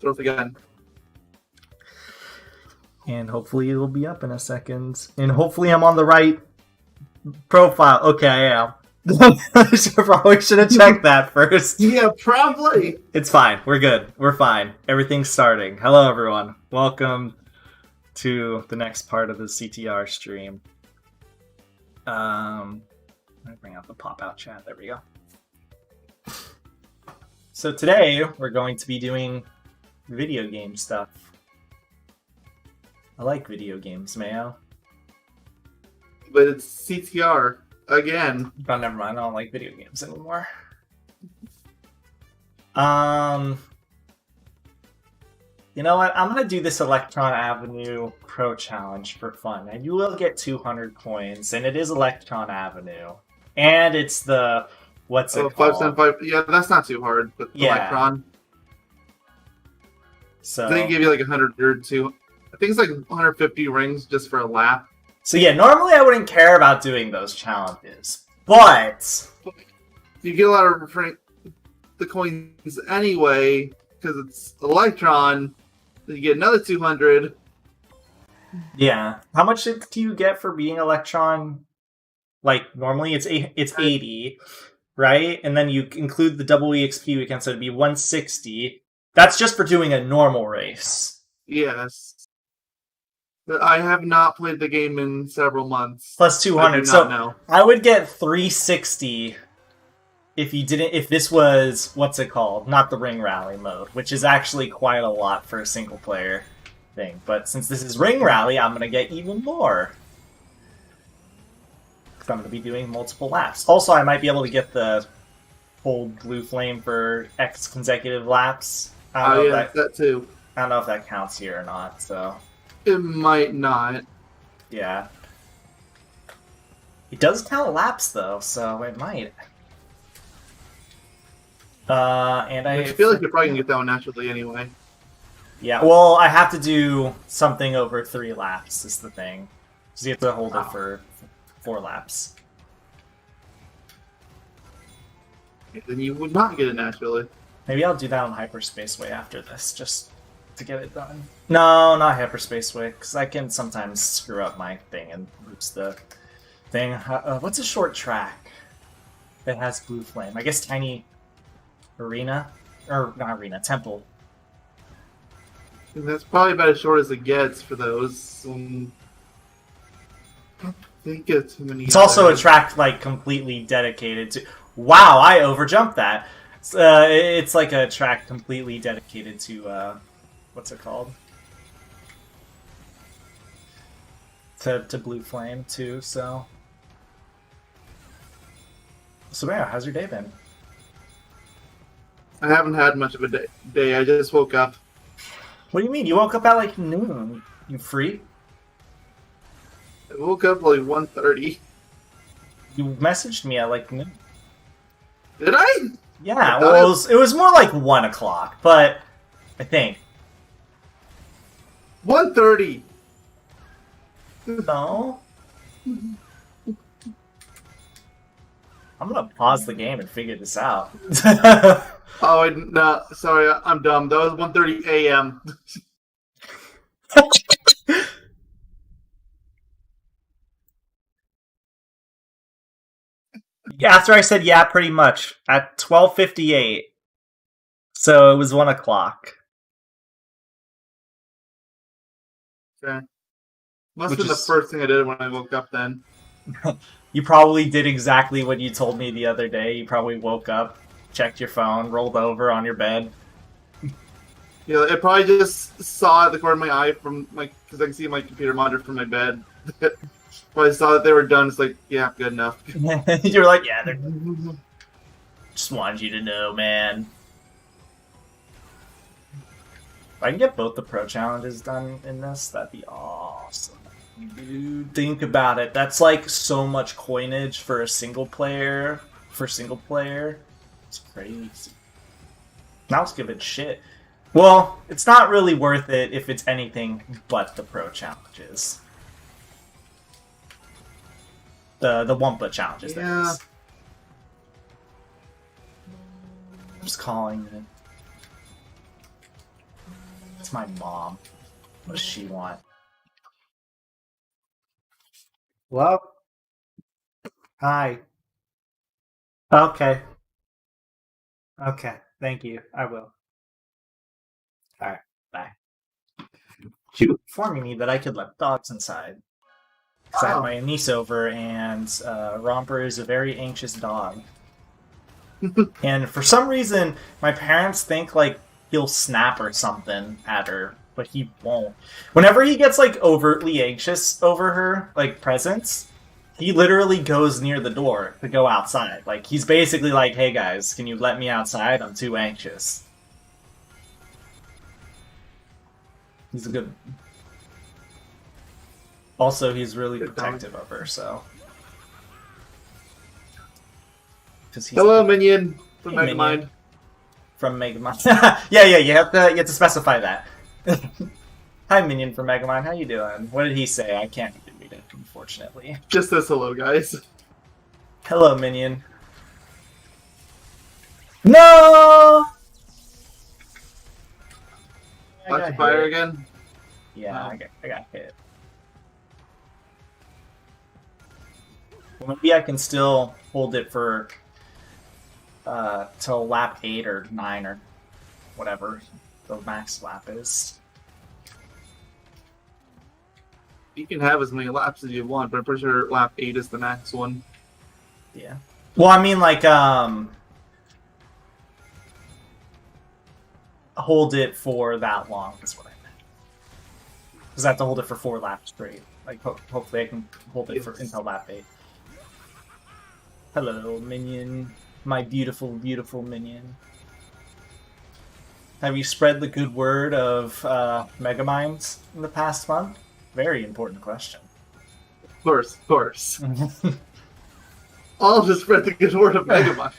throw it again. And hopefully it'll be up in a second. And hopefully I'm on the right profile. Okay, I am. Probably should have checked that first. Yeah, probably. It's fine. We're good. We're fine. Everything's starting. Hello, everyone. Welcome to the next part of the CTR stream. Let me bring out the pop-out chat. There we go. So today, we're going to be doing video game stuff. I like video games, Mayo. But it's CTR again. But never mind, I don't like video games anymore. You know what? I'm gonna do this Electron Avenue Pro Challenge for fun, and you will get 200 coins, and it is Electron Avenue, and it's the what's it called? 575. Yeah, that's not too hard. But Yeah. Electron. So They give you like 100 or 2. I think it's like 150 rings just for a lap. So yeah, normally I wouldn't care about doing those challenges, but You get a lot of the coins anyway because it's Electron. Then you get another 200. yeah. How much do you get for being Electron? Like normally it's 80, right? And then you include the double EXP weekend, so it'd be 160. That's just for doing a normal race. Yes. But I have not played the game in several months. Plus 200. I do So not know. I would get 360 if this was, what's it called? Not the Ring Rally mode, which is actually quite a lot for a single player thing. But since this is Ring Rally, I'm going to get even more. Because I'm going to be doing multiple laps. Also, I might be able to get the hold blue flame for X consecutive laps. I don't know if that too. I don't know if that counts here or not, so It might not. yeah. It does count laps though, so it might. And I feel like you're probably gonna get that one naturally anyway. Yeah, well, I have to do something over 3 laps is the thing. So you have to hold it for 4 laps. Then you would not get it naturally. Maybe I'll do that on Hyperspace Way after this, just to get it done. No, not Hyperspace Way, because I can sometimes screw up my thing and lose the thing. What's a short track that has blue flame? I guess Tiny Arena? Or, not Arena, Temple. And that's probably about as short as it gets for those. I think it's too many. It's also a track, like, completely dedicated to... Wow, I overjumped that! It's like a track completely dedicated to, what's it called? To Blue Flame, too, so... So, yeah, how's your day been? I haven't had much of a day. I just woke up. What do you mean? You woke up at, like, noon, you freak? I woke up like 1:30. You messaged me at, like, noon. Did I? Yeah, well, it was more like 1 o'clock, but I think. 1:30. No. I'm gonna pause the game and figure this out. Oh, no, sorry, I'm dumb. That was 1:30 a.m. After I said yeah, pretty much at 12:58, so it was 1 o'clock. Okay. Must have been the first thing I did when I woke up then. You probably did exactly what you told me the other day. You probably woke up, checked your phone, rolled over on your bed. Yeah, it probably just saw at the corner of my eye from because I can see my computer monitor from my bed. Probably saw that they were done. It's like, yeah, good enough. You were like, yeah, they're... Just wanted you to know, man. If I can get both the pro challenges done in this, that'd be awesome. Dude, think about it. That's like so much coinage for a single player. It's crazy. Now let's give it shit. Well, it's not really worth it if it's anything but the pro challenges. The Wumpa challenges, Yeah. that is. I'm just calling it. It's my mom. What does she want? Hello? Hi. Okay. Okay. Thank you. I will. Alright. Bye. She was informing me that I could let dogs inside. Because I have my niece over, and Romper is a very anxious dog. And for some reason, my parents think, like, he'll snap or something at her, but he won't. Whenever he gets, like, overtly anxious over her, like, presence, he literally goes near the door to go outside. Like, he's basically like, hey guys, can you let me outside? I'm too anxious. He's a good... Also, he's really protective of her, so... Hello, Minion from Hey, Megamind. From Megamind. yeah, you have to specify that. Hi, Minion from Megamind. How you doing? What did he say? I can't read it, unfortunately. Just says hello, guys. Hello, Minion. No! Watch fire again? Yeah, I got hit. Well, maybe I can still hold it for till lap 8 or 9 or whatever the max lap is. You can have as many laps as you want, but I'm pretty sure lap 8 is the max one. Yeah. Well, I mean, like, hold it for that long is what I meant. Because I have to hold it for 4 laps straight. Like, hopefully I can hold it for until lap 8. Hello, Minion. My beautiful, beautiful Minion. Have you spread the good word of Megaminds in the past month? Very important question. Of course, of course. I'll just spread the good word of Megamind.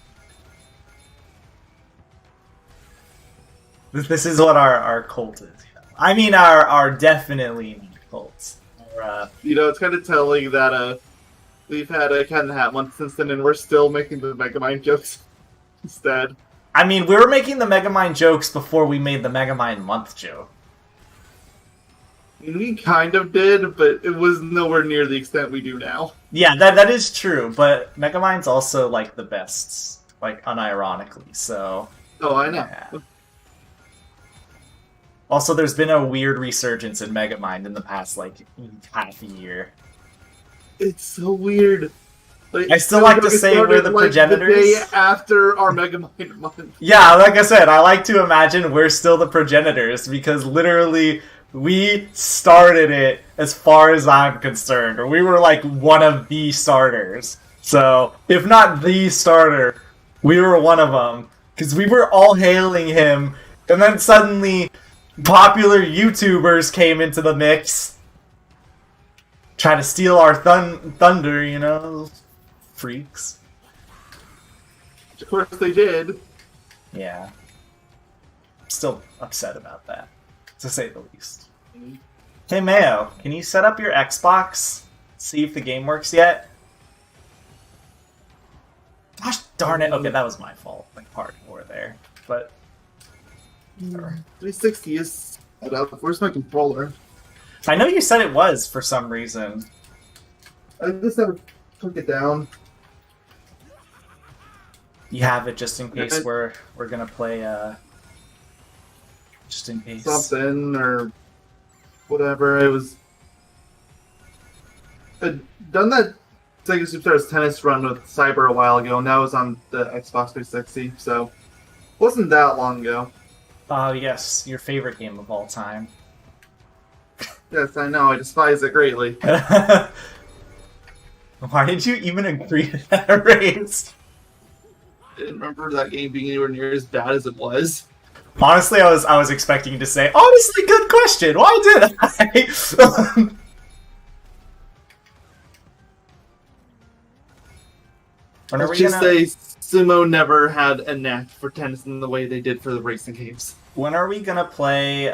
This is what our cult is. You know? I mean, our definitely cults. You know, it's kind of telling that we've had a Cat in the Hat month since then, and we're still making the Megamind jokes instead. I mean, we were making the Megamind jokes before we made the Megamind month joke. We kind of did, but it was nowhere near the extent we do now. Yeah, that is true, but Megamind's also, like, the best, like, unironically, so... Oh, I know. Yeah. Also, there's been a weird resurgence in Megamind in the past, like, half a year. It's so weird. Like, I still like to say we're the progenitors. The day after our Megamind month. Yeah, like I said, I like to imagine we're still the progenitors, because literally... we started it, as far as I'm concerned, or we were like one of the starters. So, if not the starter, we were one of them. Because we were all hailing him, and then suddenly popular YouTubers came into the mix. Trying to steal our thunder, you know? Freaks. Of course they did. Yeah. I'm still upset about that, to say the least. Hey Mayo, can you set up your Xbox? See if the game works yet? Gosh darn it. Okay, that was my fault. Like, hardcore there. But... 360 is set up. Where's my controller? I know you said it was, for some reason. I just never took it down. You have it just in case we're gonna play, just in case. Something, or... whatever. I'd done that Sega Superstars tennis run with Cyber a while ago, and that was on the Xbox 360, so wasn't that long ago. Oh yes, your favorite game of all time. Yes, I know, I despise it greatly. Why did you even agree to that race? I didn't remember that game being anywhere near as bad as it was. Honestly, I was expecting to say, honestly, good question. Why did I? Let's just say Sumo never had a knack for tennis in the way they did for the racing games. When are we gonna play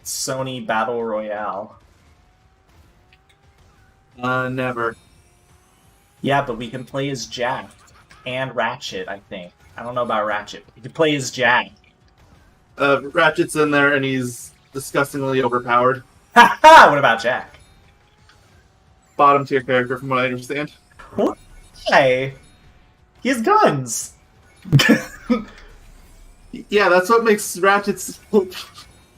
Sony Battle Royale? Never. Yeah, but we can play as Jack and Ratchet, I think. I don't know about Ratchet. We can play as Jack. Ratchet's in there, and he's disgustingly overpowered. Ha ha! What about Jack? Bottom tier character, from what I understand. Why? He has guns. Yeah, that's what makes Ratchet's.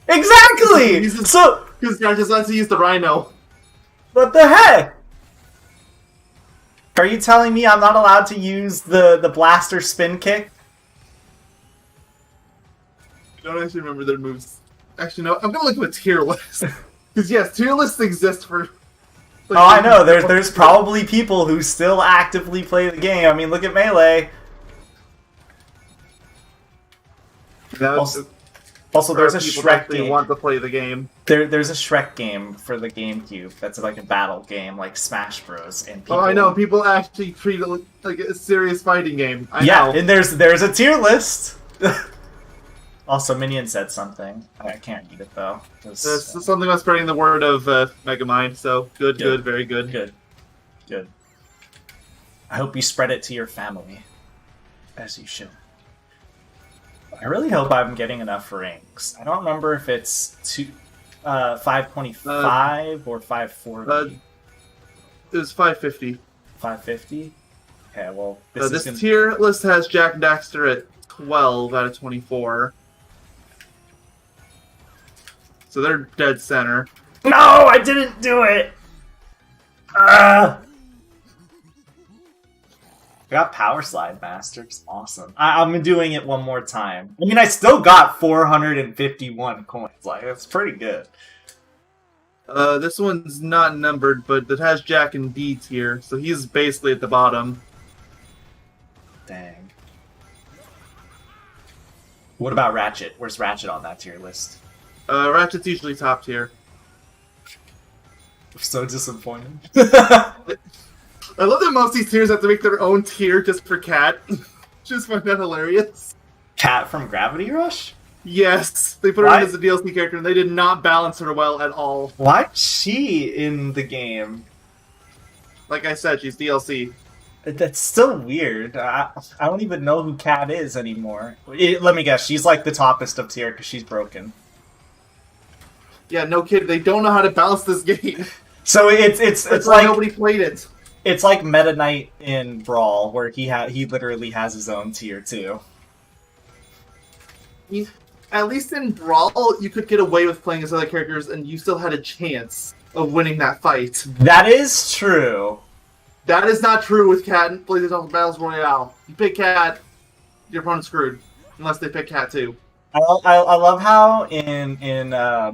Exactly. Because Ratchet lets you use the Rhino. What the heck? Are you telling me I'm not allowed to use the blaster spin kick? I don't actually remember their moves. Actually, no. I'm gonna look at a tier list. Because yes, tier lists exist for. Like, oh, I know. There's probably people who still actively play the game. I mean, look at Melee. Also, there's a Shrek game. Want to play the game. There's a Shrek game for the GameCube that's like a battle game, like Smash Bros. And people... Oh, I know. People actually treat it like a serious fighting game. I know. And there's a tier list. Also, Minion said something. I can't read it though. Something about spreading the word of Megamind. So good, very good. Good. I hope you spread it to your family, as you should. I really hope I'm getting enough rings. I don't remember if it's 525 or 540. It was 550. 550? Okay, well... This tier list has Jack and Daxter at 12 out of 24. So they're dead center. No, I didn't do it! I got Power Slide Masters. Awesome. I'm doing it one more time. I mean, I still got 451 coins. Like, that's pretty good. This one's not numbered, but it has Jack in D tier, so he's basically at the bottom. Dang. What about Ratchet? Where's Ratchet on that tier list? Ratchet's usually top tier. I'm so disappointed. I love that most of these tiers have to make their own tier just for Cat. Just find that hilarious. Cat from Gravity Rush? Yes, they put her in as a DLC character, and they did not balance her well at all. Why is she in the game? Like I said, she's DLC. That's still weird. I don't even know who Cat is anymore. Let me guess, she's like the toppest of tier because she's broken. Yeah, no kid. They don't know how to balance this game. So it's like nobody played it. It's like Meta Knight in Brawl, where he literally has his own tier too. At least in Brawl, you could get away with playing as other characters, and you still had a chance of winning that fight. That is true. That is not true with Cat and Blazing Battles Royale. You pick Cat, your opponent's screwed, unless they pick Cat too. I love how in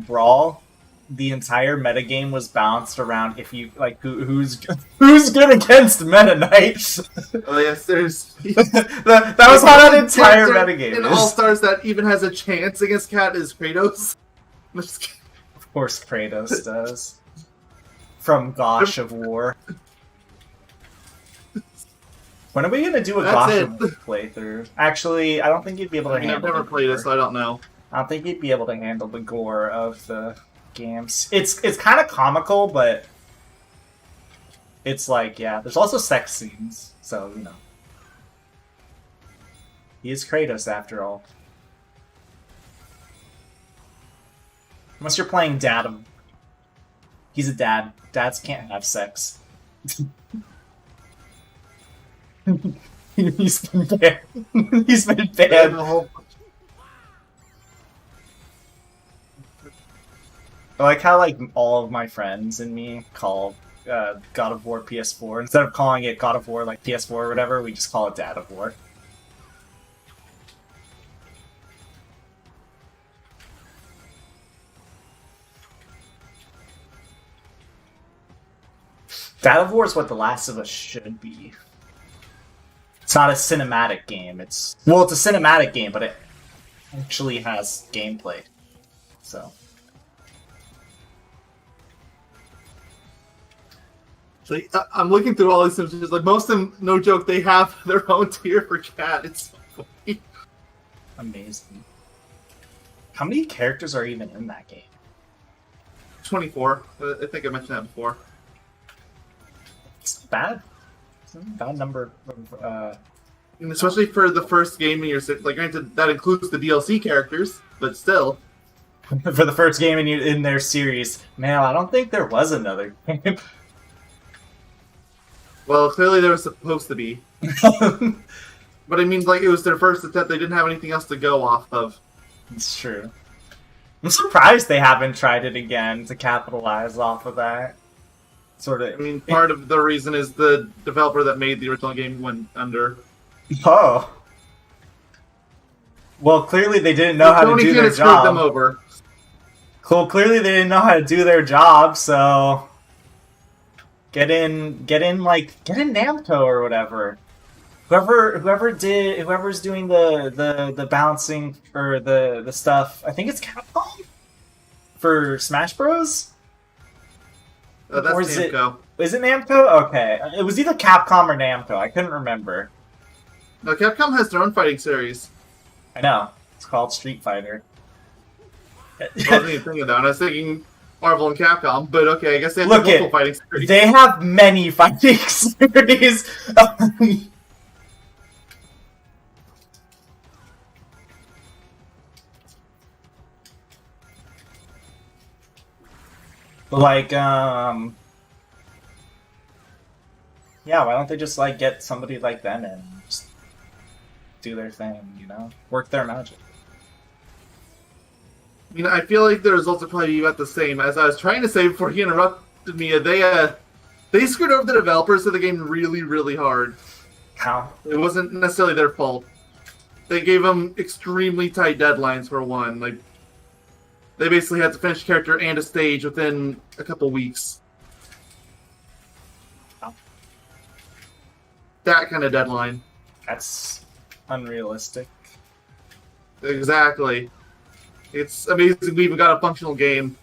Brawl, the entire metagame was balanced around if you like who's good against Meta Knight. Oh yes, there's that was how that entire metagame in All Stars that even has a chance against Cat is Kratos. Of course, Kratos does. From Gosh of War. When are we gonna do a Gosh of War playthrough? Actually, I don't think you'd be able to handle. I've never played it, so I don't know. I don't think you'd be able to handle the gore of the games. It's kind of comical, but it's like, yeah, there's also sex scenes, so you know. He is Kratos after all. Unless you're playing Dad. He's a dad. Dads can't have sex. He's been banned. He's been banned. I like how all of my friends and me call God of War PS4 instead of calling it God of War like PS4 or whatever. We just call it Dad of War. Dad of War is what The Last of Us should be. It's not a cinematic game. It's a cinematic game, but it actually has gameplay. So. I'm looking through all these images. Like most of them, no joke, they have their own tier for Cat. It's so funny. Amazing. How many characters are even in that game? 24. I think I mentioned that before. It's bad. It's a bad number of And especially for the first game in your like, granted that includes the DLC characters, but still. For the first game in their series, man, I don't think there was another game. Well, clearly there was supposed to be. But I mean, like, it was their first attempt. They didn't have anything else to go off of. It's true. I'm surprised they haven't tried it again to capitalize off of that. Sort of. I mean, part of the reason is the developer that made the original game went under. Oh. Well, clearly they didn't know how to do their job. Them over. Well, clearly they didn't know how to do their job, so get in Namco or whatever. Whoever's doing the balancing or the stuff. I think it's Capcom for Smash Bros. That's or is Namco. Is it Namco? Okay, it was either Capcom or Namco. I couldn't remember. No, Capcom has their own fighting series. I know. It's called Street Fighter. I wasn't even thinking that. I was thinking Marvel and Capcom, but okay, I guess they have multiple fighting series. They have many fighting series. Like, yeah, why don't they just, like, get somebody like them and just do their thing, you know? Work their magic. You know, I feel like the results are probably about the same. As I was trying to say before he interrupted me, they screwed over the developers of the game really, really hard. How? It wasn't necessarily their fault. They gave them extremely tight deadlines for one. Like, they basically had to finish a character and a stage within a couple weeks. Oh. That kind of deadline. That's unrealistic. Exactly. It's amazing we even got a functional game.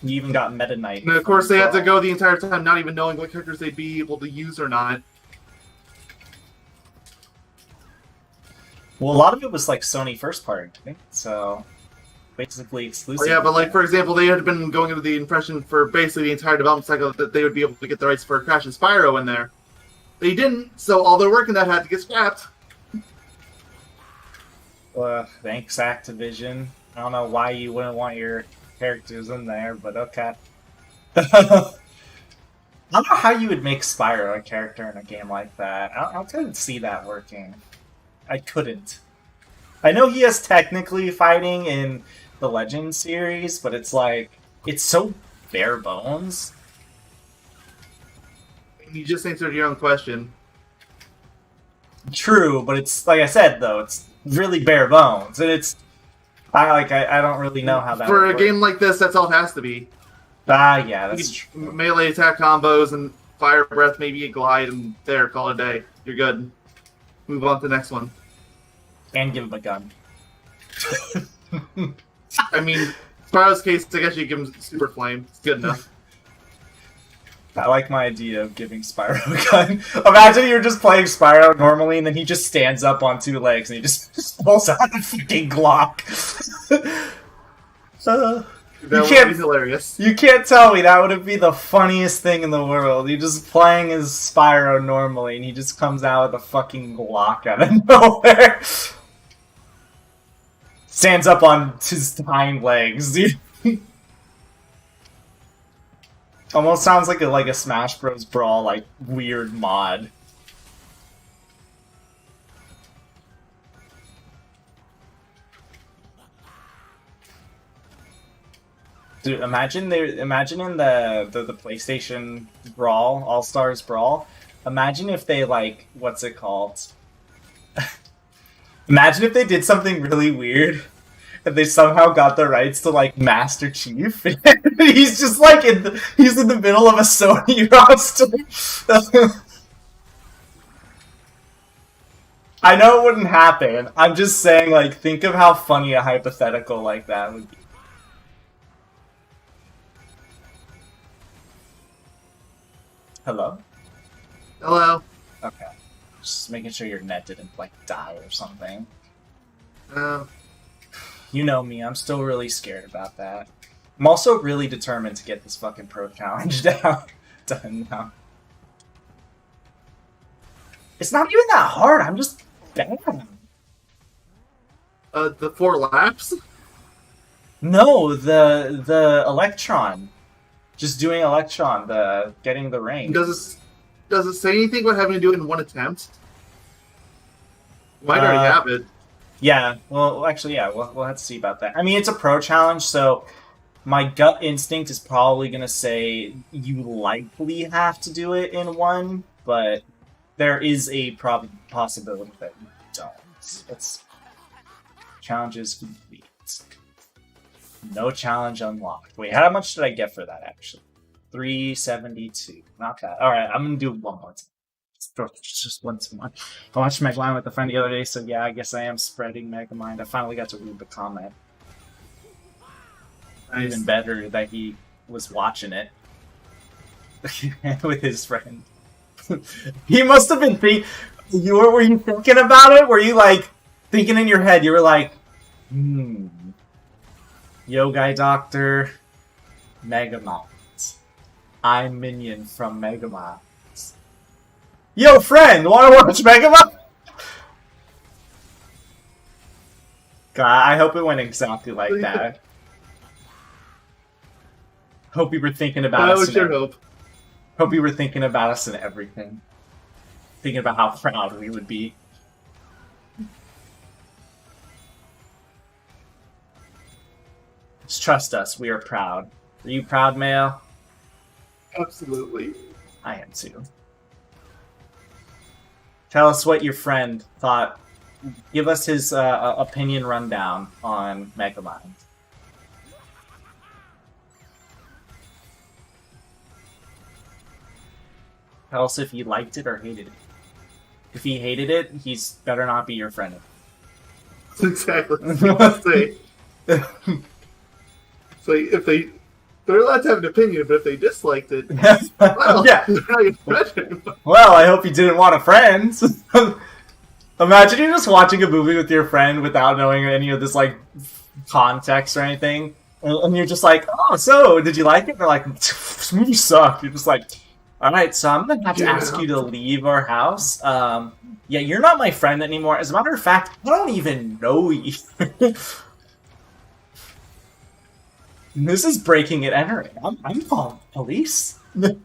You even got Meta Knight. And of course they had to go the entire time not even knowing what characters they'd be able to use or not. Well, a lot of it was like Sony first party, I think. So basically exclusive. Oh, yeah, but like for example, they had been going into the impression for basically the entire development cycle that they would be able to get the rights for Crash and Spyro in there. They didn't, so all their work in that had to get scrapped. Thanks, Activision. I don't know why you wouldn't want your characters in there, but okay. I don't know how you would make Spyro a character in a game like that. I couldn't see that working. I couldn't. I know he is technically fighting in the Legends series, but it's like, it's so bare bones. You just answered your own question. True, but it's, like I said, though, it's really bare bones, and it's, I don't really know how that for would a game like this, that's all it has to be. Yeah, that's true. Melee attack combos and fire breath, maybe a glide, and there, call it a day. You're good. Move on to the next one. And give him a gun. I mean, Spyro's case, I guess you give him Super Flame. It's good enough. I like my idea of giving Spyro a gun. Imagine you're just playing Spyro normally, and then he just stands up on two legs, and he just pulls out a fucking Glock. That would be hilarious. You can't tell me that would be the funniest thing in the world. You're just playing as Spyro normally, and he just comes out with a fucking Glock out of nowhere. Stands up on his hind legs. Almost sounds like a Smash Bros. Brawl, like, weird mod. Dude, imagine in the PlayStation Brawl, All-Stars Brawl, imagine if they, like, what's it called? Imagine if they did something really weird, and they somehow got the rights to, like, Master Chief. He's just, like, he's in the middle of a Sony roster. I know it wouldn't happen. I'm just saying, like, think of how funny a hypothetical like that would be. Hello? Hello. Okay. Just making sure your net didn't, like, die or something. You know me, I'm still really scared about that. I'm also really determined to get this fucking pro challenge done now. It's not even that hard. I'm just bad. The 4 laps? No, the Electron. Just doing Electron, getting the ring. Does it say anything about having to do it in one attempt? Might already have it. Yeah, well, actually, yeah, we'll have to see about that. I mean, it's a pro challenge, so my gut instinct is probably going to say you likely have to do it in one, but there is a possibility that you don't. It's challenges complete. No challenge unlocked. Wait, how much did I get for that, actually? 372. Not bad. Alright, I'm going to do one more time. Just once more. I watched Megamind with a friend the other day, so yeah, I guess I am spreading Megamind. I finally got to read the comment. Nice. Even better that he was watching it with his friend. He must have been thinking... Were you thinking about it? Were you, like, thinking in your head? You were like, Yogi Doctor, Megamind. I'm Minion from Megamind. Yo, friend, wanna watch Megamind? God, I hope it went exactly like that. Hope you were thinking about us. That was your hope. Hope you were thinking about us and everything. Thinking about how proud we would be. Just trust us, we are proud. Are you proud, Mayo? Absolutely. I am too. Tell us what your friend thought. Give us his opinion rundown on Megamind. Tell us if he liked it or hated it. If he hated it, he's better not be your friend. That's exactly what I was say. So if they're allowed to have an opinion, but if they disliked it, well, yeah. they're not your friend anymore. Well, I hope you didn't want a friend. Imagine you're just watching a movie with your friend without knowing any of this like context or anything, and you're just like, "Oh, so did you like it?" And they're like, "This movie sucked." You're just like, "All right, so I'm gonna have to ask you to leave our house. Yeah, you're not my friend anymore. As a matter of fact, I don't even know you." This is breaking and entering. I'm calling police. What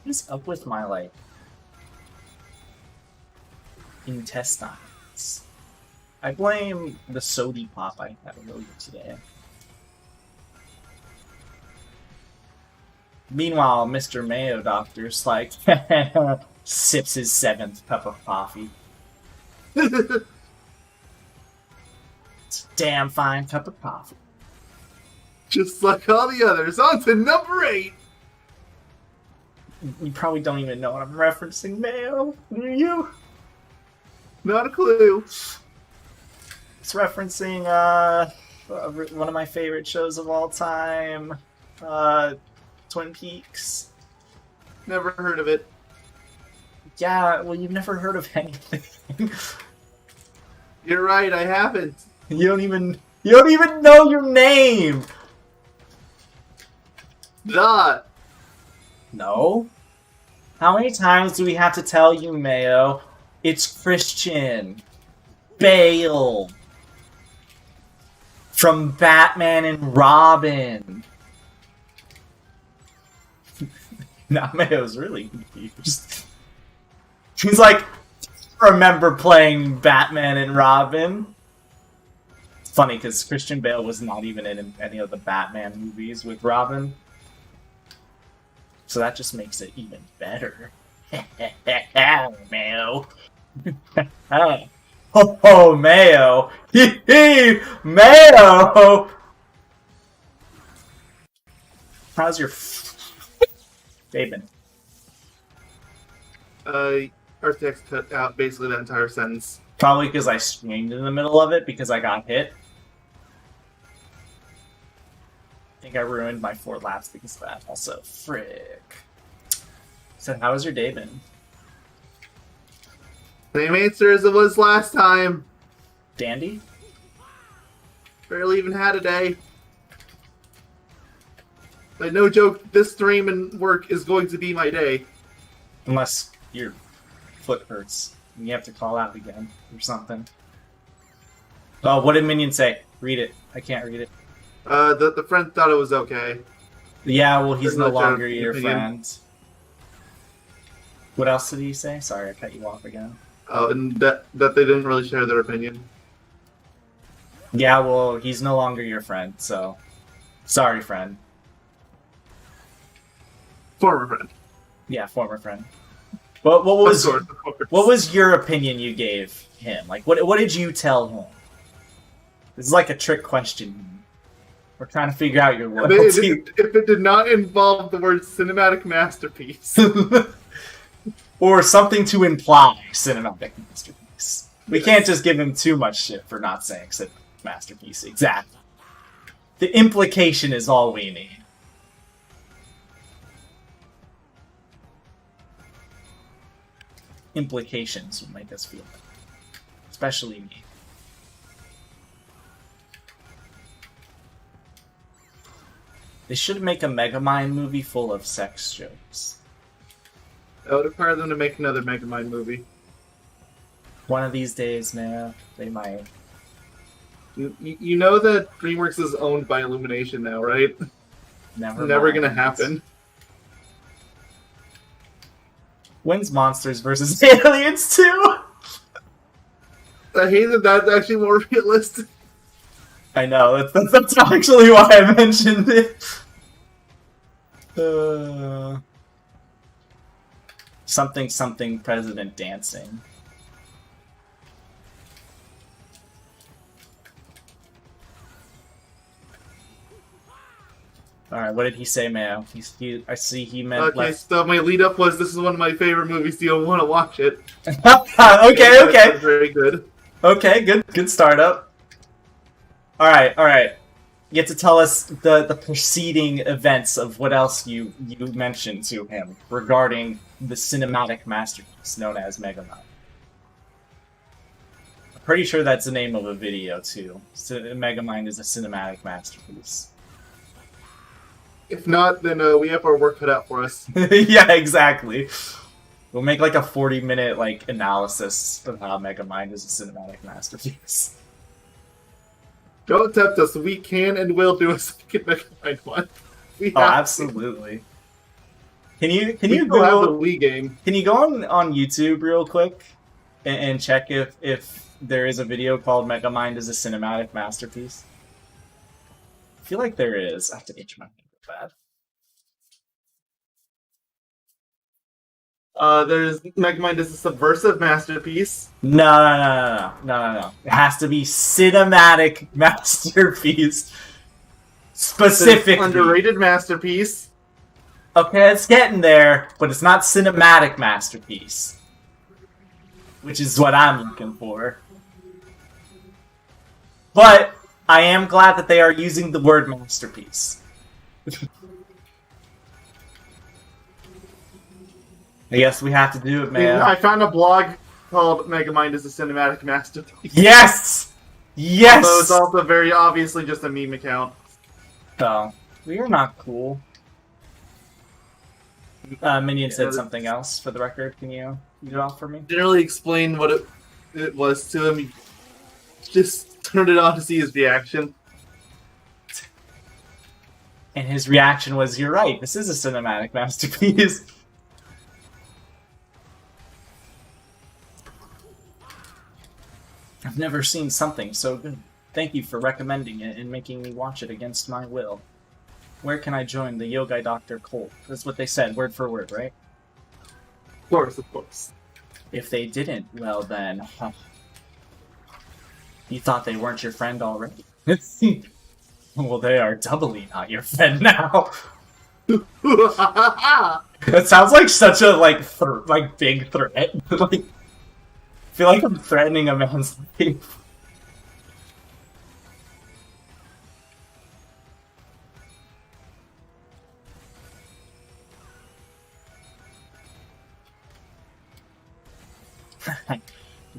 is up with my, like, intestines? I blame the sody pop I had earlier today. Meanwhile, Mr. Mayo Doctor's like, sips his 7th cup of coffee. It's a damn fine cup of coffee. Just like all the others. On to number 8. You probably don't even know what I'm referencing, Mayo. Do you? Not a clue. It's referencing one of my favorite shows of all time, Twin Peaks. Never heard of it. Yeah, well, you've never heard of anything. You're right, I haven't. You don't even know your name. Duh. No. How many times do we have to tell you, Mayo? It's Christian Bale from Batman and Robin. Now Mayo's really confused. He's like, remember playing Batman and Robin? It's funny because Christian Bale was not even in any of the Batman movies with Robin. So that just makes it even better. Mayo. Oh, Mayo. Hee Mayo! How's your David? Architects cut out basically that entire sentence. Probably because I screamed in the middle of it because I got hit. I think I ruined my 4 laps because of that. Also, frick. So, how has your day been? Same answer as it was last time. Dandy? Barely even had a day. But no joke, this stream and work is going to be my day. Unless your foot hurts and you have to call out again or something. Oh, what did Minion say? Read it. I can't read it. The friend thought it was okay. Yeah, well, he's There's no no longer chance, your opinion. friend. What else did he say? Sorry, I cut you off again. Oh, and that they didn't really share their opinion. Yeah, well, he's no longer your friend, so... Sorry, friend. Former friend. Yeah, former friend. What was Of course. what was your opinion you gave him? Like, what did you tell him? This is like a trick question. We're trying to figure out your loyalty. If it did not involve the word cinematic masterpiece. Or something to imply cinematic masterpiece. We can't just give him too much shit for not saying cinematic masterpiece. Exactly. The implication is all we need. Implications will make us feel better. Especially me. They should make a Megamind movie full of sex jokes. That would require them to make another Megamind movie. One of these days, man, they might. You know that DreamWorks is owned by Illumination now, right? Never gonna happen. When's Monsters vs. Aliens 2? I hate that that's actually more realistic. I know, that's actually why I mentioned it. Something president dancing. Alright, what did he say, man? I see he meant Okay, less... so my lead up was this is one of my favorite movies. Do you want to watch it? okay. Very good. Okay, good startup. Alright. You get to tell us the preceding events of what else you mentioned to him regarding the cinematic masterpiece known as Megamind. I'm pretty sure that's the name of a video, too. Megamind is a cinematic masterpiece. If not, then we have our work cut out for us. Yeah, exactly. We'll make like a 40-minute analysis of how Megamind is a cinematic masterpiece. Don't tempt us. We can and will do a second Megamind one. We Oh, have to. absolutely. Can you We still have the Google? Wii game. Can you go on YouTube real quick and check if there is a video called Megamind as a cinematic masterpiece? I feel like there is. I have to itch my finger bad. There's Megamind is a subversive masterpiece. No. It has to be cinematic masterpiece. Specifically. Underrated masterpiece. Okay, it's getting there, but it's not cinematic masterpiece. Which is what I'm looking for. But I am glad that they are using the word masterpiece. I guess we have to do it, man. I found a blog called Megamind is a cinematic masterpiece. Yes! Yes! Although it's also very obviously just a meme account. Oh, we are not cool. Minion said something else for the record. Can you read it off for me? Didn't really explain what it was to him. He just turned it on to see his reaction. And his reaction was, "You're right. This is a cinematic masterpiece." I've never seen something so good. Thank you for recommending it and making me watch it against my will. Where can I join the Yogi Doctor cult? That's what they said, word for word, right? Of course. If they didn't, well then... Huh. You thought they weren't your friend already? Well, they are doubly not your friend now. That sounds like such a, big threat. I feel like I'm threatening a man's life.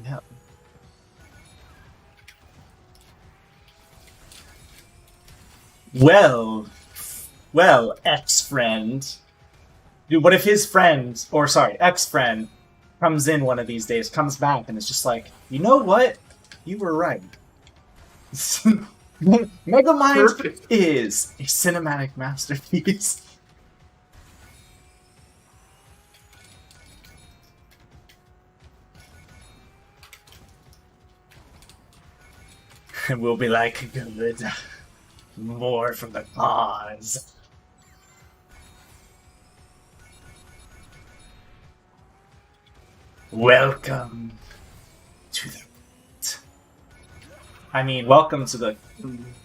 Yeah. Well, ex-friend. Dude, what if his friend, or sorry, ex-friend, comes in one of these days, comes back, and is just like, you know what? You were right. Megamind Perfect. is a cinematic masterpiece. And we'll be like, good. More from the cause. Welcome to the... I mean, welcome to the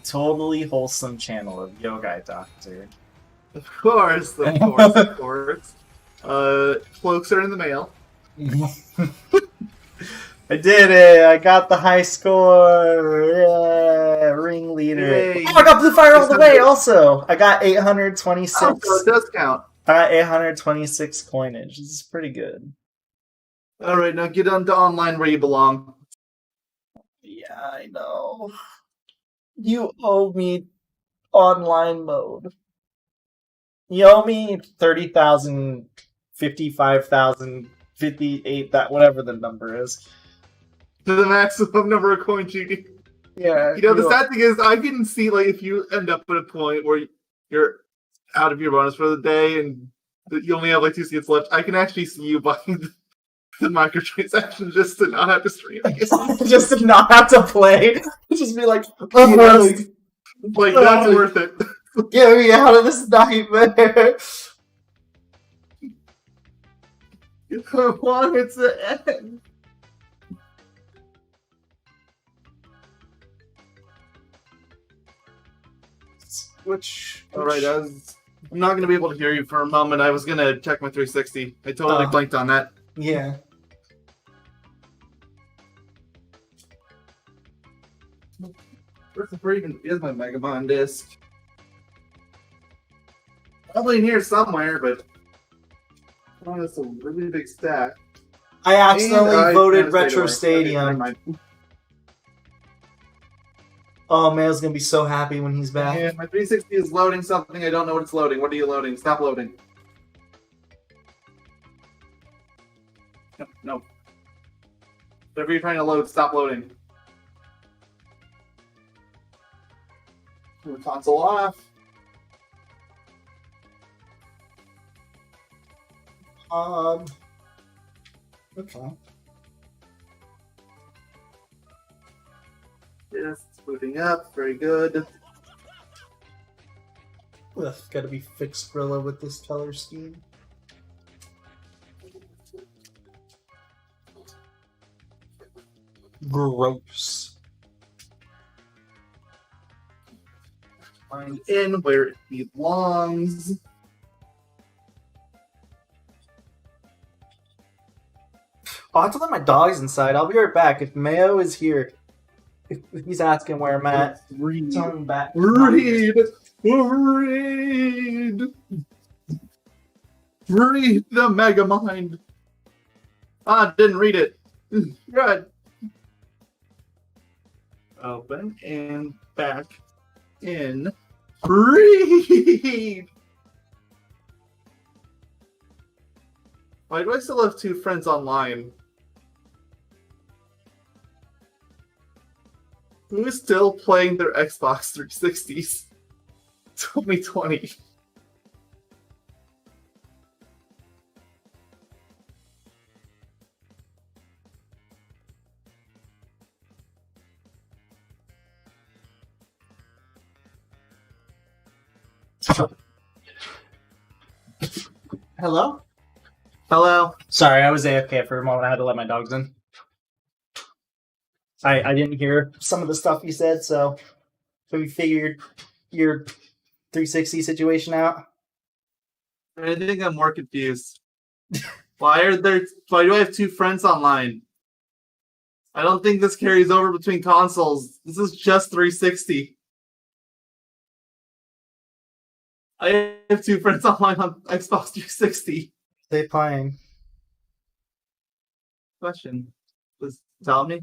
totally wholesome channel of Yogi Doctor. Of course, of course, of course. Cloaks are in the mail. I did it! I got the high score! Yeah! Ringleader. Yay. Oh, I got Blue Fire all the way also! I got 826. Oh, so it does count. I got 826 coinage. This is pretty good. Alright, now get on to online where you belong. Yeah, I know. You owe me online mode. You owe me 30,000, 55,000, 58, that whatever the number is. To the maximum number of coins you get. Yeah. You know, the sad thing is, I can see, like, if you end up at a point where you're out of your bonus for the day and you only have, like, 2 seats left, I can actually see you buying the microtransaction just to not have to stream. Just to not have to play. Just be like, Like, that's worth it. get me out of this nightmare. I want it to end. Alright, I'm not going to be able to hear you for a moment. I was going to check my 360. I totally blanked on that. Yeah. Where even is my Megamind disc? Probably in here somewhere, but oh, that's a really big stack. I accidentally And I voted kinda stayed Retro away. Stadium. Okay, never mind. Oh, Mail's gonna be so happy when he's back. Yeah, my 360 is loading something. I don't know what it's loading. What are you loading? Stop loading. No. Whatever you're trying to load, stop loading. Turn the console off. Okay. Yes, it's booting up. Very good. Ugh, gotta be fixed Grilla with this color scheme. Gross. Find in where it belongs. I'll have to let my dogs inside. I'll be right back. If Mayo is here, if he's asking where I'm at, Read. tell him back. Read. Read. Read the Megamind. Didn't read it. Good. Open and back in. Read. Why do I still have 2 friends online? Who is still playing their Xbox 360s? 2020. Hello? Hello? Sorry, I was AFK for a moment. I had to let my dogs in. I didn't hear some of the stuff you said, so we figured your 360 situation out. I think I'm more confused. Why do I have 2 friends online? I don't think this carries over between consoles. This is just 360. I have 2 friends online on Xbox 360. They playing. Question. Was Tell me.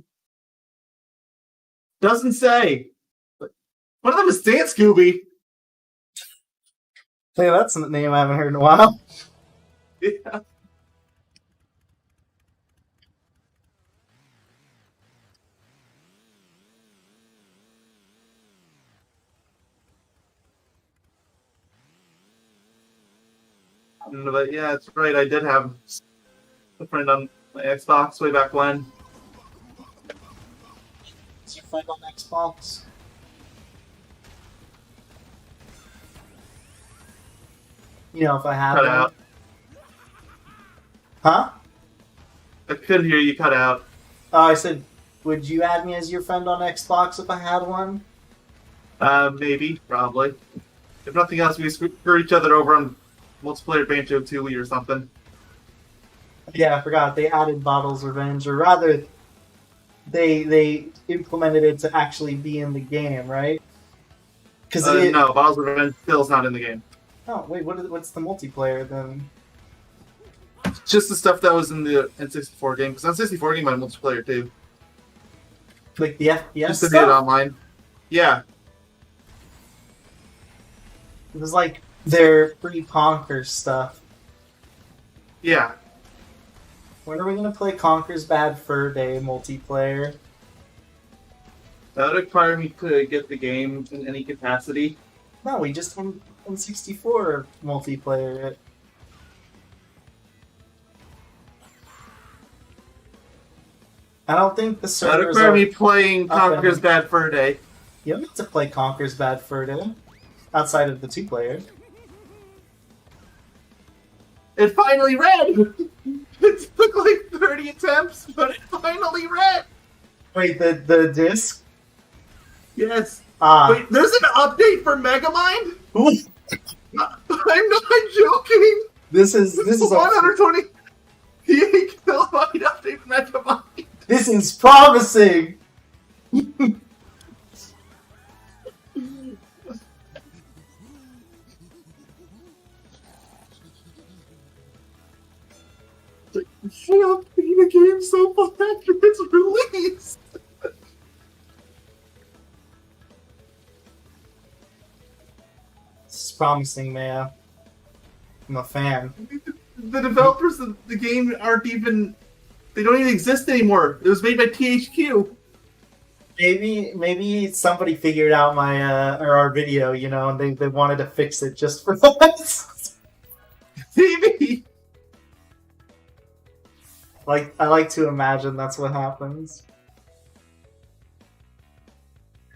Doesn't say. One of them is Dance Scooby. Hey, that's a name I haven't heard in a while. Yeah. But yeah, it's right. I did have a friend on my Xbox way back when. Is your friend on Xbox? You know, if I have Cut one. out. Huh? I couldn't hear you. Cut out. Oh, I said, would you add me as your friend on Xbox if I had one? Maybe, probably. If nothing else, we screw each other over on multiplayer Banjo Tooie or something. Yeah, I forgot. They added Bottles Revenge, or rather, they implemented it to actually be in the game, right? Because no, Bottles of Revenge still's not in the game. Oh wait, what's the multiplayer then? It's just the stuff that was in the N64 game. Because N64 game had multiplayer too. Like the FPS Just to stuff? be it online. Yeah. It was like their pre-Conquer stuff. Yeah. When are we gonna play Conquer's Bad Fur Day multiplayer? That would require me to get the game in any capacity. No, we just on 64 multiplayer it. I don't think the That servers would require are... me playing up Conker's and- Bad Fur Day. You don't need to play Conquer's Bad Fur Day outside of the 2-player. It finally read! It took like 30 attempts, but it finally read! Wait, the disc? Yes. Ah. Wait, there's an update for Megamind? Ooh, I'm not joking! this is a 128 kilobyte update for Megamind! this is promising. Shut up, being a game so far after its release! This is promising, man. I'm a fan. The developers of the game aren't even... They don't even exist anymore. It was made by THQ. Maybe somebody figured out my or our video, you know, and they wanted to fix it just for us. Maybe. Like, I like to imagine that's what happens.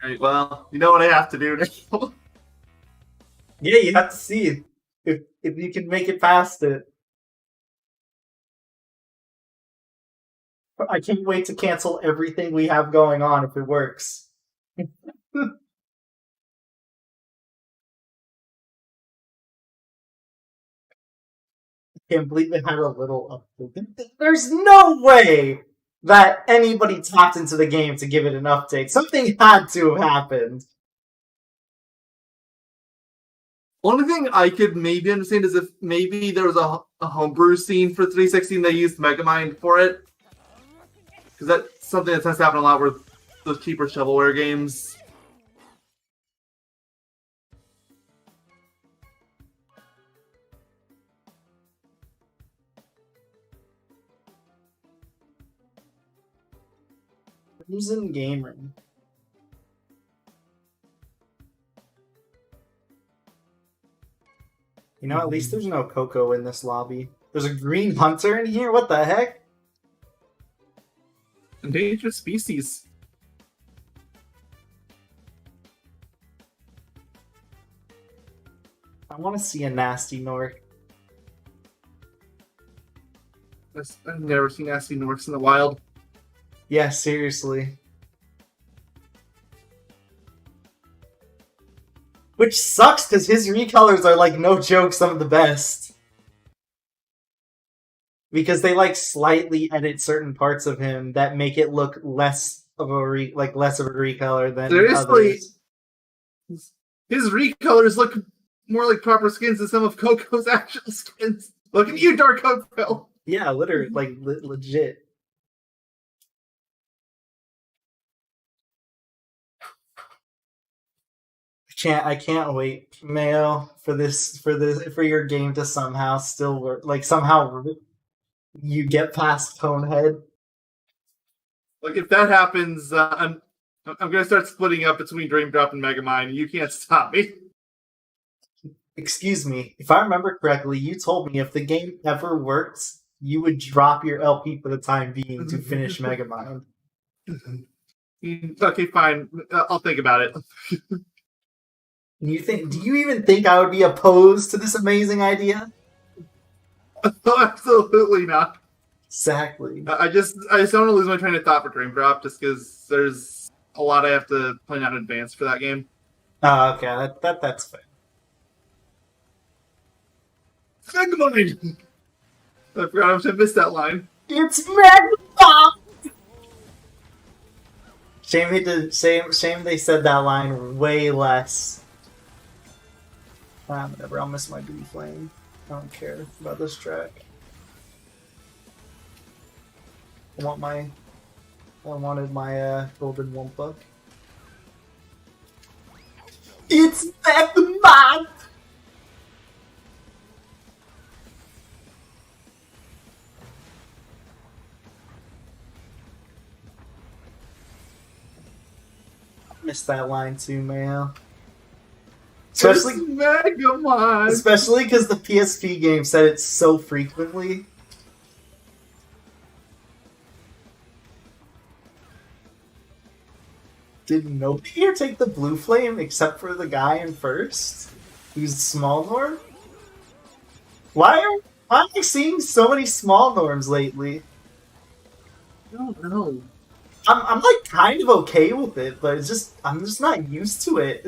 Alright, well, you know what I have to do now. Yeah, you have to see if you can make it past it. I can't wait to cancel everything we have going on if it works. Can't believe it had a little update. There's no way that anybody tapped into the game to give it an update. Something had to have happened. Only thing I could maybe understand is if maybe there was a homebrew scene for 360 and they used Megamind for it. Because that's something that tends to happen a lot with those cheaper shovelware games. Who's in game room? You know, at least there's no Coco in this lobby. There's a green hunter in here? What the heck? Endangered species. I want to see a nasty Nork. I've never seen nasty Norks in the wild. Yeah, seriously. Which sucks because his recolors are like no joke some of the best. Because they like slightly edit certain parts of him that make it look less of a less of a recolor than Seriously, others. his recolors look more like proper skins than some of Coco's actual skins. Look at you, Dark Coco. Yeah, literally, like legit. I can't wait, Mayo, for your game to somehow still work. Like somehow you get past Conehead. Like if that happens, I'm gonna start splitting up between Dream Drop and Megamind. You can't stop me. Excuse me, if I remember correctly, you told me if the game ever works, you would drop your LP for the time being to finish Megamind. Okay, fine. I'll think about it. Do you even think I would be opposed to this amazing idea? Oh, absolutely not. Exactly. I just don't want to lose my train of thought for Dream Drop, just because there's a lot I have to plan out in advance for that game. Oh, okay, that's fair. Megamind! I forgot I missed that line. It's Megamind! Shame they said that line way less. Whatever, I'll miss my Blue Flame. I don't care about this track. I wanted my golden Wumpuck. It's Megamind! Missed that line too, man. Especially Megamind! Especially because the PSP game said it so frequently. Did nobody here take the Blue Flame except for the guy in first? Who's small norm? Why am I seeing so many small norms lately? I don't know. I'm like kind of okay with it, but I'm just not used to it.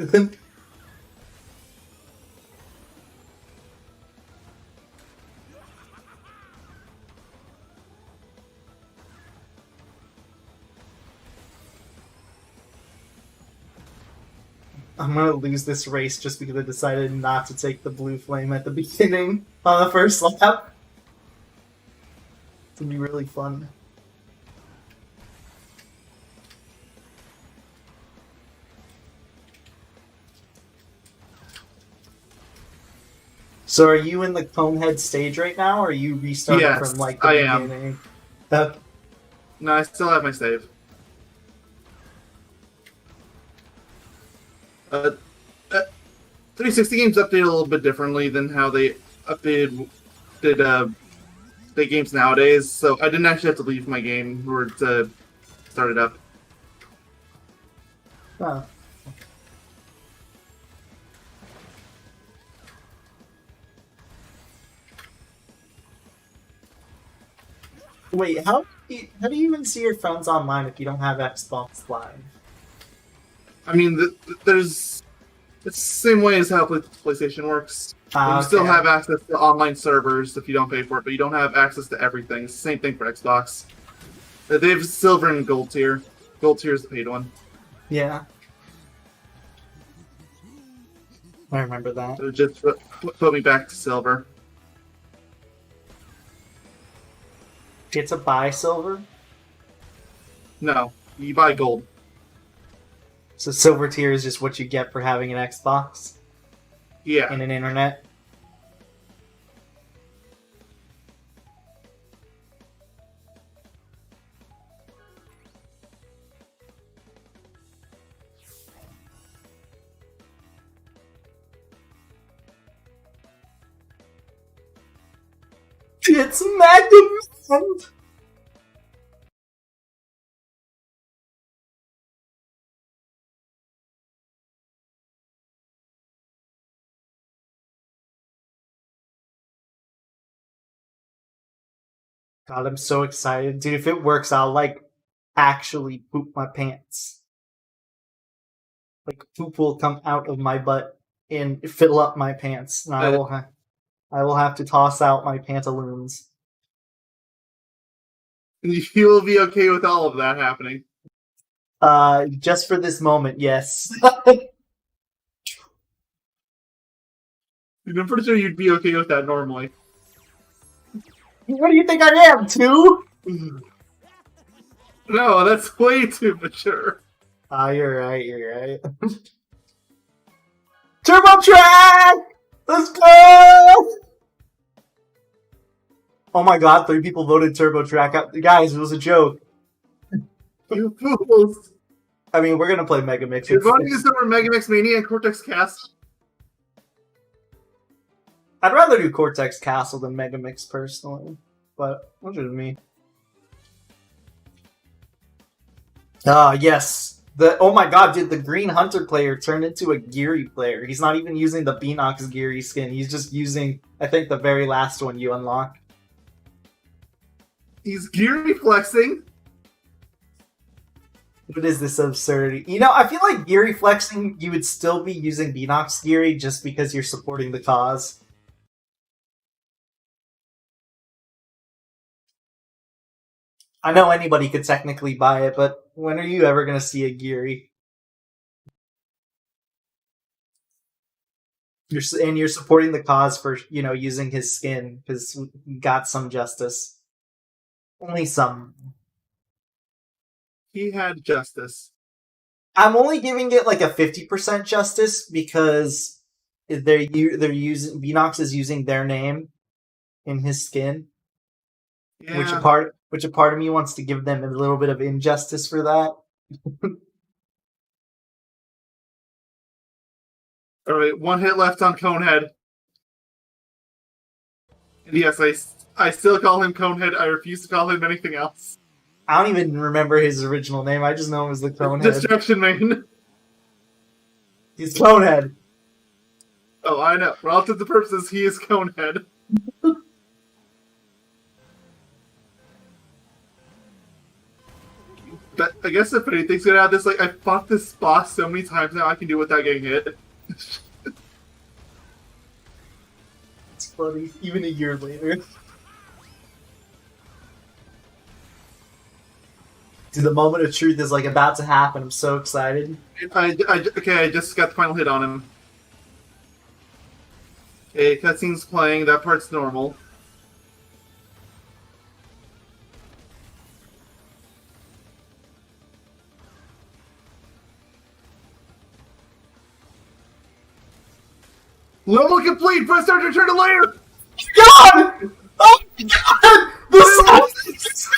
I'm gonna lose this race just because I decided not to take the Blue Flame at the beginning on the first lap. It's gonna be really fun. So are you in the Conehead stage right now, or are you restarting from like the beginning? No, I still have my save. 360 games update a little bit differently than how they did games nowadays, so I didn't actually have to leave my game in order to start it up. Oh. Wait, how do you even see your friends online if you don't have Xbox Live? I mean, it's the same way as how PlayStation works. You still have access to online servers if you don't pay for it, but you don't have access to everything. It's the same thing for Xbox. They have silver and gold tier. Gold tier is the paid one. Yeah. I remember that. So just put me back to silver. Get to buy silver? No, you buy gold. So silver tier is just what you get for having an Xbox? Yeah. And an internet? It's Magnificent! God, I'm so excited. Dude, if it works, I'll, like, actually poop my pants. Like, poop will come out of my butt and fill up my pants. And I will have to toss out my pantaloons. You will be okay with all of that happening. Just for this moment, yes. I'm pretty sure you'd be okay with that normally. What do you think I am, 2? No, that's way too mature. You're right, you're right. Turbo Track! Let's go! Oh my god, 3 people voted Turbo Track out. Guys, it was a joke. You fools! I mean, we're gonna play Mega Mix. You're voting this over Mega Mix Mania and Cortex Castle? I'd rather do Cortex Castle than Mega Mix personally, but what's just me. Yes. Oh my god, did the Green Hunter player turn into a Geary player? He's not even using the Beanox Geary skin. He's just using, I think, the very last one you unlock. He's Geary flexing. What is this absurdity? You know, I feel like Geary flexing, you would still be using Beanox Geary just because you're supporting the cause. I know anybody could technically buy it, but when are you ever going to see a Geary? You're supporting the cause for, you know, using his skin, because he got some justice. Only some. He had justice. I'm only giving it like a 50% justice because they're using Beanox is using their name in his skin. Yeah. Which a part of me wants to give them a little bit of injustice for that. Alright, 1 hit left on Conehead. And yes, I still call him Conehead. I refuse to call him anything else. I don't even remember his original name. I just know him as the Conehead. Destruction Main. He's Conehead. Oh, I know. For all intents and purposes, he is Conehead. But I guess the funny thing's gonna have this, like, I fought this boss so many times now I can do it without getting hit. It's funny, even a year later. Dude, the moment of truth is like about to happen. I'm so excited. Okay, I just got the final hit on him. Okay, cutscene's playing, that part's normal. Level complete! Press start to return to layer! God! Oh my god! Yes!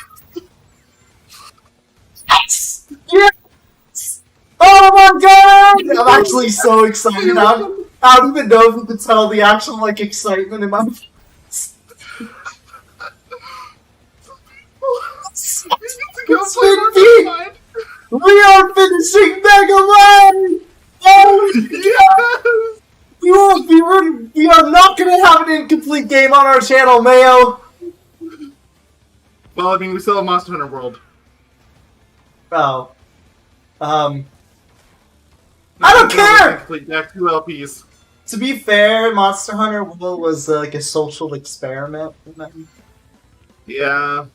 Yes! Oh my god! I'm actually so excited. I don't even know if you can tell the actual like excitement in my face. We are finishing Mega Man! Oh Yes! We are not going to have an incomplete game on our channel, Mayo. Well, I mean, we still have Monster Hunter World. Oh. I don't care! Complete back 2 LPs. To be fair, Monster Hunter World was like a social experiment. Yeah.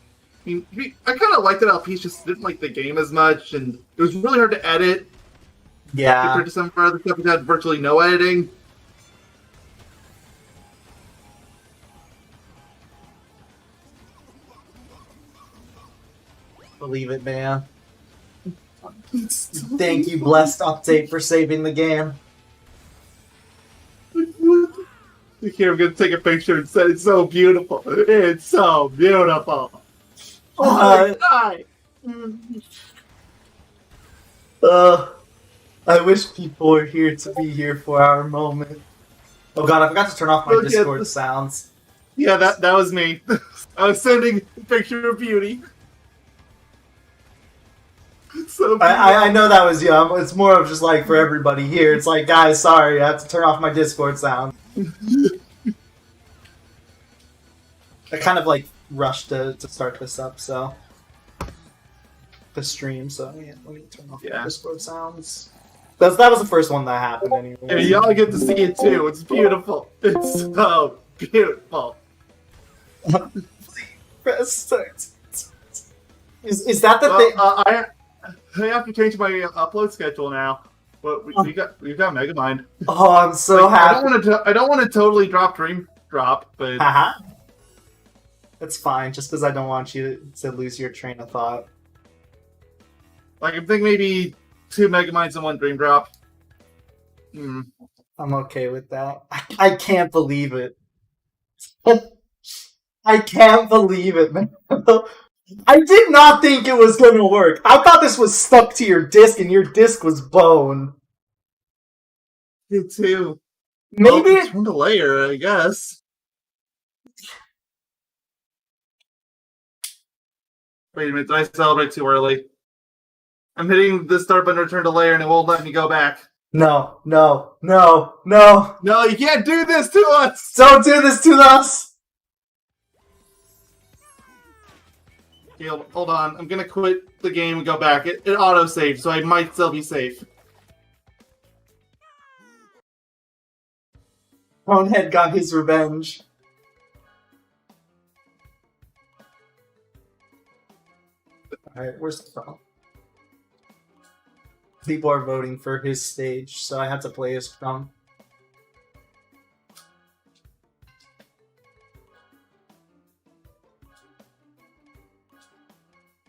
I mean, I kind of liked that LPs, just didn't like the game as much, and it was really hard to edit. Yeah. Compared to some of our other stuff, we had virtually no editing. Believe it, man. Thank you, Blessed Update, for saving the game. Here, I'm gonna take a picture and say it's so beautiful. It's so beautiful. Oh my god! I wish people were here to be here for our moment. Oh god, I forgot to turn off my Discord sounds. Yeah, that was me. I was sending a picture of beauty. So I know that was you. It's more of just like for everybody here. It's like, guys, sorry, I have to turn off my Discord sound. I kind of like rushed to start this up, so the stream. So yeah, let me turn off my Discord sounds. That was the first one that happened anyway. Yeah, y'all get to see it too. It's beautiful. It's so beautiful. Press start. Is that the thing? I have to change my upload schedule now. But we've got Megamind. Oh, I'm so happy. I don't want to totally drop Dream Drop, but that's fine. Just because I don't want you to lose your train of thought. Like, I think maybe 2 Megaminds and 1 Dream Drop. I'm okay with that. I can't believe it. I can't believe it, man. I did not think it was gonna work. I thought this was stuck to your disc and your disc was bone. Me too. Maybe Well, turn the layer, I guess. Wait a minute, did I celebrate too early? I'm hitting the start button to return to layer and it won't let me go back. No, no, no, no. No, you can't do this to us! Don't do this to us! Okay, hold on. I'm gonna quit the game and go back. It auto-saved, so I might still be safe. Bonehead got his revenge. Alright, where's the problem? People are voting for his stage, so I had to play his drum.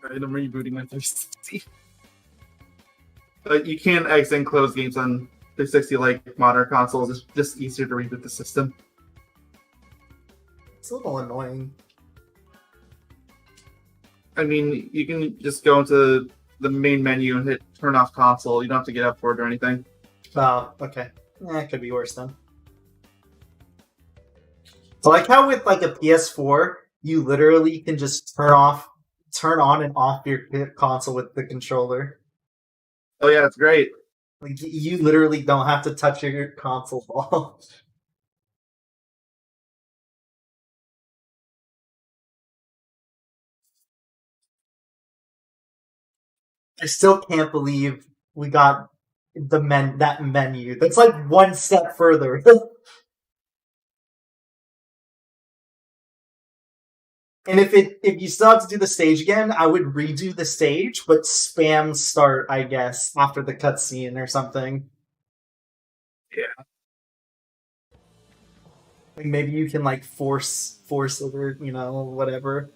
Alright, I'm rebooting my 360. You can't exit and close games on 360 like modern consoles. It's just easier to reboot the system. It's a little annoying. I mean, you can just go into the main menu and hit turn off console. You don't have to get up for it or anything. Oh, okay. It could be worse then. So like how with like a PS4, you literally can just turn on and off your console with the controller. Oh yeah, it's great. Like you literally don't have to touch your console ball. I still can't believe we got that menu. That's like one step further. And if you still have to do the stage again, I would redo the stage, but spam start, I guess, after the cutscene or something. Yeah. Like maybe you can like force it or whatever.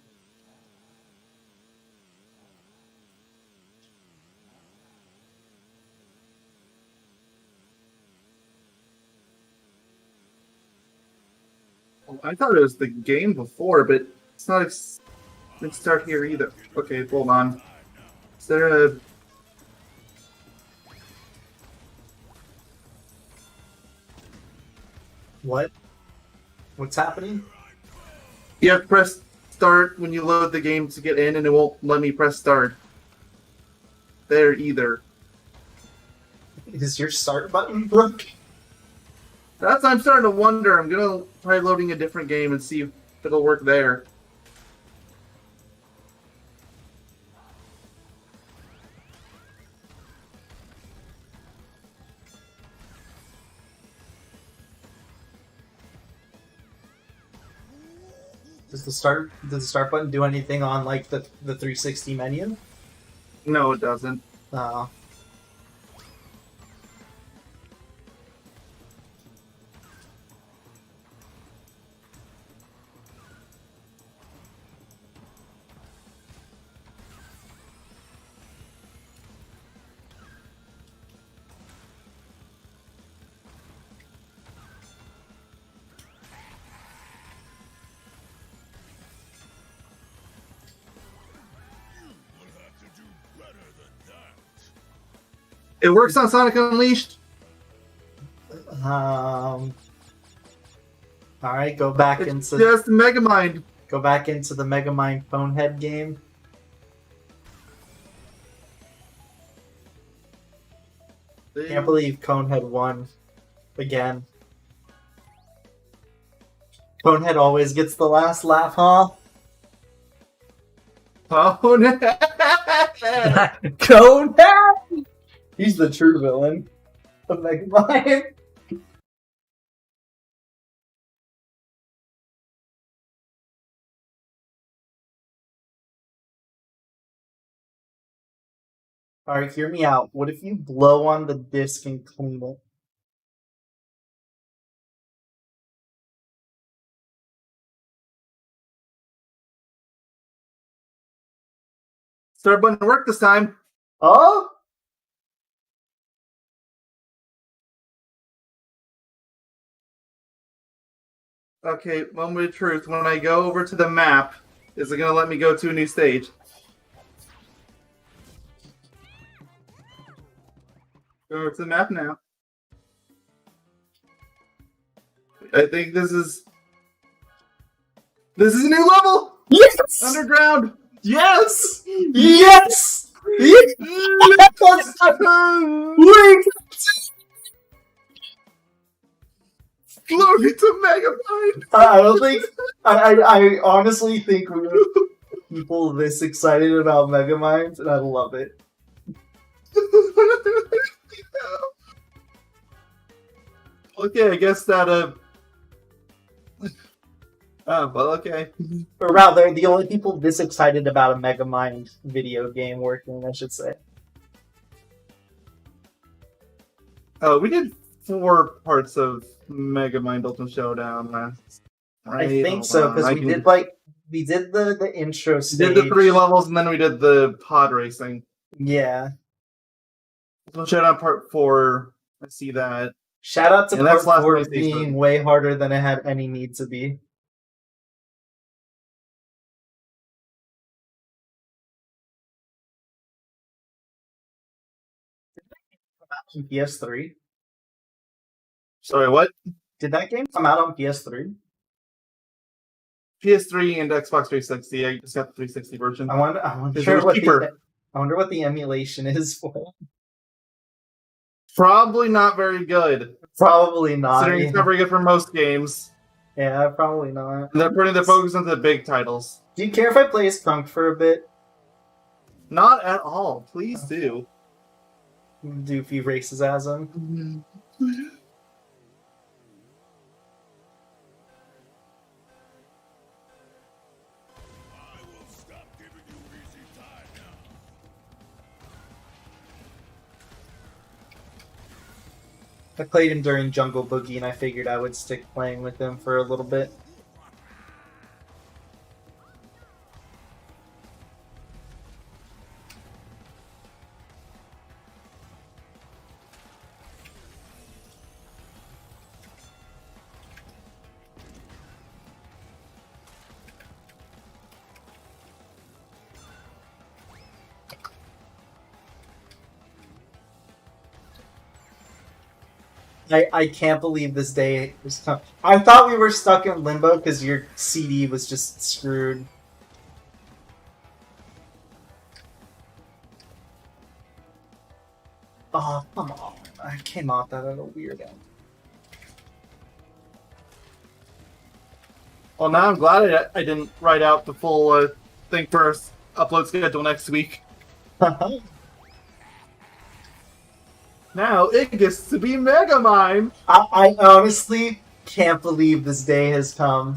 Well, I thought it was the game before, but it's not. Let's start here either. Okay, hold on. Is there a? What? What's happening? You have to press start when you load the game to get in, and it won't let me press start. There either. Is your start button broke? I'm starting to wonder. I'm gonna try loading a different game and see if it'll work there. Does the start button do anything on like the 360 menu? No, it doesn't. Oh. It works on Sonic Unleashed. All right, go back It's into just Megamind. the Megamind Phonehead game. Can't believe Conehead won again. Conehead always gets the last laugh, huh? Oh no! Conehead! He's the true villain of Megamind. Alright, hear me out. What if you blow on the disc and clean it? Start button worked this time. Oh? Okay, moment of truth. When I go over to the map, is it gonna let me go to a new stage? Go over to the map now. I think this is a new level! Yes! Underground! Yes! Yes! Yes! Wait! Glory to Megamind! I don't think. I honestly think we have people this excited about Megamind, and I love it. Okay, I guess that oh, well, okay. Or rather, the only people this excited about a Megamind video game working, I should say. Oh, we did 4 parts of Megamind Ultimate Showdown last. Right? I think so, because we did the intro We stage. did the 3 levels, and then we did the pod racing. Yeah. Ultimate Showdown Part 4. I see that. Shout out to And Part that's last 4 night's being Facebook. way harder than it had any need to be. On PS3? Sorry, what? Did that game come out on PS3? PS3 and Xbox 360. I just got the 360 version. I wonder Because it was cheaper. I wonder what the emulation is for. Probably not very good. Probably not. Considering it's not very good for most games. Yeah, probably not. They're putting the focus into the big titles. Do you care if I play as Crunk for a bit? Not at all. Please do. Do a few races as him? I played him during Jungle Boogie, and I figured I would stick playing with him for a little bit. I can't believe this day was come. I thought we were stuck in limbo because your CD was just screwed. Oh, come on. I came off that at a weird end. Well, now I'm glad I didn't write out the full thing for upload schedule next week. Now it gets to be Megamind! I honestly can't believe this day has come.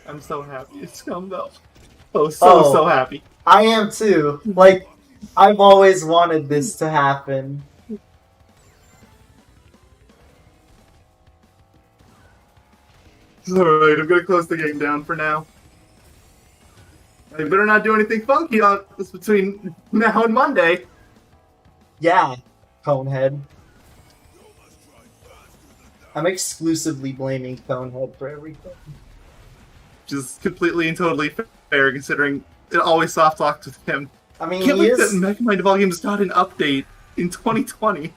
I'm so happy it's come, though. So happy. I am too. Like, I've always wanted this to happen. Alright, I'm gonna close the game down for now. I better not do anything funky on this between now and Monday. Yeah, Conehead. I'm exclusively blaming Conehead for everything. Which is completely and totally fair, considering it always soft locked with him. I mean, I can't believe that Megamind Volumes got an update in 2020.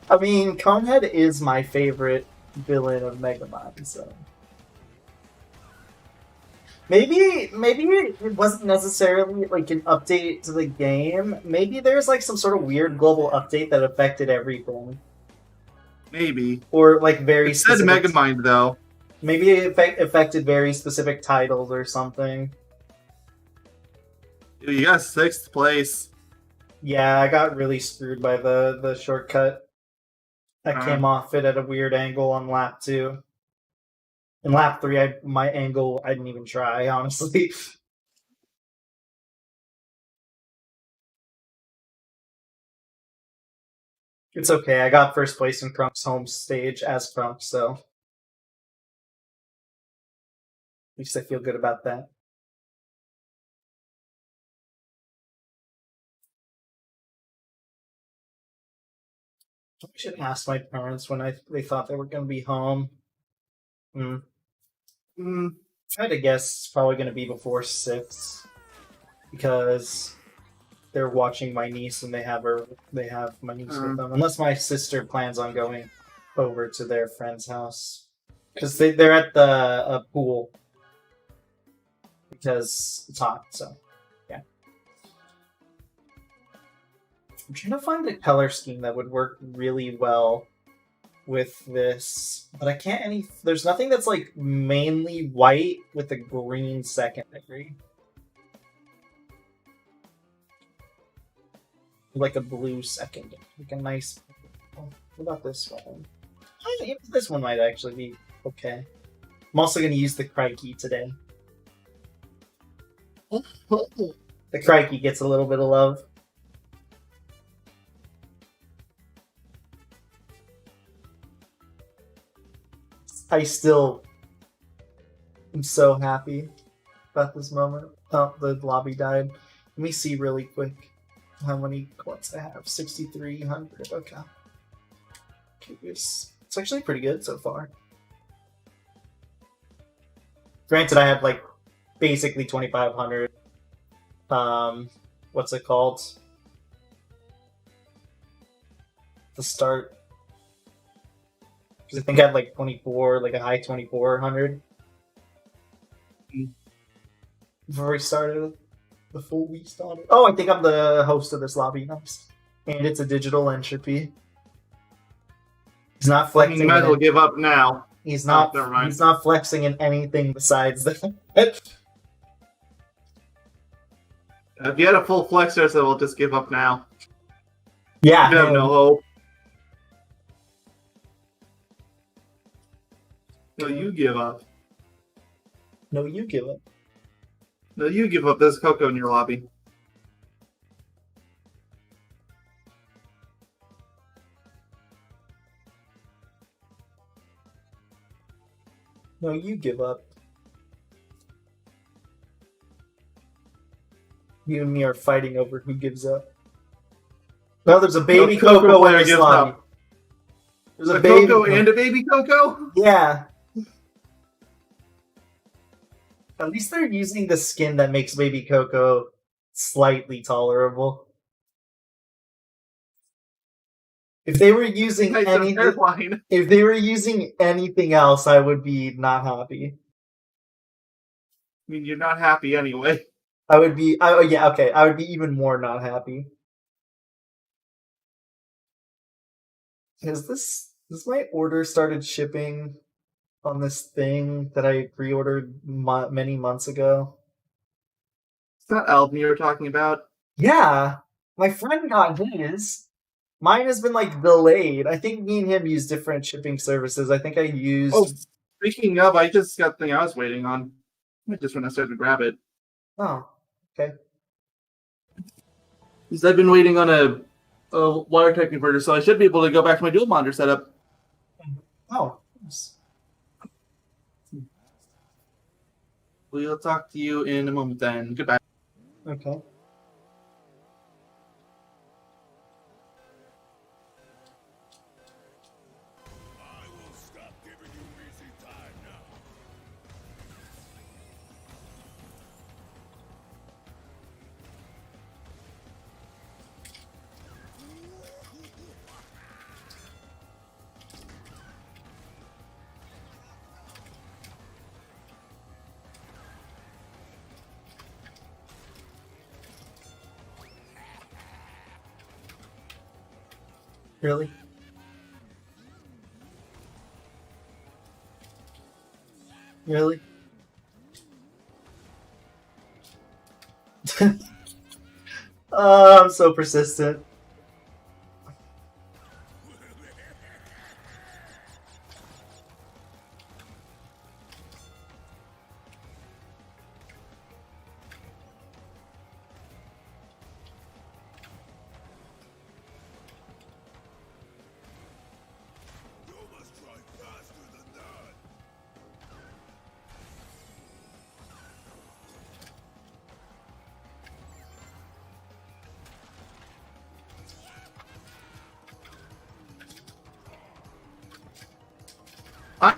I mean, Conehead is my favorite villain of Megamind, so... Maybe it wasn't necessarily like an update to the game. Maybe there's like some sort of weird global update that affected everything. Maybe. Or like very It said specific... Megamind, though. Maybe it affected very specific titles or something. You got 6th place. Yeah, I got really screwed by the shortcut. I came off it at a weird angle on lap 2. In lap 3, my angle, I didn't even try, honestly. It's okay, I got first place in Crunk's home stage as Crunk, so... At least I feel good about that. I should ask my parents when they thought they were going to be home. I had to guess it's probably going to be before 6 because they're watching my niece and they have my niece with them. Unless my sister plans on going over to their friend's house because they're at the pool because it's hot. So yeah, I'm trying to find a color scheme that would work really well with this, but I can't there's nothing that's like mainly white with a green secondary. Like a blue secondary. Like a nice... Oh, what about this one? Even this one might actually be okay. I'm also going to use the Crikey today. The Crikey gets a little bit of love. I still am so happy about this moment. Oh, the lobby died. Let me see really quick how many coins I have. 6,300. Okay. It's actually pretty good so far. Granted, I had like basically 2,500. What's it called? The start. Because I think I had like 24, like a high 2,400. Before we started the full week on it. Oh, I think I'm the host of this lobby. Nice. And it's a digital entropy. He's not flexing. You might as well give up now. He's not. Never mind. He's not flexing in anything besides that. If you had a full flexor, so we'll just give up now. Yeah. You have no hope. No, you give up. No, you give up. No, you give up. There's Coco in your lobby. No, you give up. You and me are fighting over who gives up. No, there's a baby Coco in this lobby. Up. There's a baby Coco and a baby Coco? Yeah. At least they're using the skin that makes baby Coco slightly tolerable. If they were using anything else, I would be not happy. I mean, you're not happy anyway. I would be. I would be even more not happy. Has my order started shipping on this thing that I pre-ordered many months ago? Is that Alvin you were talking about? Yeah, my friend got his. Mine has been like delayed. I think me and him use different shipping services. I think I used. Oh, speaking of, I just got the thing I was waiting on. I just went upstairs to grab it. Oh, okay. Because I've been waiting on a wire type converter, so I should be able to go back to my dual monitor setup. Oh. Nice. We'll talk to you in a moment then. Goodbye. Okay. Really? Really? I'm so persistent.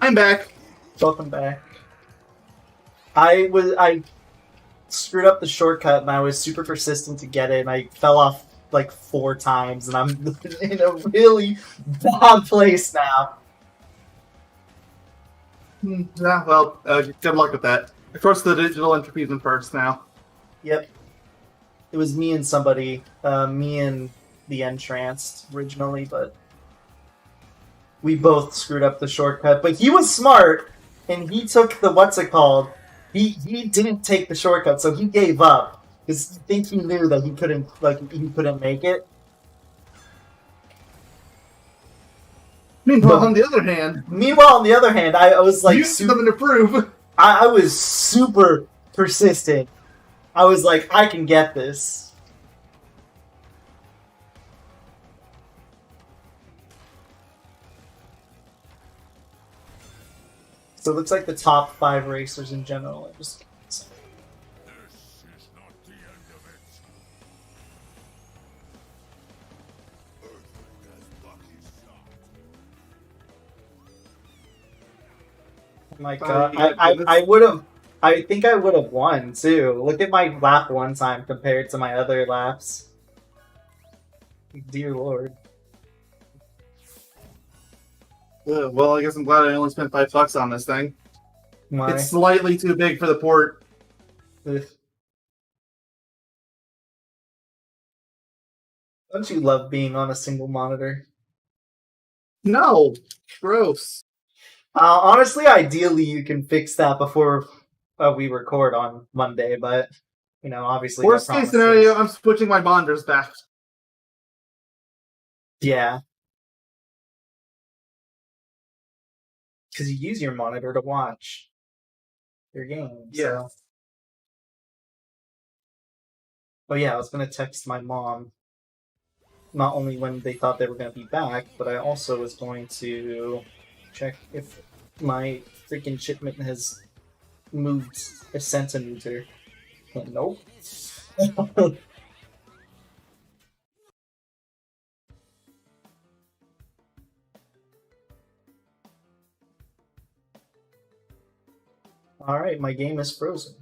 I'm back. Welcome back. I screwed up the shortcut and I was super persistent to get it and I fell off like 4 times and I'm in a really bad place now. Yeah, well, good luck with that. Of course, the digital entropy's in first now. Yep. It was me and somebody, me and the Entranced originally, but we both screwed up the shortcut. But he was smart and he took the what's it called. He didn't take the shortcut, so he gave up because I think he knew that he couldn't make it. Meanwhile, on the other hand, I was like, you have something to prove. I was super persistent. I was like, I can get this. So it looks like the top 5 racers in general are just. Oh my god, I would have. I think I would have won too. Look at my lap one time compared to my other laps. Dear lord. Well, I guess I'm glad I only spent $5 on this thing. Why? It's slightly too big for the port. Ugh. Don't you love being on a single monitor? No, gross. Honestly, ideally, you can fix that before we record on Monday, but, you know, obviously... Worst case scenario, I'm switching my monitors back. Yeah. Because you use your monitor to watch your game. Yeah. So. Oh yeah, I was going to text my mom, not only when they thought they were going to be back, but I also was going to check if my freaking shipment has moved a centimeter. Nope. Alright, my game is frozen.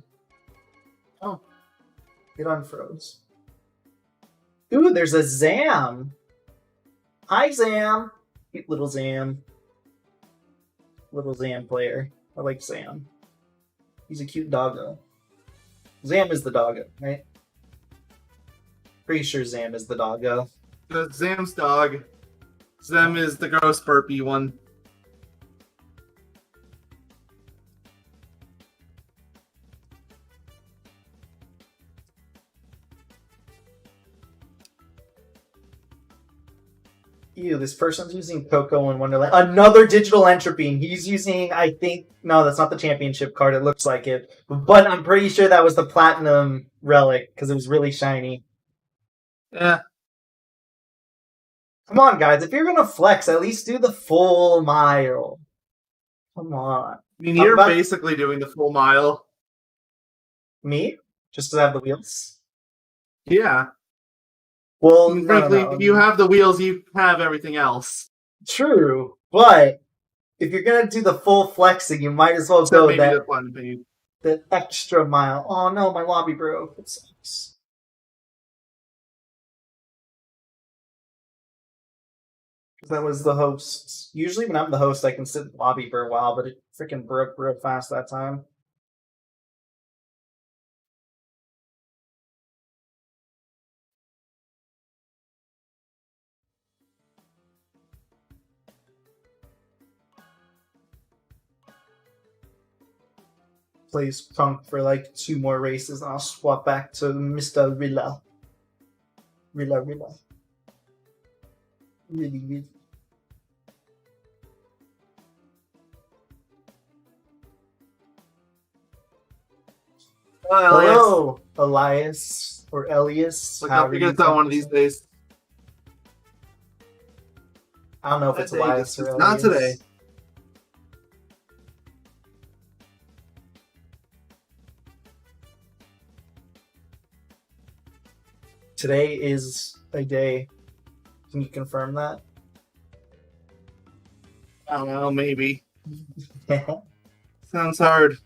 Oh. It unfroze. Ooh, there's a Zam! Hi, Zam! Cute little Zam. Little Zam player. I like Zam. He's a cute doggo. Zam is the doggo, right? Pretty sure Zam is the doggo. That's Zam's dog. Zam is the gross burpy one. Ew, this person's using Coco in Wonderland. Another digital entropy. And he's using, I think... No, that's not the championship card. It looks like it. But I'm pretty sure that was the platinum relic, because it was really shiny. Yeah. Come on, guys. If you're going to flex, at least do the full mile. Come on. I mean, you're basically doing the full mile. Me? Just to have the wheels? Yeah. Well, I mean, frankly, if you have the wheels, you have everything else. True, but if you're gonna do the full flexing, you might as well go that extra mile. Oh no, my lobby broke. It sucks. That was the host. Usually when I'm the host, I can sit in the lobby for a while, but it freaking broke real fast that time. Plays Punk for like 2 more races, and I'll swap back to Mr. Rilla. Rilla. Really. Hello, Elias or Elias. Look, I'll figure this out one of these days. I don't know if it's Elias or Elias. Not today. Today is a day. Can you confirm that? I don't know, maybe. Sounds hard.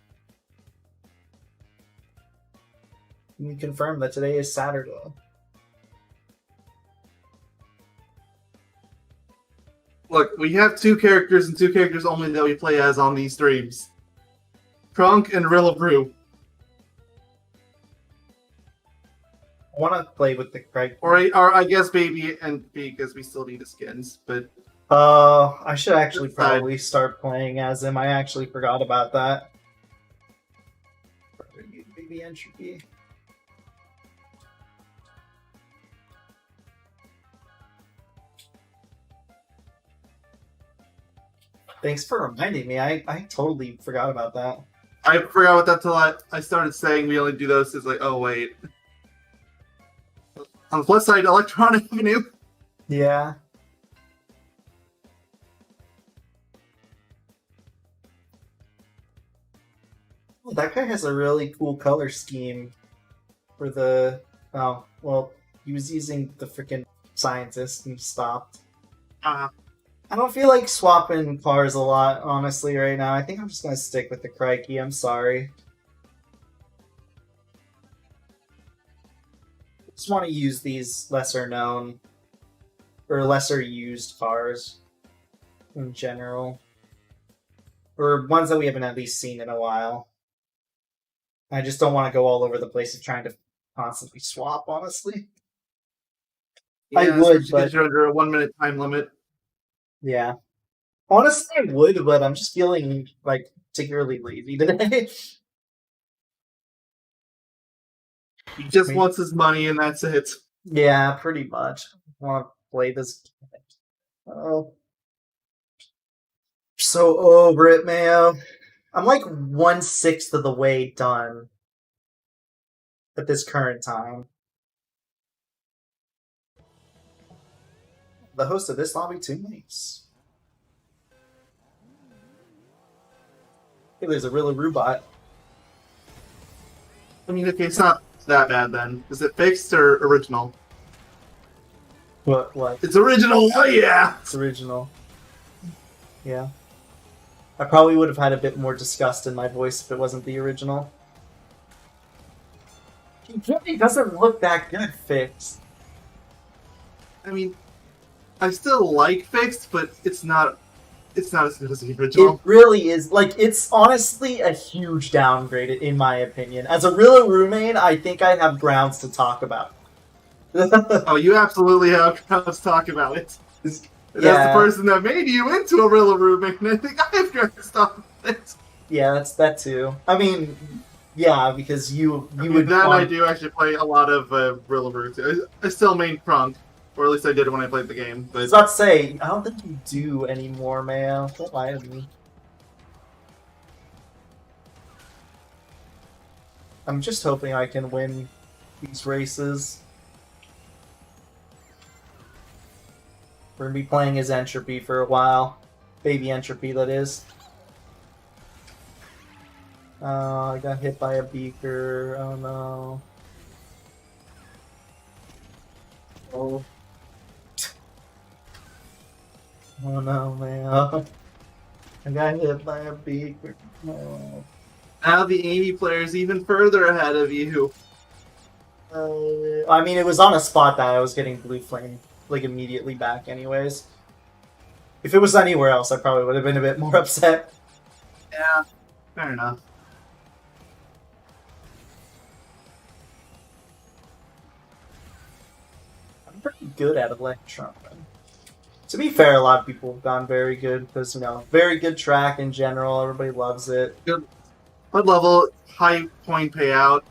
We confirm that today is Saturday. Look, we have 2 characters and 2 characters only that we play as on these streams. Trunk and Rillabroo. I want to play with the Craig. Or I guess Baby and B, because we still need the skins, but... I should actually Reside. probably start playing as him. I actually forgot about that. Baby Entropy. Thanks for reminding me. I totally forgot about that. I forgot about that till I started saying we only do those. It's like, oh wait. On the plus side, Electronic Avenue. Yeah. Oh, that guy has a really cool color scheme for the... Oh, well, he was using the freaking scientist and stopped. I don't feel like swapping cars a lot, honestly, right now. I think I'm just going to stick with the Crikey. I'm sorry. Just want to use these lesser known or lesser used cars in general. Or ones that we haven't at least seen in a while. I just don't want to go all over the place of trying to constantly swap, honestly. I would, especially but... because you're under a 1-minute time limit. Yeah. Honestly, I would, but I'm just feeling, like, particularly lazy today. He just wants his money and that's it. Yeah, pretty much. I want to play this. Oh. So over it, man. I'm like 1/6 of the way done at this current time. The host of this lobby too, nice. Hey, there's a real robot. I mean, okay, it's not that bad then. Is it fixed or original? What? It's original! Oh yeah! It's original. Yeah. I probably would have had a bit more disgust in my voice if it wasn't the original. It doesn't look that good fixed. I mean, I still like fixed, but it's not as good as the original. It really is. Like, it's honestly a huge downgrade, in my opinion. As a real roommate, I think I have grounds to talk about. Oh, you absolutely have grounds to talk about it. That's the person that made you into a real roommate, and I think I have grounds to talk about it. Yeah, that's that too. I mean, yeah, because you would. That I do actually play a lot of real roommate. I still main Prunk. Or at least I did when I played the game. But I was about to say, I don't think you do anymore, man. Don't lie to me. I'm just hoping I can win these races. We're gonna be playing as Entropy for a while. Baby Entropy, that is. I got hit by a beaker. Oh no. Oh. Oh no, man. I got hit by a beaker. Oh. Now the Amy player is even further ahead of you. I mean, it was on a spot that I was getting blue flame, like, immediately back anyways. If it was anywhere else, I probably would have been a bit more upset. Yeah, fair enough. I'm pretty good at Electron. To be fair, a lot of people have gone very good because, you know, very good track in general. Everybody loves it. Good level, high point payout.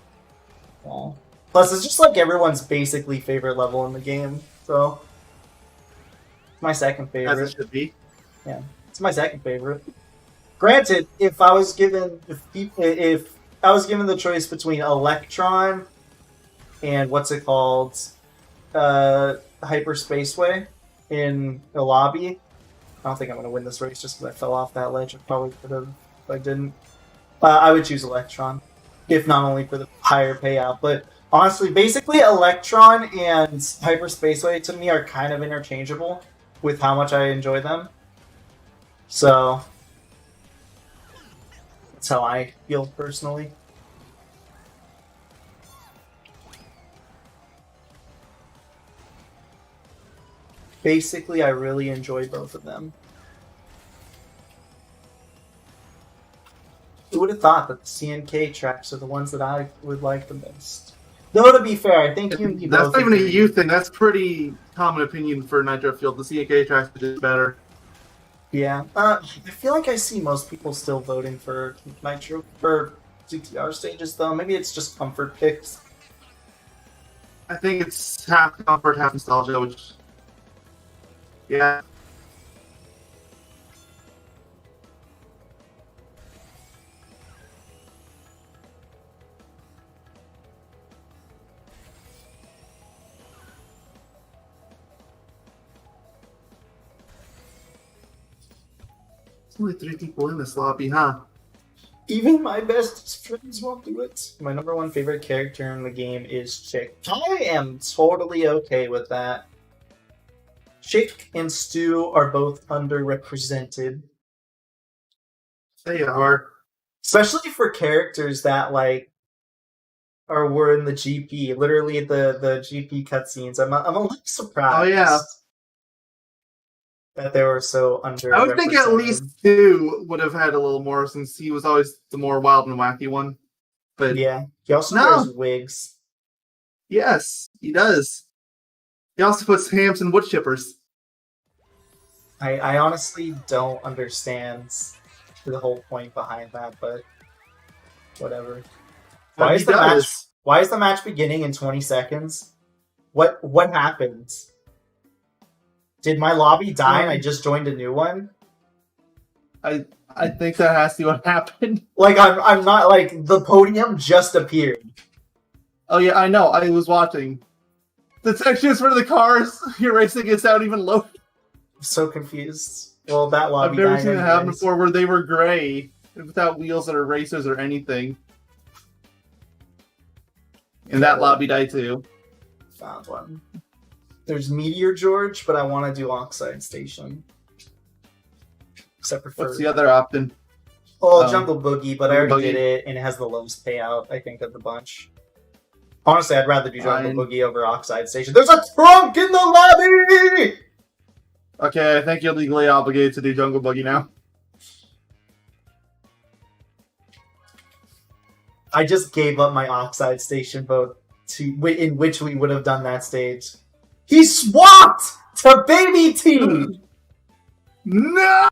Yeah. Plus, it's just like everyone's basically favorite level in the game. So, it's my second favorite. As it should be. Yeah, it's my second favorite. Granted, if I was given the choice between Electron and what's it called, Hyperspaceway in a lobby, I don't think I'm gonna win this race just because I fell off that ledge. I probably could have if I didn't. I would choose Electron, if not only for the higher payout, but honestly, basically Electron and Hyperspaceway to me are kind of interchangeable with how much I enjoy them. So that's how I feel personally. Basically, I really enjoy both of them. Who would have thought that the CNK tracks are the ones that I would like the most? Though, to be fair, I think you and me That's both not even a agree. you thing. That's pretty common opinion for Nitro Field. The CK tracks are just better. Yeah. I feel like I see most people still voting for Nitro for GTR stages, though. Maybe it's just comfort picks. I think it's half comfort, half nostalgia, which... Yeah. There's only 3 people in this lobby, huh? Even my best friends won't do it. My number one favorite character in the game is Chick. I am totally okay with that. Chick and Stu are both underrepresented. They are. Especially for characters that, like, were in the GP. Literally, the GP cutscenes. I'm a little surprised. Oh, yeah. That they were so underrepresented. I would think at least 2 would have had a little more, since he was always the more wild and wacky one. But yeah, he also No. wears wigs. yes, he does. He also puts hams and wood chippers. I honestly don't understand the whole point behind that, but whatever. But he does. Why is the match beginning in 20 seconds? What happened? Did my lobby die and I just joined a new one? I think that has to be what happened. Like, I'm not, like, the podium just appeared. Oh yeah, I know. I was watching. The sections for the cars you're racing is out even lower. I'm so confused. Well, that lobby I've never died seen it happen anyways. before where they were gray without wheels or racers or anything. And that lobby died too. Found one. There's Meteor George, but I want to do Oxide Station. Except for What's the other option? Jungle Boogie, but I already Boogie. did it, and it has the lowest payout, I think, of the bunch. Honestly, I'd rather do Jungle Fine. Boogie over Oxide Station. There's a trunk in the lobby! Okay, I think you're legally obligated to do Jungle Buggy now. I just gave up my Oxide Station vote in which we would have done that stage. He swapped to Baby T! No!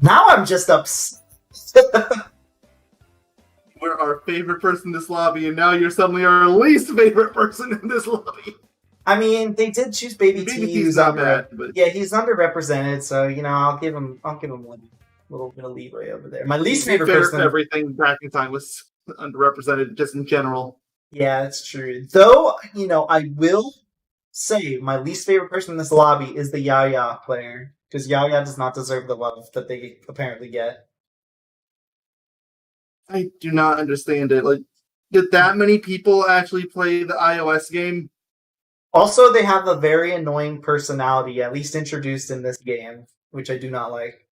Now I'm just upset. We're our favorite person in this lobby, and now you're suddenly our least favorite person in this lobby. I mean, they did choose Baby T. Baby T's who's not bad, but Yeah, he's underrepresented, so I'll give him one little bit of leeway over there. My least favorite person. Everything back in time was underrepresented, just in general. Yeah, it's true. Though, I will say my least favorite person in this lobby is the Yaya player, because Yaya does not deserve the love that they apparently get. I do not understand it. Like, did that many people actually play the iOS game? Also, they have a very annoying personality, at least introduced in this game, which I do not like.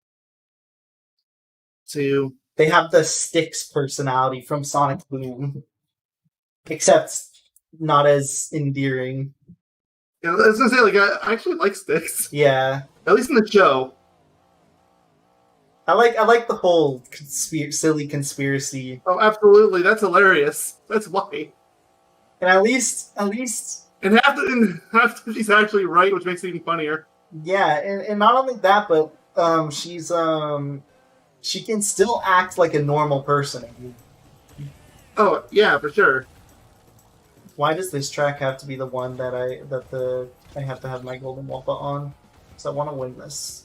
They have the Styx personality from Sonic Boom. Except not as endearing. Yeah, I was gonna say, like, I actually like Styx. Yeah. At least in the show. I like the whole silly conspiracy. Oh, absolutely. That's hilarious. That's why. And at least And half the she's actually right, which makes it even funnier. yeah, and not only that, but she can still act like a normal person. Oh, yeah, for sure. Why does this track have to be the one that I have to have my Golden Wampa on? Because I want to win this.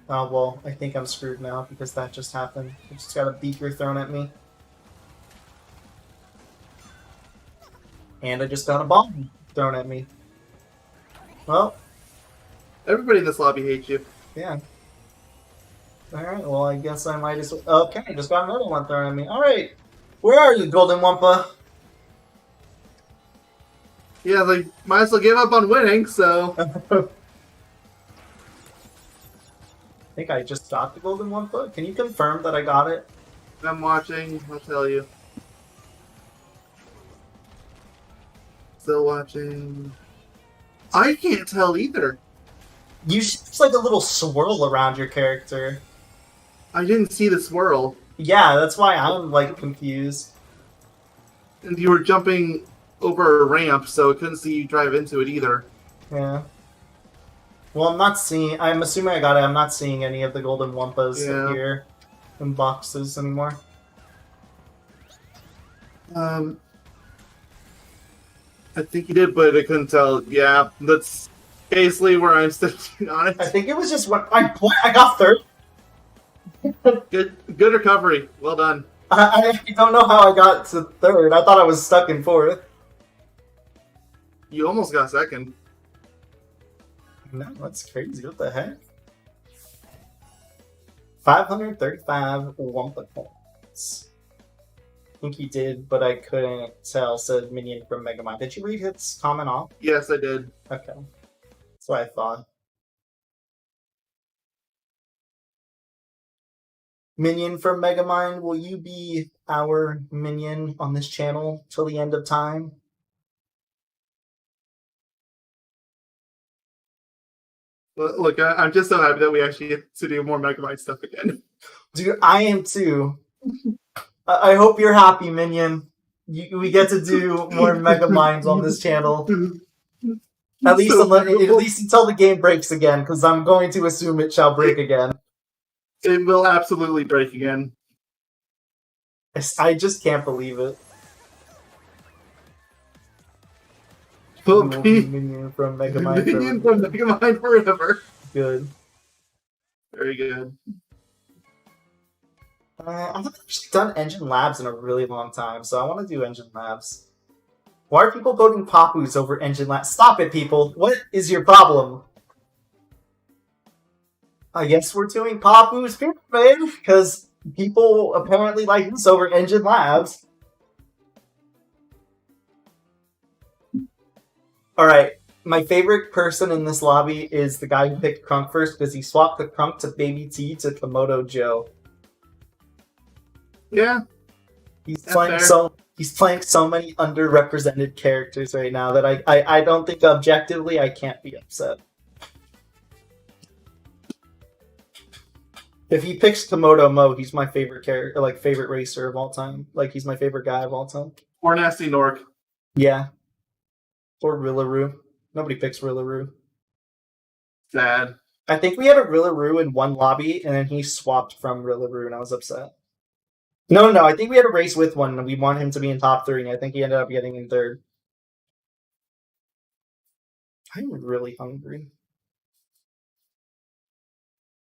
Oh, well, I think I'm screwed now because that just happened. I just got a beaker thrown at me. And I just got a bomb thrown at me. Well, Everybody in this lobby hates you. yeah. Alright, well, I guess I might as well... Okay, I just got another one thrown at me. Alright. Where are you, Golden Wampa? Yeah, like, might as well give up on winning, so... I think I just got the Golden Wampa. Can you confirm that I got it? I'm watching, I'll tell you. Still watching. I can't tell either. It's like a little swirl around your character. I didn't see the swirl. Yeah, that's why I'm like confused. And you were jumping over a ramp, so I couldn't see you drive into it either. Yeah. Well, I'm assuming I got it. I'm not seeing any of the golden wumpas here in boxes anymore. I think you did, but I couldn't tell. Yeah, that's basically where I'm sitting on it. I think it was just when I got third. Good recovery. Well done. I don't know how I got to third. I thought I was stuck in fourth. You almost got second. No, that's crazy. What the heck? 535 Wumpa points. I think he did, but I couldn't tell. Said Minion from Megamind. Did you read his comment off? Yes, I did. Okay. That's what I thought. Minion from Megamind, will you be our minion on this channel till the end of time? Look, I'm just so happy that we actually get to do more Megamind stuff again. Dude, I am too. I hope you're happy, Minion. We get to do more Megaminds on this channel. At least until the game breaks again, because I'm going to assume it shall break again. It will absolutely break again. I just can't believe it. Minion from Megamind. Minion from Megamind forever. Good. Very good. I haven't actually done Engine Labs in a really long time, so I want to do Engine Labs. Why are people voting Papus over Engine Labs? Stop it, people! What is your problem? I guess we're doing Papu's Pyramid, because people apparently like this over Engine Labs. Alright, my favorite person in this lobby is the guy who picked Crunk first, because he swapped the Crunk to Baby T to Komodo Joe. Yeah. He's playing so many underrepresented characters right now that I don't think objectively I can't be upset. If he picks Komodo Mo, he's my favorite character, like favorite racer of all time. Like he's my favorite guy of all time. Or Nasty Nork. Yeah. Or Rillaroo. Nobody picks Rillaroo. Sad. I think we had a Rillaroo in one lobby, and then he swapped from Rillaroo, and I was upset. No, I think we had a race with one, and we want him to be in top 3, and I think he ended up getting in 3rd. I'm really hungry.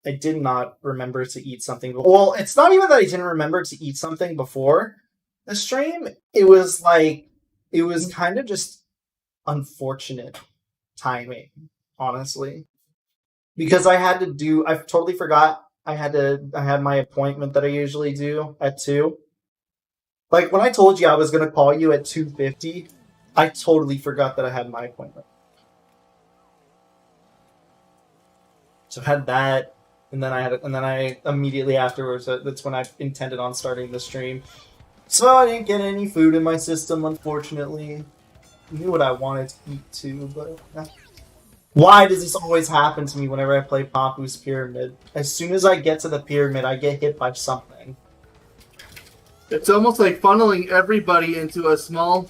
I did not remember to eat something. Well, it's not even that I didn't remember to eat something before the stream. It was kind of just unfortunate timing, honestly. Because I totally forgot I had my appointment that I usually do at 2. Like, when I told you I was going to call you at 2:50, I totally forgot that I had my appointment. So I had that, and then I immediately afterwards, that's when I intended on starting the stream. So I didn't get any food in my system, unfortunately. I knew what I wanted to eat too, but... Why does this always happen to me whenever I play Papu's Pyramid? As soon as I get to the pyramid, I get hit by something. It's almost like funneling everybody into a small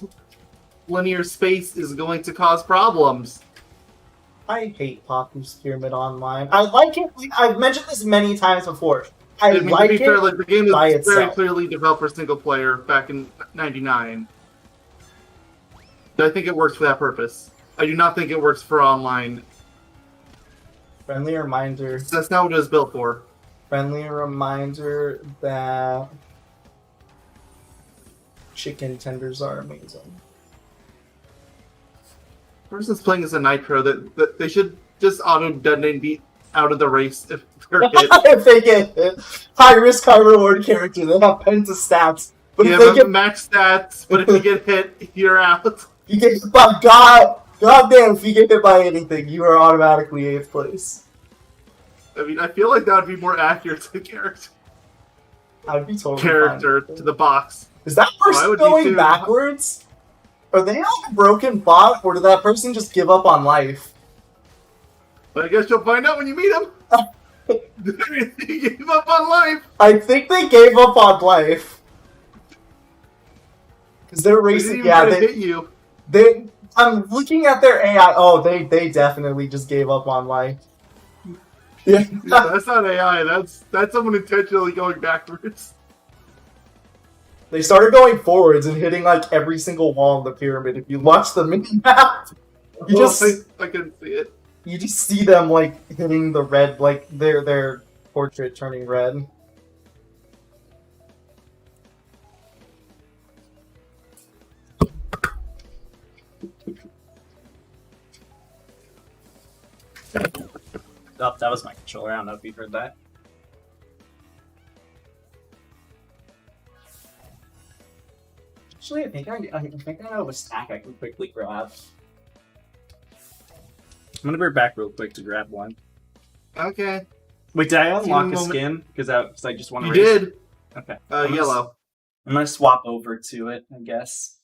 linear space is going to cause problems. I hate Papu's Pyramid Online. I like it. I've mentioned this many times before. I mean, like it fair, the game by is itself. very clearly developed for single player back in '99. I think it works for that purpose. I do not think it works for online. Friendly reminder. That's not what it was built for. Friendly reminder that chicken tenders are amazing. Person's playing as a Nitro that they should just auto detonate and be out of the race if they're hit. If they get hit. High risk, high reward character. They have pens of stats. But you if they have get max stats, but if you get hit, you're out. You get hit by goddamn, if you get hit by anything, you are automatically 8th place. I mean, I feel like that would be more accurate to the character. I'd be totally character fine. to the box. Is that I person would be going too. backwards? Are they on a broken bot, or did that person just give up on life? But I guess you'll find out when you meet him. He gave up on life. I think they gave up on life. Because they're They racing. didn't even Yeah, try to hit you. I'm looking at their AI. Oh, they definitely just gave up on life. Yeah. Yeah, that's not AI. That's someone intentionally going backwards. They started going forwards and hitting like every single wall in the pyramid. If you watch the mini map, you just I can see it. you just see them like hitting the red, like their portrait turning red. Oh, that was my controller. I don't know if you heard that. Actually, I think I know of a stack I can quickly grab. I'm gonna be back real quick to grab one. Okay. Wait, did I unlock a moment. skin? Because I just want to. You did. Okay. Yellow. I'm gonna swap over to it, I guess.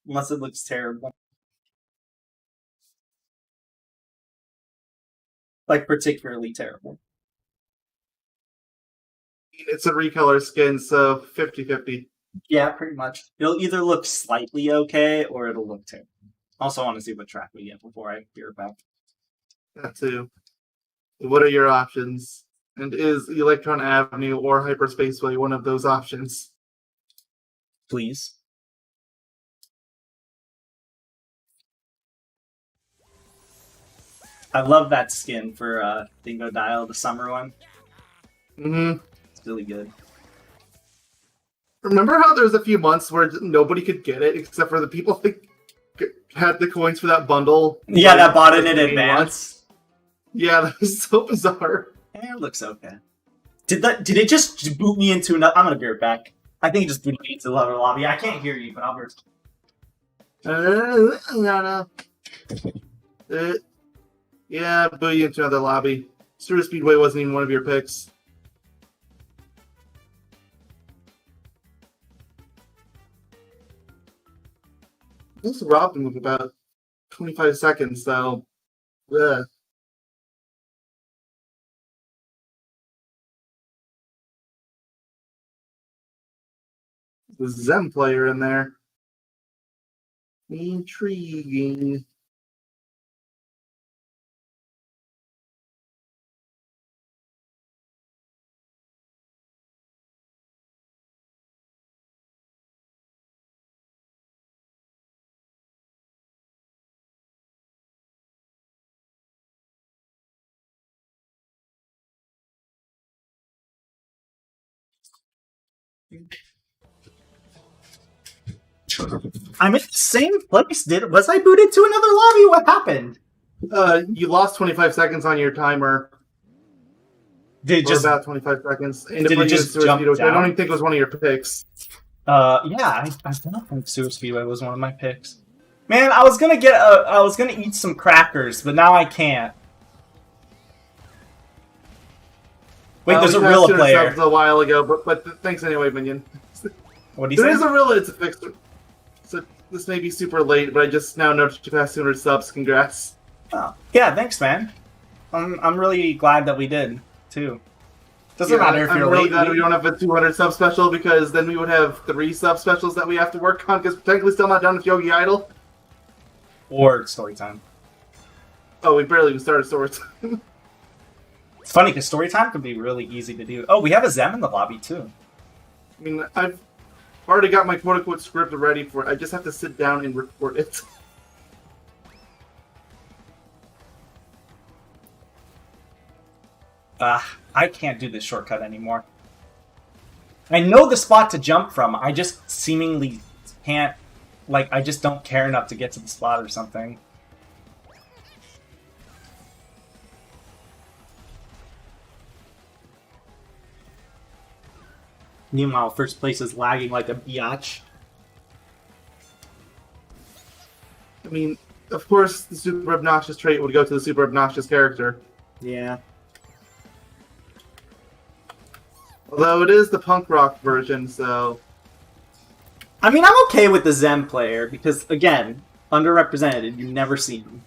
Unless it looks terrible. Like, particularly terrible. It's a recolor skin, so 50-50. Yeah, pretty much. It'll either look slightly okay, or it'll look terrible. Also, I want to see what track we get before I hear back. That too. What are your options? And is Electron Avenue or Hyperspaceway one of those options? Please. I love that skin for Dingo Dial, the summer one. Mm-hmm. It's really good. Remember how there was a few months where nobody could get it except for the people that had the coins for that bundle? Yeah, that bought it in advance. Yeah, that was so bizarre. It looks okay. Did it just boot me into another? I'm gonna be right back. I think it just booted me into another lobby. I can't hear you, but I'll be yeah, boot you into another lobby. Super Speedway wasn't even one of your picks. This robbed him with about 25 seconds, though. Ugh. The Zen player in there. Intriguing. I'm in the same place. Was I booted to another lobby? What happened? You lost 25 seconds on your timer. Did it just about 25 seconds. And did it just jump Speedway, down? I don't even think it was one of your picks. Yeah, I don't think Sewer Speedway was one of my picks. Man, I was gonna eat some crackers, but now I can't. Wait, there's a Rilla player. A while ago, but thanks anyway, Minion. What do you say? There is a Rilla. It's a fixed. So this may be super late, but I just now noticed you passed 200 subs. Congrats. Oh, yeah, thanks, man. I'm really glad that we did too. Doesn't matter if I'm you're really late. glad we don't have a 200 sub special because then we would have 3 sub specials that we have to work on because we're technically still not done with Yogi Idol. Or story time. Oh, we barely even started swords. It's funny because story time can be really easy to do. Oh, we have a Zem in the lobby too. I mean, I've already got my quote-unquote script ready for it. I just have to sit down and record it. I can't do this shortcut anymore. I know the spot to jump from. I just seemingly can't. Like, I just don't care enough to get to the spot or something. Meanwhile, first place is lagging like a biatch. I mean, of course, the super obnoxious trait would go to the super obnoxious character. Yeah. Although it is the punk rock version, so I mean, I'm okay with the Zen player because, again, underrepresented. You never see him.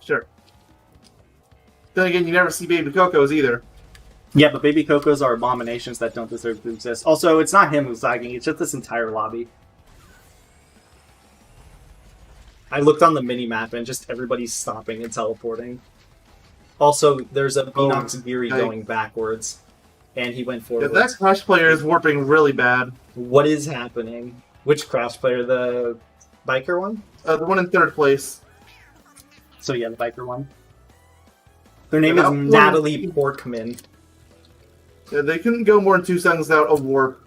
sure. Then again, you never see Baby Cocos either. Yeah, but baby Cocos are abominations that don't deserve to exist. Also, it's not him who's lagging, it's just this entire lobby. I looked on the mini-map and just everybody's stopping and teleporting. Also, there's a Beanox Geary going backwards. And he went Yeah, forwards. that Crash player is warping really bad. What is happening? Which Crash player? The biker one? The one in third place. So yeah, the biker one. Their name Yeah, is that Natalie Porkman. Yeah, they couldn't go more than 2 seconds without a warp.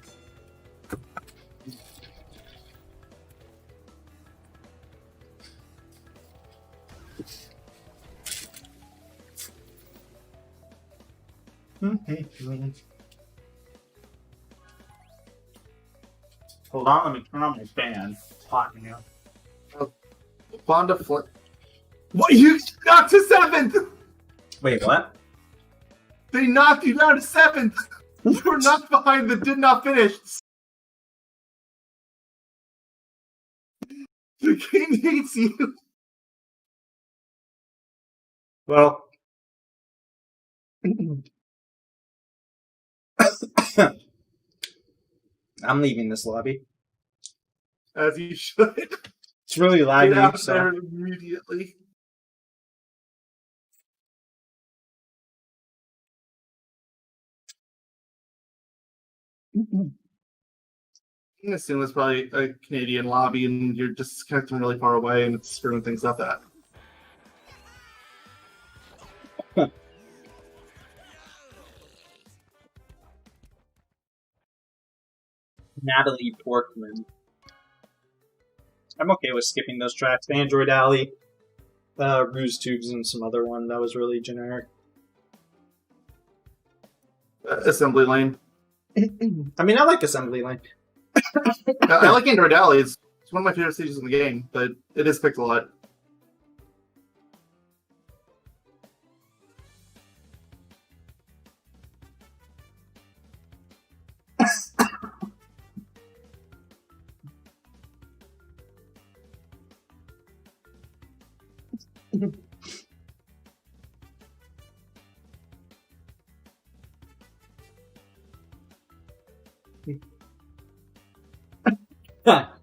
Hold on, let me turn on my fan. It's hot in here. Fonda Flint. What? You got to 7th! Wait, what? They knocked you down to 7th! You were knocked behind the did not finish. The game hates you. Well. I'm leaving this lobby. As you should. It's really Get laggy, out so. there immediately. I'm gonna assume it's probably a Canadian lobby and you're just connecting really far away and it's screwing things up that. Natalie Porkman. I'm okay with skipping those tracks. Android Alley, Ruse Tubes, and some other one that was really generic. Assembly lane. I mean, I like Assembly Line. I like Android Alley. It's one of my favorite stages in the game, but it is picked a lot.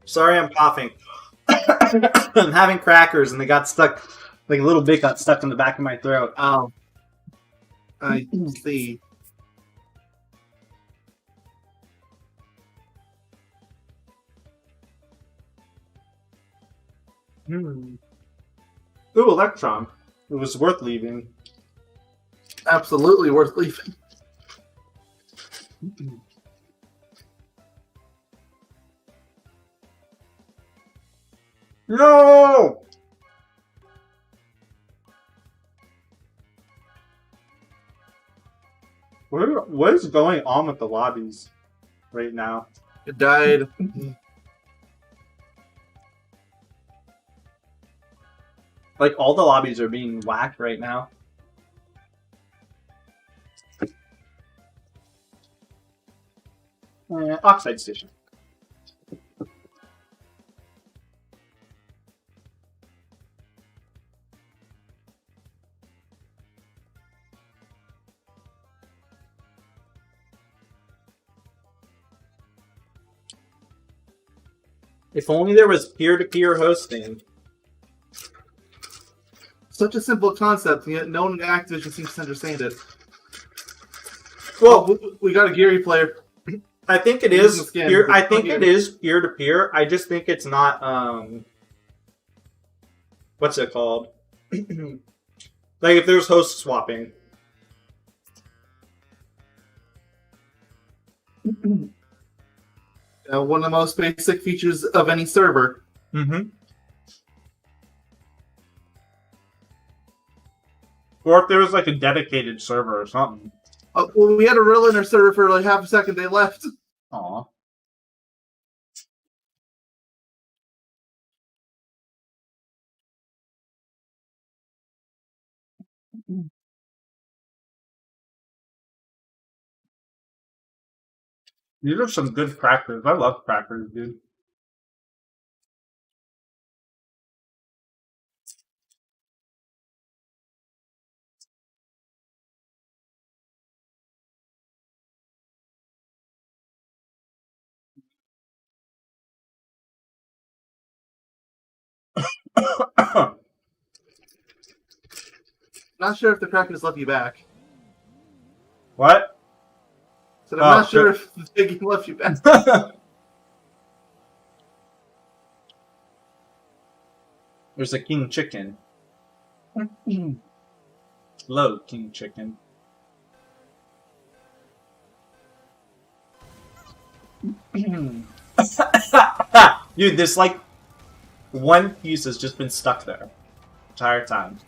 Sorry, I'm coughing. I'm having crackers and they got stuck. Like a little bit got stuck in the back of my throat. Oh. I see. Ooh, Electron. It was worth leaving. Absolutely worth leaving. No! What is going on with the lobbies right now? It died. Like, all the lobbies are being whacked right now. Oxide Station. If only there was peer-to-peer hosting. Such a simple concept, yet no one in Activision seems to understand it. Well, We got a Geary player. I think it is peer. I think it is peer-to-peer. I just think it's not. What's it called? Like if there's host swapping. One of the most basic features of any server. Mm-hmm. Or if there was like a dedicated server or something. Well, we had a real in our server for like half a second. They left. Aw. These are some good crackers. I love crackers, dude. Not sure if the crackers love you back. What? So I'm not sure if the piggy loves you back. There's a king chicken. Hello, king chicken. Dude, this like one piece has just been stuck there the entire time.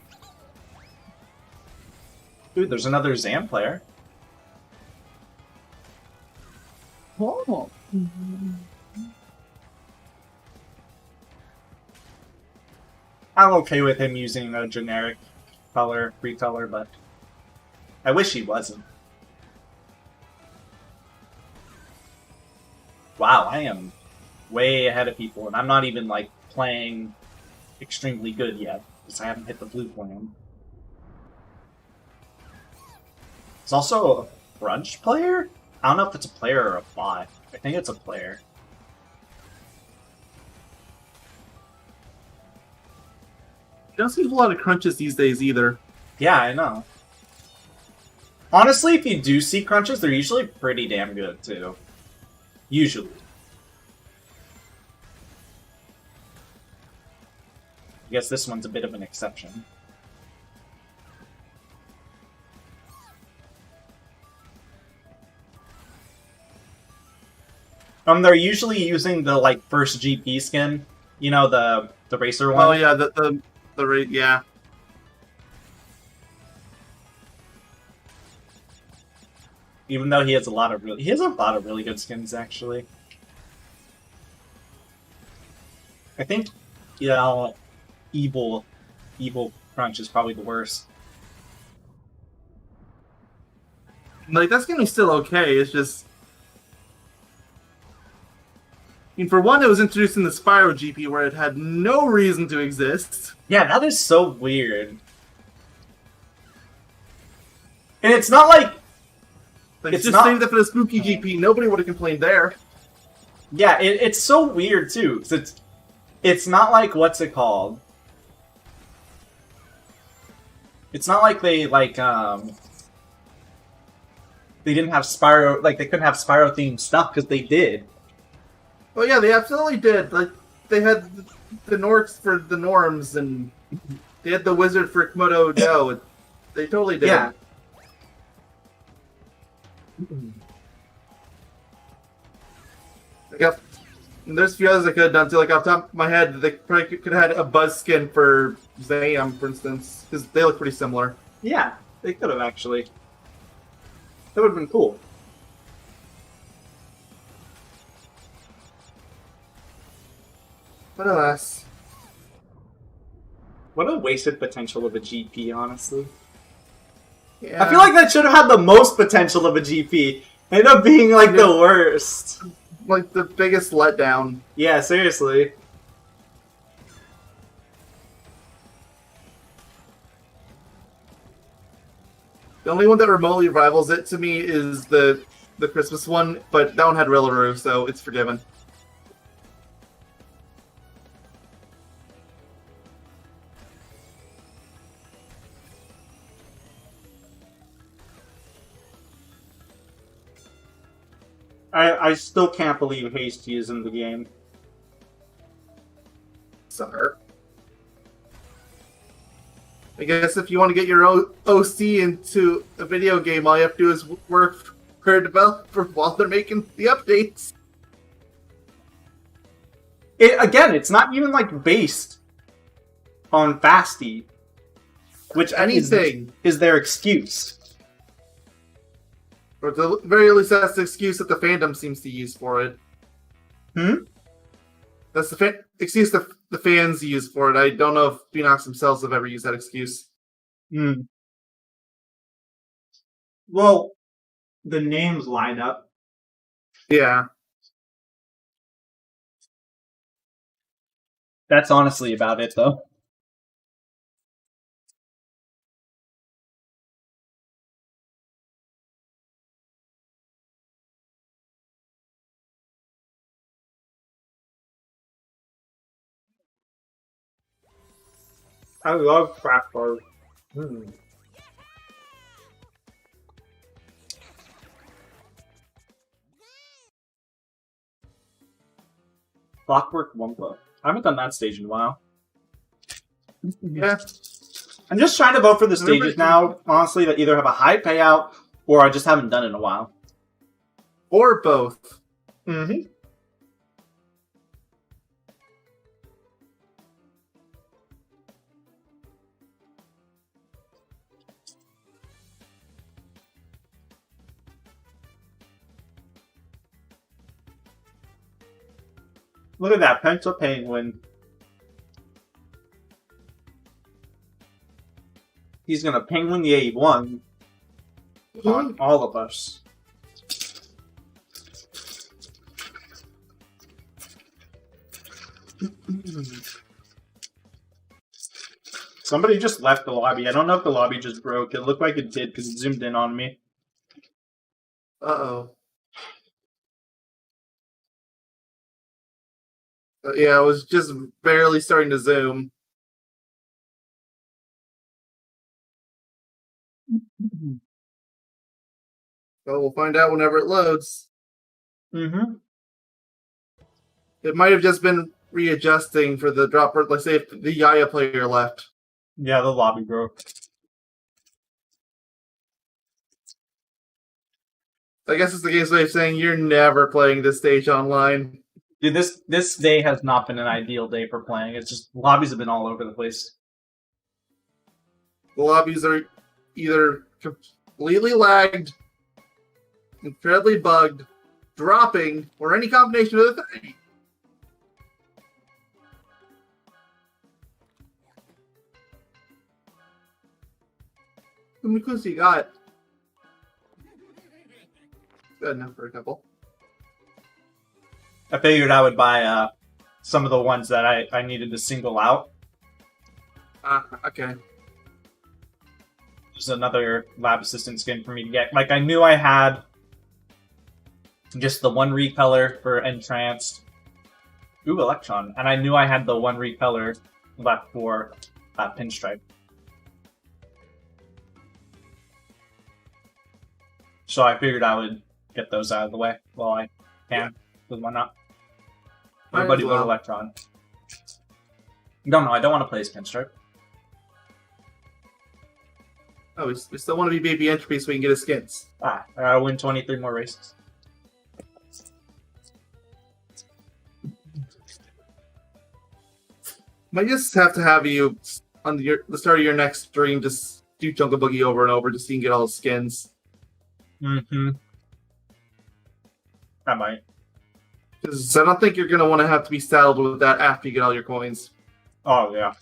Dude, there's another Zam player. Oh. I'm okay with him using a generic color, free color, but I wish he wasn't. Wow, I am way ahead of people, and I'm not even like playing extremely good yet because I haven't hit the blue plan. It's also a brunch player? I don't know if it's a player or a bot. I think it's a player. You don't see a lot of crunches these days either. Yeah, I know. Honestly, if you do see crunches, they're usually pretty damn good, too. Usually. I guess this one's a bit of an exception. They're usually using the, like, first GP skin. You know, the racer one? Oh yeah, the yeah. Even though he has a lot of really good skins, actually. I think, yeah, Evil Crunch is probably the worst. Like, that skin is still okay, it's just... I mean, for one, it was introduced in the Spyro GP where it had no reason to exist. Yeah, that is so weird. And it's not like... Like, It's just not- saying that for the Spooky GP, nobody would have complained there. Yeah, it's so weird, too. 'Cause it's not like, what's it called? It's not like they, like, they didn't have Spyro... Like, they couldn't have Spyro-themed stuff, because they did. Oh yeah, they absolutely did. Like, they had the Norks for the Norms, and they had the Wizard for Komodo Joe. They totally did. Yeah. Like, there's a few others I could have done too. Like, off the top of my head, they probably could have had a Buzz skin for Zam, for instance, because they look pretty similar. Yeah, they could have, actually. That would have been cool. But alas. What a wasted potential of a GP, honestly. Yeah. I feel like that should have had the most potential of a GP. Ended up being, like, the worst. Like, the biggest letdown. Yeah, seriously. The only one that remotely rivals it to me is the Christmas one, but that one had Rillaroo, so it's forgiven. I still can't believe Hasty is in the game. Sorry. I guess if you want to get your OC into a video game, all you have to do is work for a developer while they're making the updates. Again, it's not even, like, based on Fasty. Which Anything. is their excuse. Or at the very least, that's the excuse that the fandom seems to use for it. That's the excuse that the fans use for it. I don't know if Beanox themselves have ever used that excuse. Well, the names line up. Yeah. That's honestly about it, though. I love craft bars. Clockwork Wumpa. I haven't done that stage in a while. Yeah. I'm just trying to vote for the Remember- stages now, honestly, that either have a high payout or I just haven't done it in a while. Or both. Mm-hmm. Look at that, Pencil Penguin. He's gonna penguin the A1 on all of us. Somebody just left the lobby. I don't know if the lobby just broke. It looked like it did because it zoomed in on me. Uh-oh. Yeah, I was just barely starting to zoom. So we'll find out whenever it loads. Mm-hmm. It might have just been readjusting for the drop. Let's say if the Yaya player left. Yeah, the lobby broke. I guess it's the game's way of saying you're never playing this stage online. Dude, this day has not been an ideal day for playing. It's just lobbies have been all over the place. The lobbies are either completely lagged, incredibly bugged, dropping, or any combination of the three. How many clues you got? Good enough for a couple. I figured I would buy some of the ones that I needed to single out. Okay. There's another lab assistant skin for me to get. Like, I knew I had just the one repeller for Entranced. Ooh, Electron. And I knew I had the one repeller left for Pinstripe. So I figured I would get those out of the way while I can. Because why not? Everybody as vote well. Electron. No, I don't want to play as Pinstripe. Oh, we still want to be Baby Entropy so we can get his skins. I gotta win 23 more races. Might just have to have you on the start of your next stream just do Jungle Boogie over and over just so you can get all the skins. Mm-hmm. I might. Because I don't think you're going to want to have to be saddled with that after you get all your coins. Oh, yeah.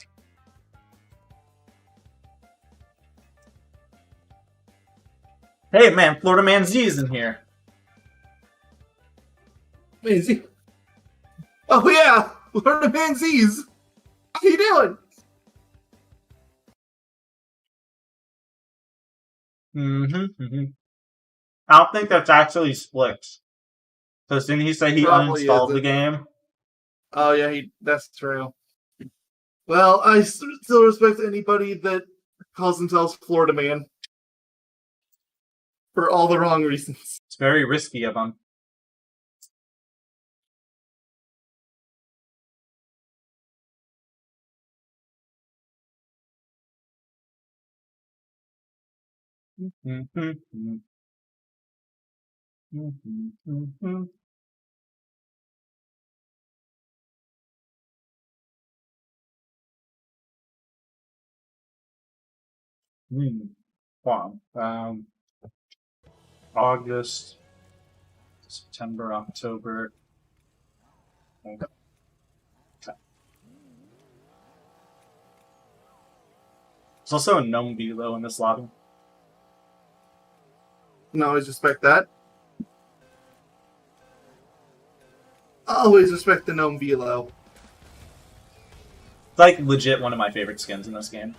Hey, man, Florida Man Z is in here. Amazing. Oh, yeah! Florida Man Z's! How you doing? Mm-hmm. I don't think that's actually split. So didn't he say he Probably uninstalled the isn't. game? Oh, yeah, that's true. Well, I still respect anybody that calls themselves Florida Man. For all the wrong reasons. It's very risky of him. Wow. August, September, October. Okay. There's also a gnome below in this lobby. No, I always respect that. always respect the gnome velo. It's like legit one of my favorite skins in this game.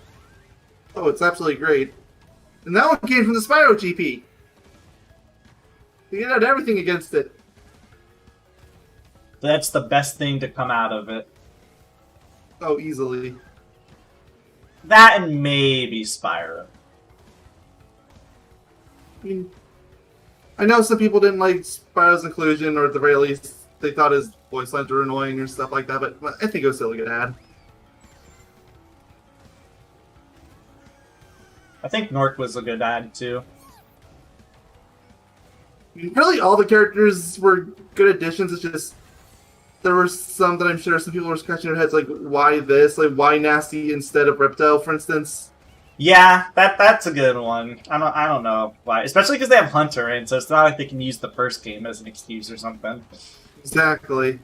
Oh, it's absolutely great. And that one came from the Spyro GP. You get out everything against it. That's the best thing to come out of it. Oh, easily. That and maybe Spyro. I mean, I know some people didn't like Spyro's inclusion, or at the very least, they thought his voice lines were annoying or stuff like that, but I think it was still a good ad. I think Nork was a good ad, too. I mean, really, all the characters were good additions. It's just there were some that I'm sure some people were scratching their heads, like, why this? Like, why Nasty instead of Ripto, for instance? Yeah, that's a good one. I don't know why. Especially because they have Hunter in, so it's not like they can use the first game as an excuse or something. Exactly.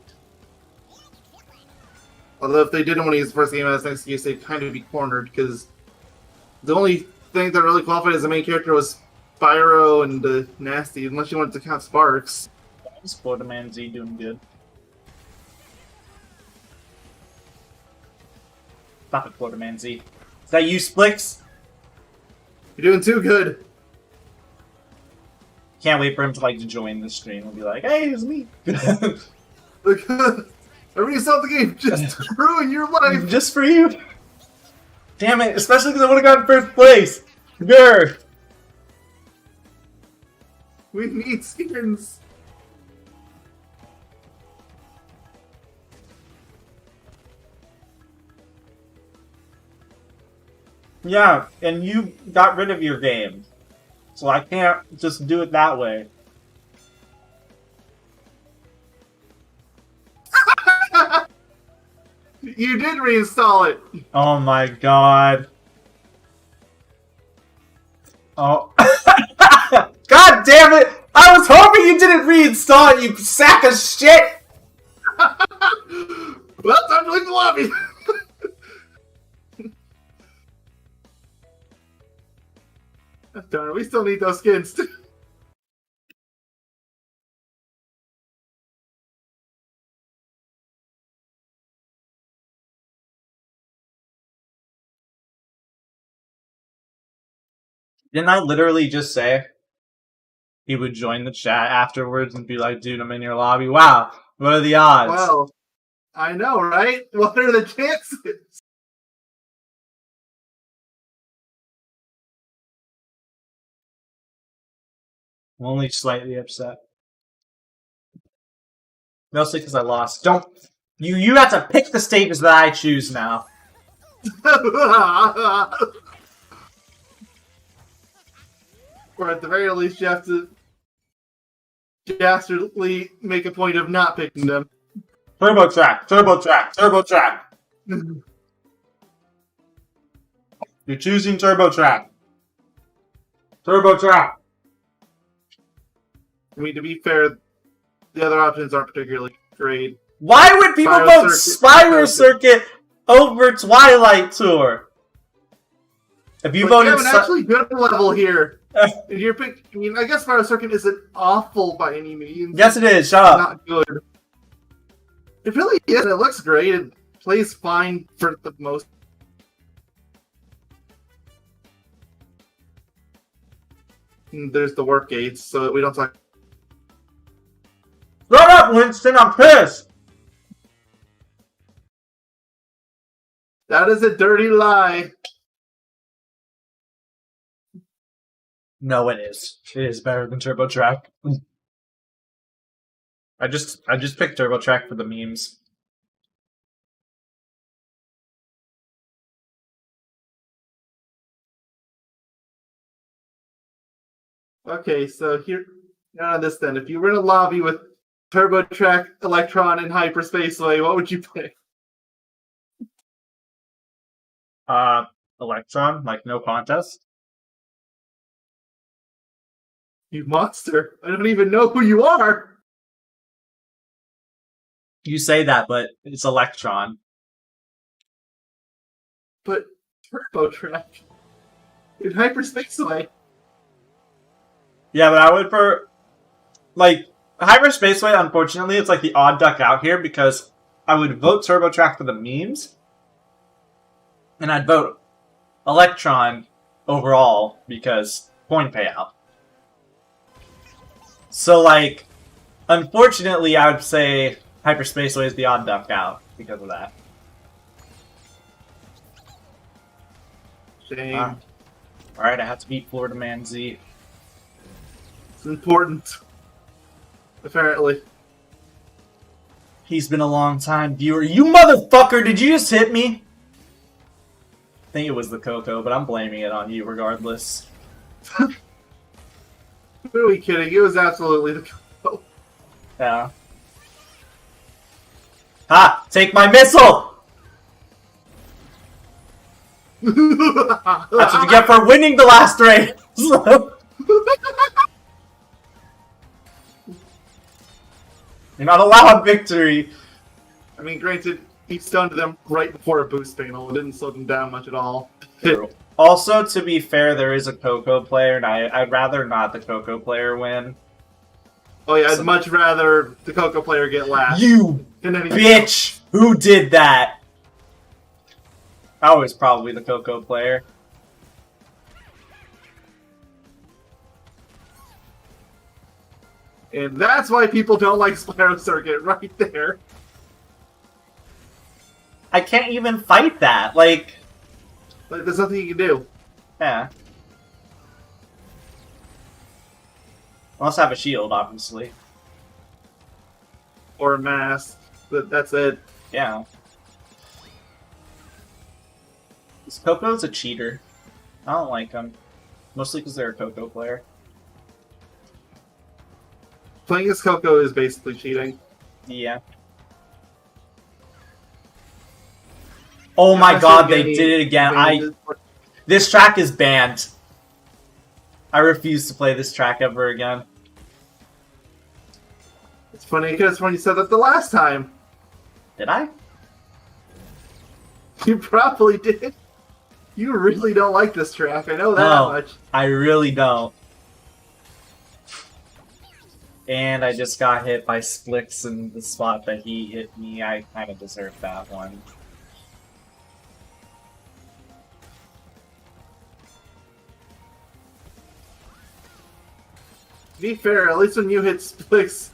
Although if they didn't want to use the first game as an excuse, they'd kind of be cornered, because the only thing that really qualified as the main character was Spyro and Nasty, unless you wanted to count Sparks. Spider-Man Z doing good. Stop it, Spider-Man Z. Is that you, Splix? You're doing too good. Can't wait for him to join the stream and be like, "Hey, it's me." Because I restart the game just to ruin your life. Just for you. Damn it! Especially because I would have gotten first place. Grr. We need skins. Yeah, and you got rid of your game, so I can't just do it that way. You did reinstall it. Oh my god. Oh. God damn it! I was hoping you didn't reinstall it, you sack of shit! Well, time to leave the lobby. Darn it, we still need those skins. Didn't I literally just say he would join the chat afterwards and be like, "Dude, I'm in your lobby." Wow, what are the odds? Well, I know, right? What are the chances? I'm only slightly upset. Mostly because I lost. Don't you have to pick the stages that I choose now. Or at the very least, you have to dastardly make a point of not picking them. Turbo track, turbo track, turbo track. You're choosing turbo track. Turbo track. I mean, to be fair, the other options aren't particularly great. Why would people Spyro vote Circuit. Spyro Circuit over Twilight Tour? If you But you voted have an actually good level here. And your pick, I mean, I guess Spyro Circuit isn't awful by any means. Yes, it is. Shut up. Not good. It really is. It looks great. It plays fine for the most. And there's the work gates, so we don't talk. Shut up, Winston. I'm pissed. That is a dirty lie. No, it is. It is better than Turbo Track. I just picked Turbo Track for the memes. Okay, so here on this then, if you were in a lobby with Turbo Track, Electron, and Hyperspaceway, what would you pick? Electron, like no contest. You monster! I don't even know who you are. You say that, but it's Electron. But Turbo Track in Hyperspaceway. Yeah, but I would Hyperspaceway, unfortunately, it's like the odd duck out here because I would vote TurboTrack for the memes, and I'd vote Electron overall because coin payout. So, like, unfortunately, I would say Hyperspaceway is the odd duck out because of that. Shame. Alright, I have to beat Florida Man Z. It's important. Apparently. He's been a long time viewer. You motherfucker, did you just hit me? I think it was the Coco, but I'm blaming it on you regardless. Who are we kidding? It was absolutely the Coco. Yeah. Ha! Take my missile! That's what you get for winning the last race! You're not allowed victory! I mean, granted, he stunned them right before a boost panel. It didn't slow them down much at all. Also, to be fair, there is a Coco player, and I'd rather not the Coco player win. Oh yeah, I'd much rather the Coco player get last. You bitch! Who did that? I was probably the Coco player. And that's why people don't like Spyro Circuit, right there. I can't even fight that, like... There's nothing you can do. Yeah. Unless I have a shield, obviously. Or a mask. But that's it. Yeah. This Coco's a cheater. I don't like him. Mostly because they're a Coco player. Playing as Coco is basically cheating. Yeah. Oh my god, they did it again. This track is banned. I refuse to play this track ever again. It's funny because when you said that the last time. Did I? You probably did. You really don't like this track. I know that much. I really don't. And I just got hit by Splix in the spot that he hit me. I kind of deserved that one. To be fair, at least when you hit Splix,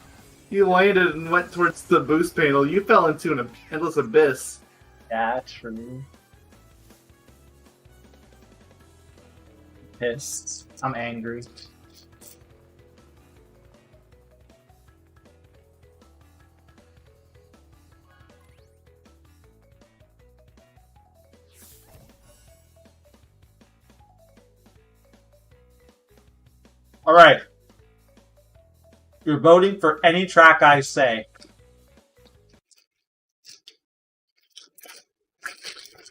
you landed and went towards the boost panel. You fell into an endless abyss. Yeah, true. Pissed. I'm angry. Alright. You're voting for any track I say.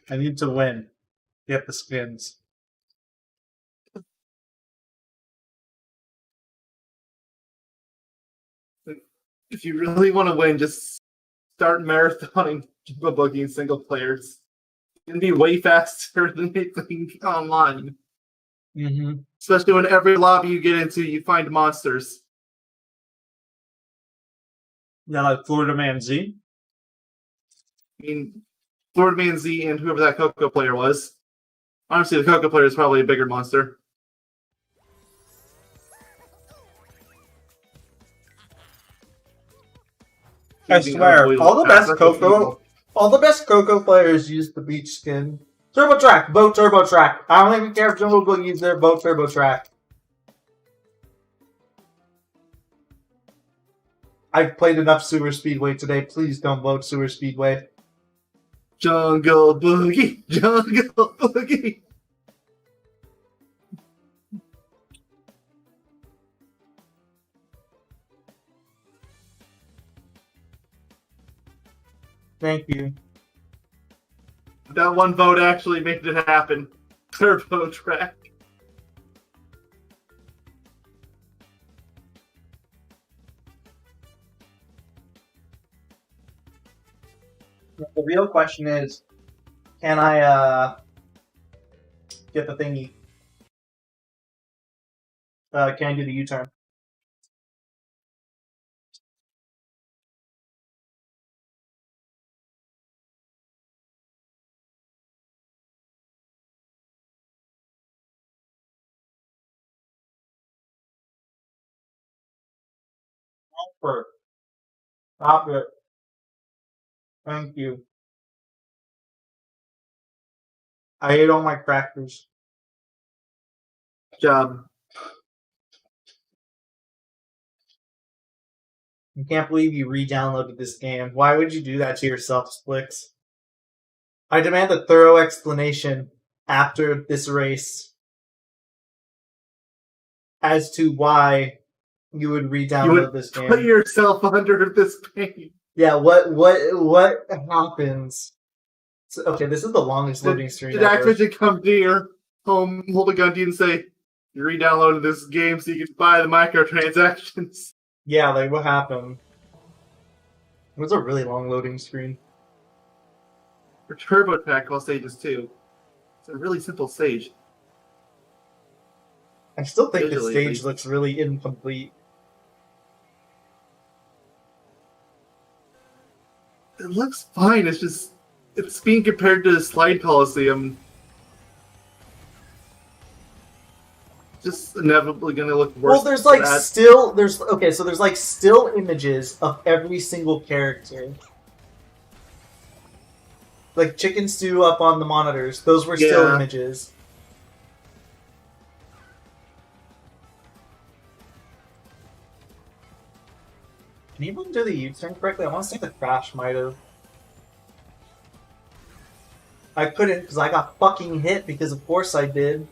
I need to win. Get the skins. If you really want to win, just start marathoning booking single players. It'll be way faster than anything online. Mm-hmm. Especially when every lobby you get into, you find monsters. Yeah, like Florida Man Z. I mean, Florida Man Z and whoever that Coco player was. Honestly, the Coco player is probably a bigger monster. I swear, all the best Coco players use the beach skin. Turbo Track, vote Turbo Track. I don't even care if Jungle Boogie's there, vote Turbo Track. I've played enough Sewer Speedway today. Please don't vote Sewer Speedway. Jungle Boogie, Jungle Boogie. Thank you. That one vote actually made it happen. Turbo Track. The real question is, can I get the thingy? Can I do the U-turn? First. Stop it. Thank you. I ate all my crackers. Job. I can't believe you re-downloaded this game. Why would you do that to yourself, Splix? I demand a thorough explanation after this race as to why you would re-download this game. Put yourself under this pain. Yeah, what happens? So, okay, this is the longest loading screen Did ever. Activision come to your home, hold a gun to you and say, you re-downloaded this game so you can buy the microtransactions? Yeah, like what happened? It was a really long loading screen. For TurboTax all stages too. It's a really simple stage. I still think the Visually, at stage least. looks really incomplete. It looks fine, it's just... It's being compared to the Slide Coliseum. Just inevitably gonna look worse. Well, there's like than that. still there's like still images of every single character. Like Chicken Stew up on the monitors, those were still Yeah. images. Can you even do the U-turn correctly? I want to say the crash might have. I couldn't because I got fucking hit because of course I did.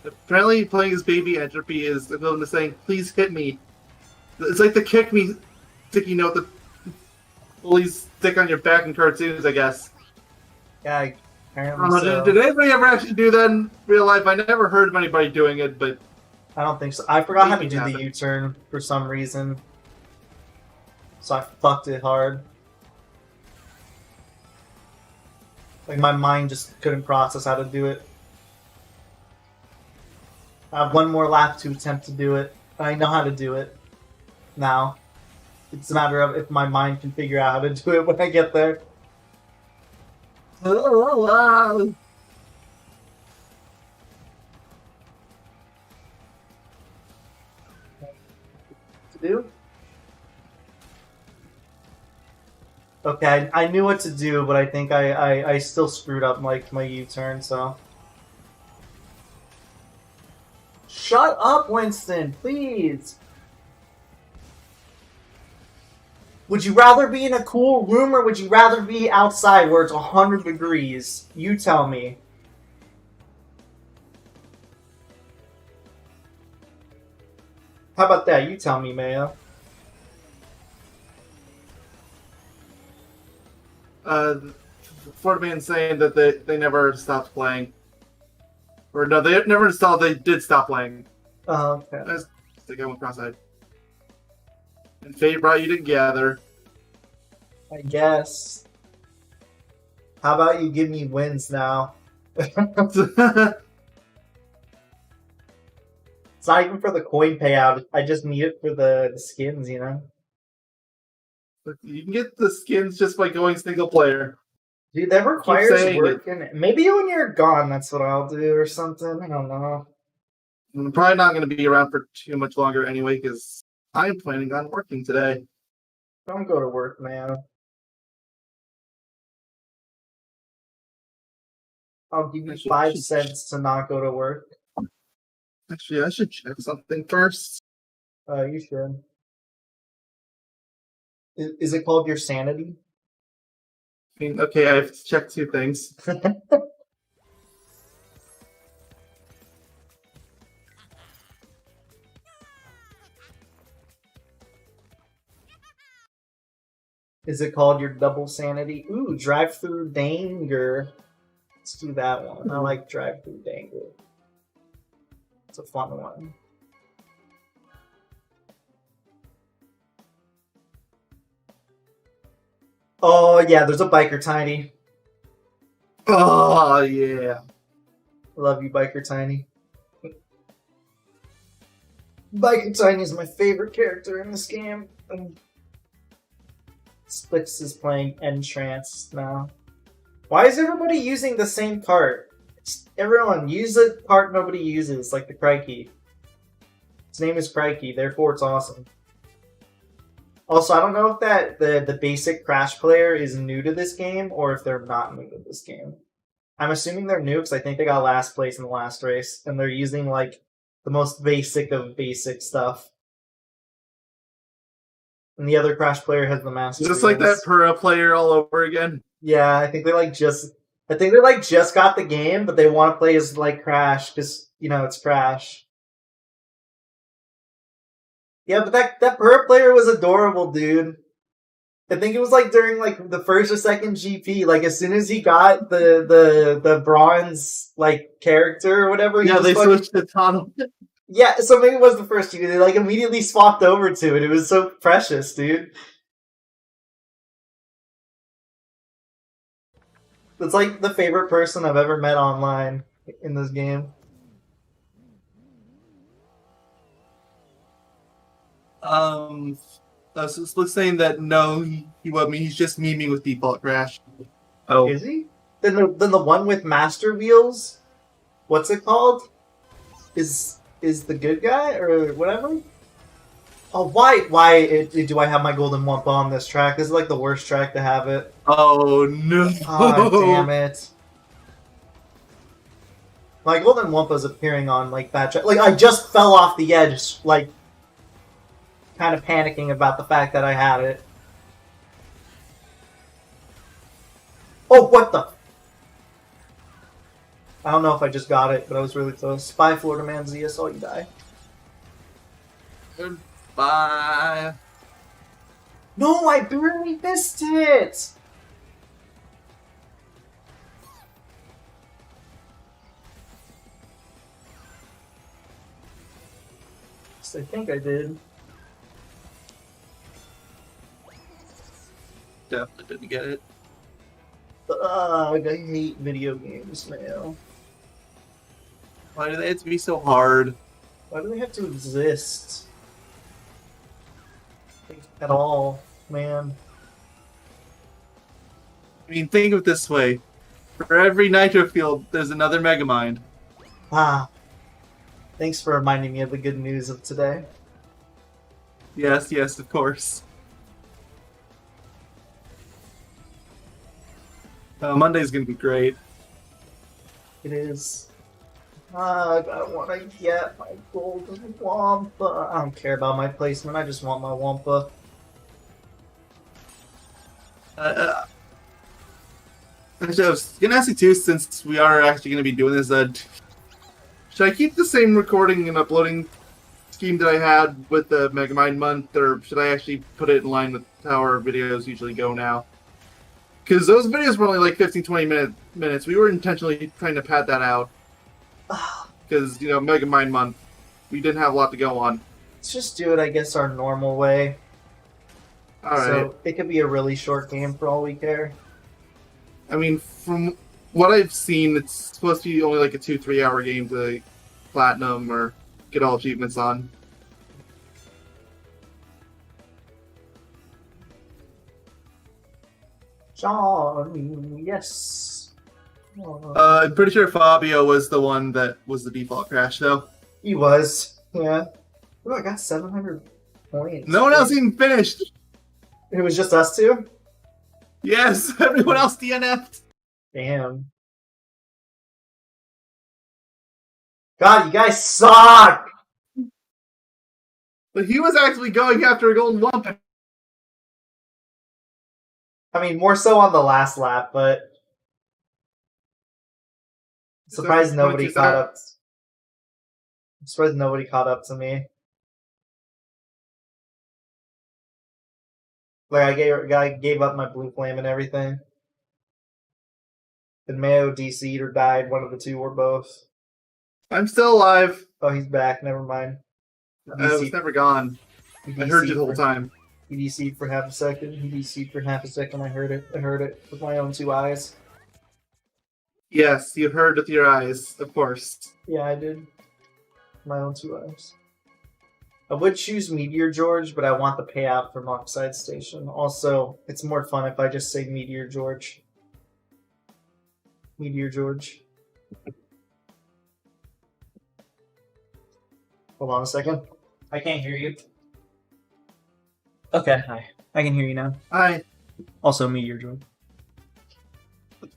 Apparently playing as Baby Entropy is equivalent to saying, please hit me. It's like the kick me sticky note that bullies stick on your back in cartoons, I guess. Yeah, apparently so. Did anybody ever actually do that in real life? I never heard of anybody doing it, but... I don't think so. I forgot how to Maybe do the happen. U-turn for some reason. So I fucked it hard. Like my mind just couldn't process how to do it. I have one more lap to attempt to do it. I know how to do it now. It's a matter of if my mind can figure out how to do it when I get there. Oh, To do? Okay, I knew what to do, but I think I still screwed up like my U-turn, so. Shut up, Winston, please! Would you rather be in a cool room or would you rather be outside where it's 100 degrees? You tell me. How about that? You tell me, Mayo. Florida Man's saying that they never stopped playing. Or no, they never installed, they did stop playing. Oh, okay. That's the guy went cross-eyed. And Fate brought you together. I guess. How about you give me wins now? It's not even for the coin payout. I just need it for the skins, you know? You can get the skins just by going single player. Dude, that requires saying work in it. Maybe when you're gone, that's what I'll do or something. I don't know. I'm probably not going to be around for too much longer anyway, because I'm planning on working today. Don't go to work, man. I'll give you Actually, 5 cents to not go to work. Actually, I should check something first. You should. Is it called your sanity? I mean, okay, I have to check 2 things. Is it called your double sanity? Ooh, drive-through danger. Let's do that one. I like drive-through danger. It's a fun one. Oh, yeah, there's a biker tiny. Oh, yeah. Love you, biker tiny. Biker tiny is my favorite character in this game. Splix is playing Entrance now. Why is everybody using the same cart? Everyone, use a part nobody uses, like the Crikey. Its name is Crikey, therefore it's awesome. Also, I don't know if that the basic Crash player is new to this game or if they're not new to this game. I'm assuming they're new because I think they got last place in the last race, and they're using like the most basic of basic stuff. And the other Crash player has the master. Just like that Pura player all over again. Yeah, I think they just got the game, but they want to play as like Crash because it's Crash. Yeah, but that Pura player was adorable, dude. I think it was like during like the first or second GP, like as soon as he got the bronze like character or whatever. Yeah, they switched to Tunnel. Yeah, so maybe it was the first GP. They like immediately swapped over to it. It was so precious, dude. It's like the favorite person I've ever met online in this game. Slick's saying that no, he won't mean he's just memeing with default Crash. Oh, Is he? Then the one with master wheels, what's it called? Is the good guy or whatever? Oh, why do I have my golden Wumpa on this track? This is like the worst track to have it. Oh no! Oh damn it! My golden Wumpa's appearing on like that track. Like I just fell off the edge, like kind of panicking about the fact that I had it. Oh, what the? I don't know if I just got it, but I was really close. Bye, Florida Man Z. I saw you die. Goodbye. No, I barely missed it! I think I did. Definitely didn't get it. I hate video games now. Why do they have to be so hard? Why do they have to exist? Like, at all, man. I mean, think of it this way. For every Nitro field, there's another Megamind. Ah. Thanks for reminding me of the good news of today. Yes, of course. Monday's gonna be great. It is. I want to get my golden Wumpa. I don't care about my placement, I just want my Wumpa. Actually, I was gonna ask you too, since we are actually gonna be doing this, should I keep the same recording and uploading scheme that I had with the Megamind month, or should I actually put it in line with how our videos usually go now? Because those videos were only like 15-20 minutes. We were intentionally trying to pad that out. Because, Megamind month, we didn't have a lot to go on. Let's just do it, I guess, our normal way. Alright. So it could be a really short game for all we care. I mean, from what I've seen, it's supposed to be only like a 2-3 hour game to platinum or get all achievements on. John, yes. I'm pretty sure Fabio was the one that was the default Crash, though. He was, yeah. Oh, I got 700 points. No one else even finished! It was just us two? Yes, everyone else DNF'd. Damn. God, you guys suck! But he was actually going after a golden Wumpa. I mean, more so on the last lap, but I'm surprised nobody caught up. I'm surprised nobody caught up to me. Like, I gave up my blue flame and everything. And Mayo DC'd or died, one of the two or both. I'm still alive. Oh, he's back, never mind. I was never gone. I heard you the whole time. He DC'd for half a second. He DC'd for half a second. I heard it. I heard it with my own two eyes. Yes, you heard with your eyes, of course. Yeah, I did. My own two eyes. I would choose Meteor George, but I want the payout from Oxide Station. Also, it's more fun if I just say Meteor George. Meteor George. Hold on a second. I can't hear you. Okay, hi. I can hear you now. Hi, Also, Meteor Joy.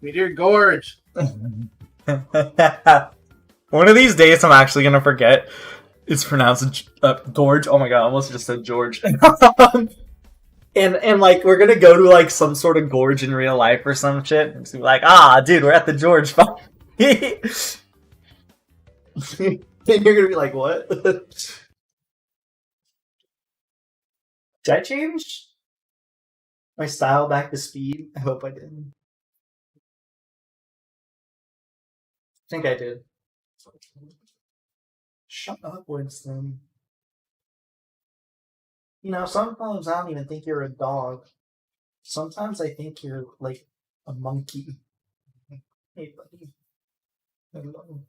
Meteor Gorge. One of these days, I'm actually gonna forget. It's pronounced Gorge. Oh my god, I almost just said George. and like we're gonna go to like some sort of gorge in real life or some shit. And be like, dude, we're at the George. And you're gonna be like, what? Did I change my style back to speed? I hope I didn't. I think I did. Shut up, Winston. You know, sometimes I don't even think you're a dog. Sometimes I think you're like a monkey. Hey, buddy. Hello.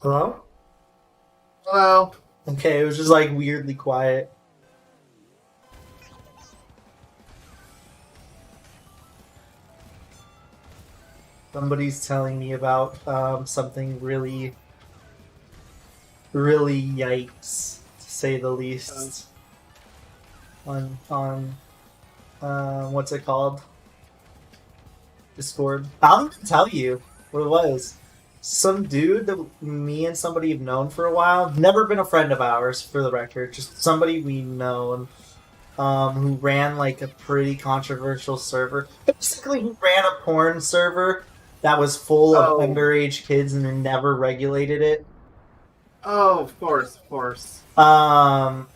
Hello? Hello. Okay, it was just like weirdly quiet. Somebody's telling me about something really yikes, to say the least. On what's it called? Discord. I'll even tell you what it was. Some dude that me and somebody have known for a while, never been a friend of ours, for the record, just somebody we've known, who ran like a pretty controversial server. Basically, he ran a porn server that was full of underage kids and they never regulated it. Oh, of course, of course. And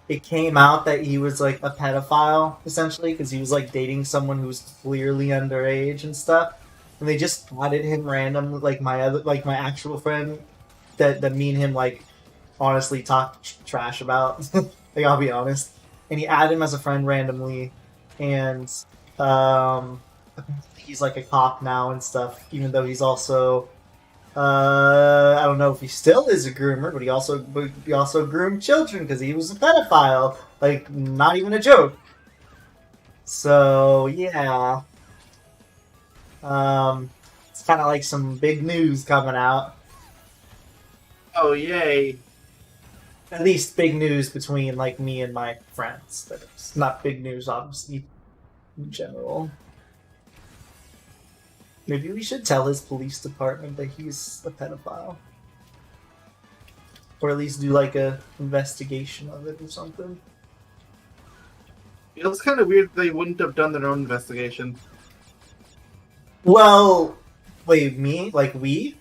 it came out that he was like a pedophile, essentially, because he was like dating someone who was clearly underage and stuff. And they just added him random, like my actual friend that me and him like honestly talk trash about. Like, I'll be honest. And he added him as a friend randomly, and he's like a cop now and stuff. Even though he's also, I don't know if he still is a groomer, but he also groomed children because he was a pedophile. Like, not even a joke. So yeah. It's kind of like some big news coming out. Oh, yay. At least big news between, like, me and my friends. But it's not big news, obviously, in general. Maybe we should tell his police department that he's a pedophile. Or at least do, like, a investigation of it or something. It was kind of weird they wouldn't have done their own investigation. Well, wait, me? Like, we?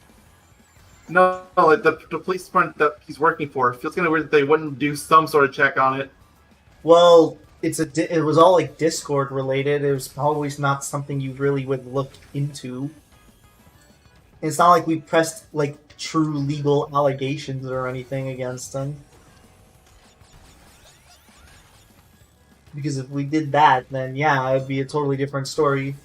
No, like the police department that he's working for. It feels kind of weird that they wouldn't do some sort of check on it. Well, it was all, like, Discord related. It was always not something you really would look into. It's not like we pressed, like, true legal allegations or anything against them. Because if we did that, then yeah, it'd be a totally different story.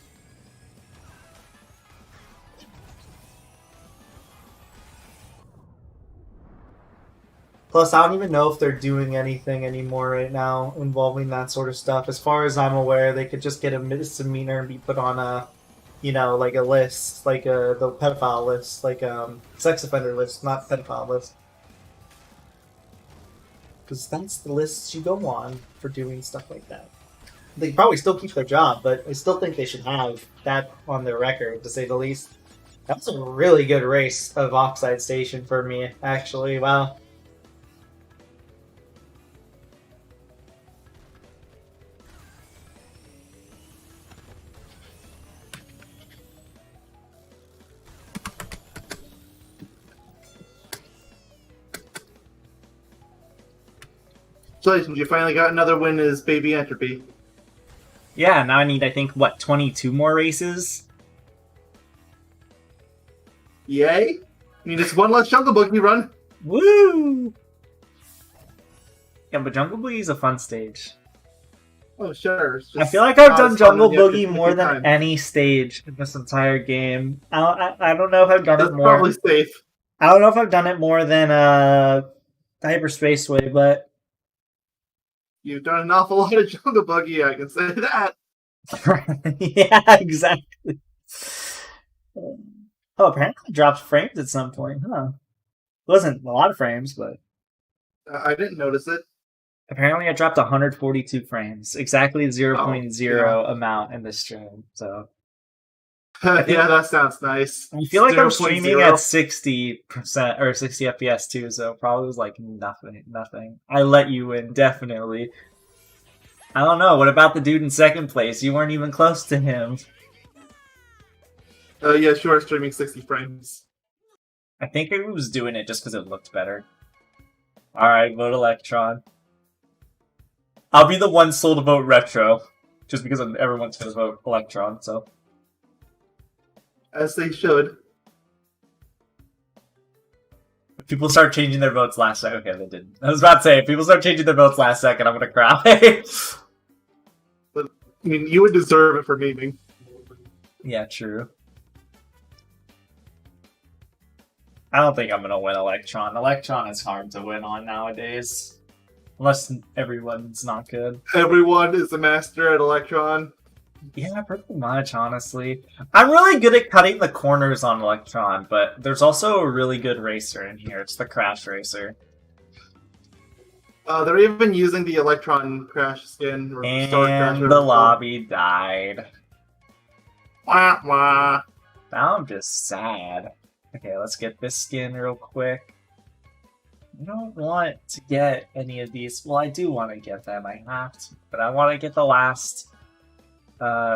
Plus, I don't even know if they're doing anything anymore right now involving that sort of stuff. As far as I'm aware, they could just get a misdemeanor and be put on a, you know, like a list, like the pedophile list, like sex offender list, not pedophile list. Because that's the lists you go on for doing stuff like that. They probably still keep their job, but I still think they should have that on their record, to say the least. That was a really good race of Oxide Station for me, actually. Wow. Congratulations, you finally got another win as Baby Entropy. Yeah, now I need, I think, what, 22 more races? Yay? I mean, it's one less Jungle Boogie run. Woo! Yeah, but Jungle Boogie is a fun stage. Oh, sure. It's I just feel like I've not done as fun Jungle when you have to Boogie take more your than time. any stage in this entire game. I don't know if I've done That's it more. probably safe. I don't know if I've done it more than Hyperspace Way, but You've done an awful lot of Jungle Boogie, I can say that. yeah, exactly. Oh, apparently it dropped frames at some point, huh? It wasn't a lot of frames, but I didn't notice it. apparently I dropped 142 frames, exactly 0.0 yeah. amount in the stream. So think- Yeah, that sounds nice. I feel like I'm 0.0. streaming at 60% or 60 FPS too, so probably was like nothing. I let you win, definitely. I don't know. What about the dude in second place? You weren't even close to him. Yeah, sure, streaming 60 frames. I think he was doing it just because it looked better. Alright, vote Electron. I'll be the one still to vote Retro. Just because everyone's going to vote Electron, so. As they should. If people start changing their votes last second. Okay, they didn't. I was about to say, if people start changing their votes last second, I'm going to cry. But, I mean, you would deserve it for memeing. Yeah, true. I don't think I'm going to win Electron. Electron is hard to win on nowadays. Unless everyone's not good. Everyone is a master at Electron. Yeah, pretty much, honestly. I'm really good at cutting the corners on Electron, but there's also a really good racer in here. It's the Crash Racer. They're even using the Electron Crash skin. Or Star Crash, And the lobby died. Wah, wah. Now I'm just sad. Okay, let's get this skin real quick. I don't want to get any of these. Well, I do want to get them. I have to. But I want to get the last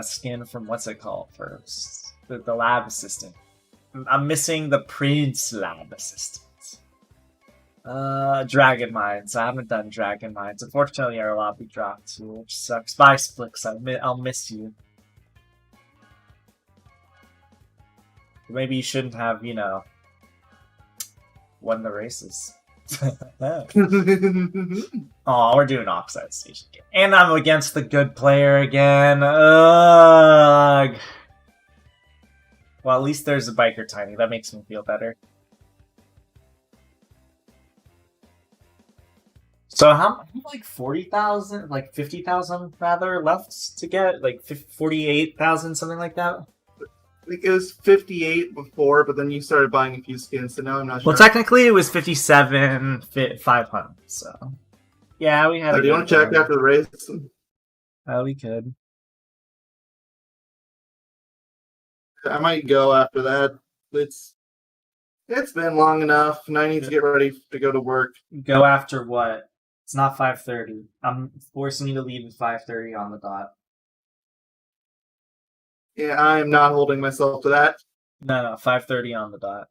skin from what's it called first? The lab assistant. I'm missing the Prince lab assistant. Dragon Mines. I haven't done Dragon Mines. Unfortunately, our lobby dropped too, which sucks. Bye, Splix. I'll miss you. Maybe you shouldn't have, you know, won the races. Oh, we're doing Oxide Station again. And I'm against the good player again. Ugh. Well, at least there's a Biker Tiny. That makes me feel better. So how like 40,000, like 50,000 rather left to get? Like 48,000, something like that? I think it was 58 before, but then you started buying a few skins, so now I'm not sure. Well, technically it was 57,500, so... Yeah, we had do you want to check after the race? We could. I might go after that. It's been long enough, and I need to get ready to go to work. Go after what? It's not 5:30. I'm forcing you to leave at 5:30 on the dot. Yeah, I am not holding myself to that. No, 5:30 on the dot.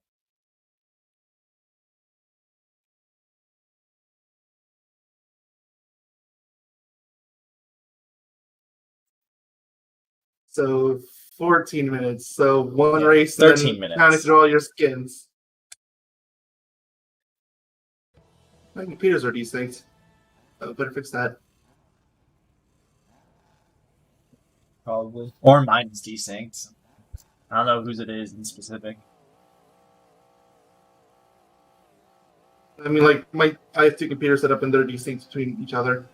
So 14 minutes. So one Yeah, race, 13 and minutes. counting through all your skins. My computers are desynced. Oh, better fix that. Probably. Or mine is desynced. I don't know whose it is in specific. I mean, like, I have two computers set up and they're desynced between each other.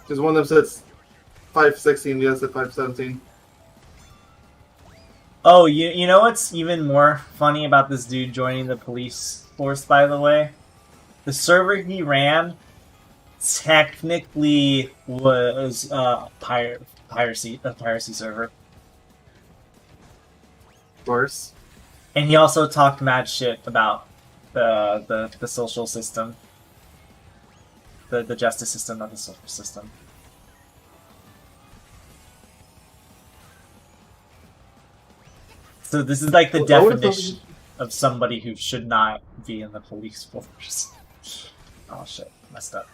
Because one of them says 516, the other said 517. Oh, you know what's even more funny about this dude joining the police force, by the way? The server he ran technically was a piracy server. Of course. And he also talked mad shit about the social system. The justice system, not the social system. So this is like the definition of somebody who should not be in the police force. Oh shit, messed up.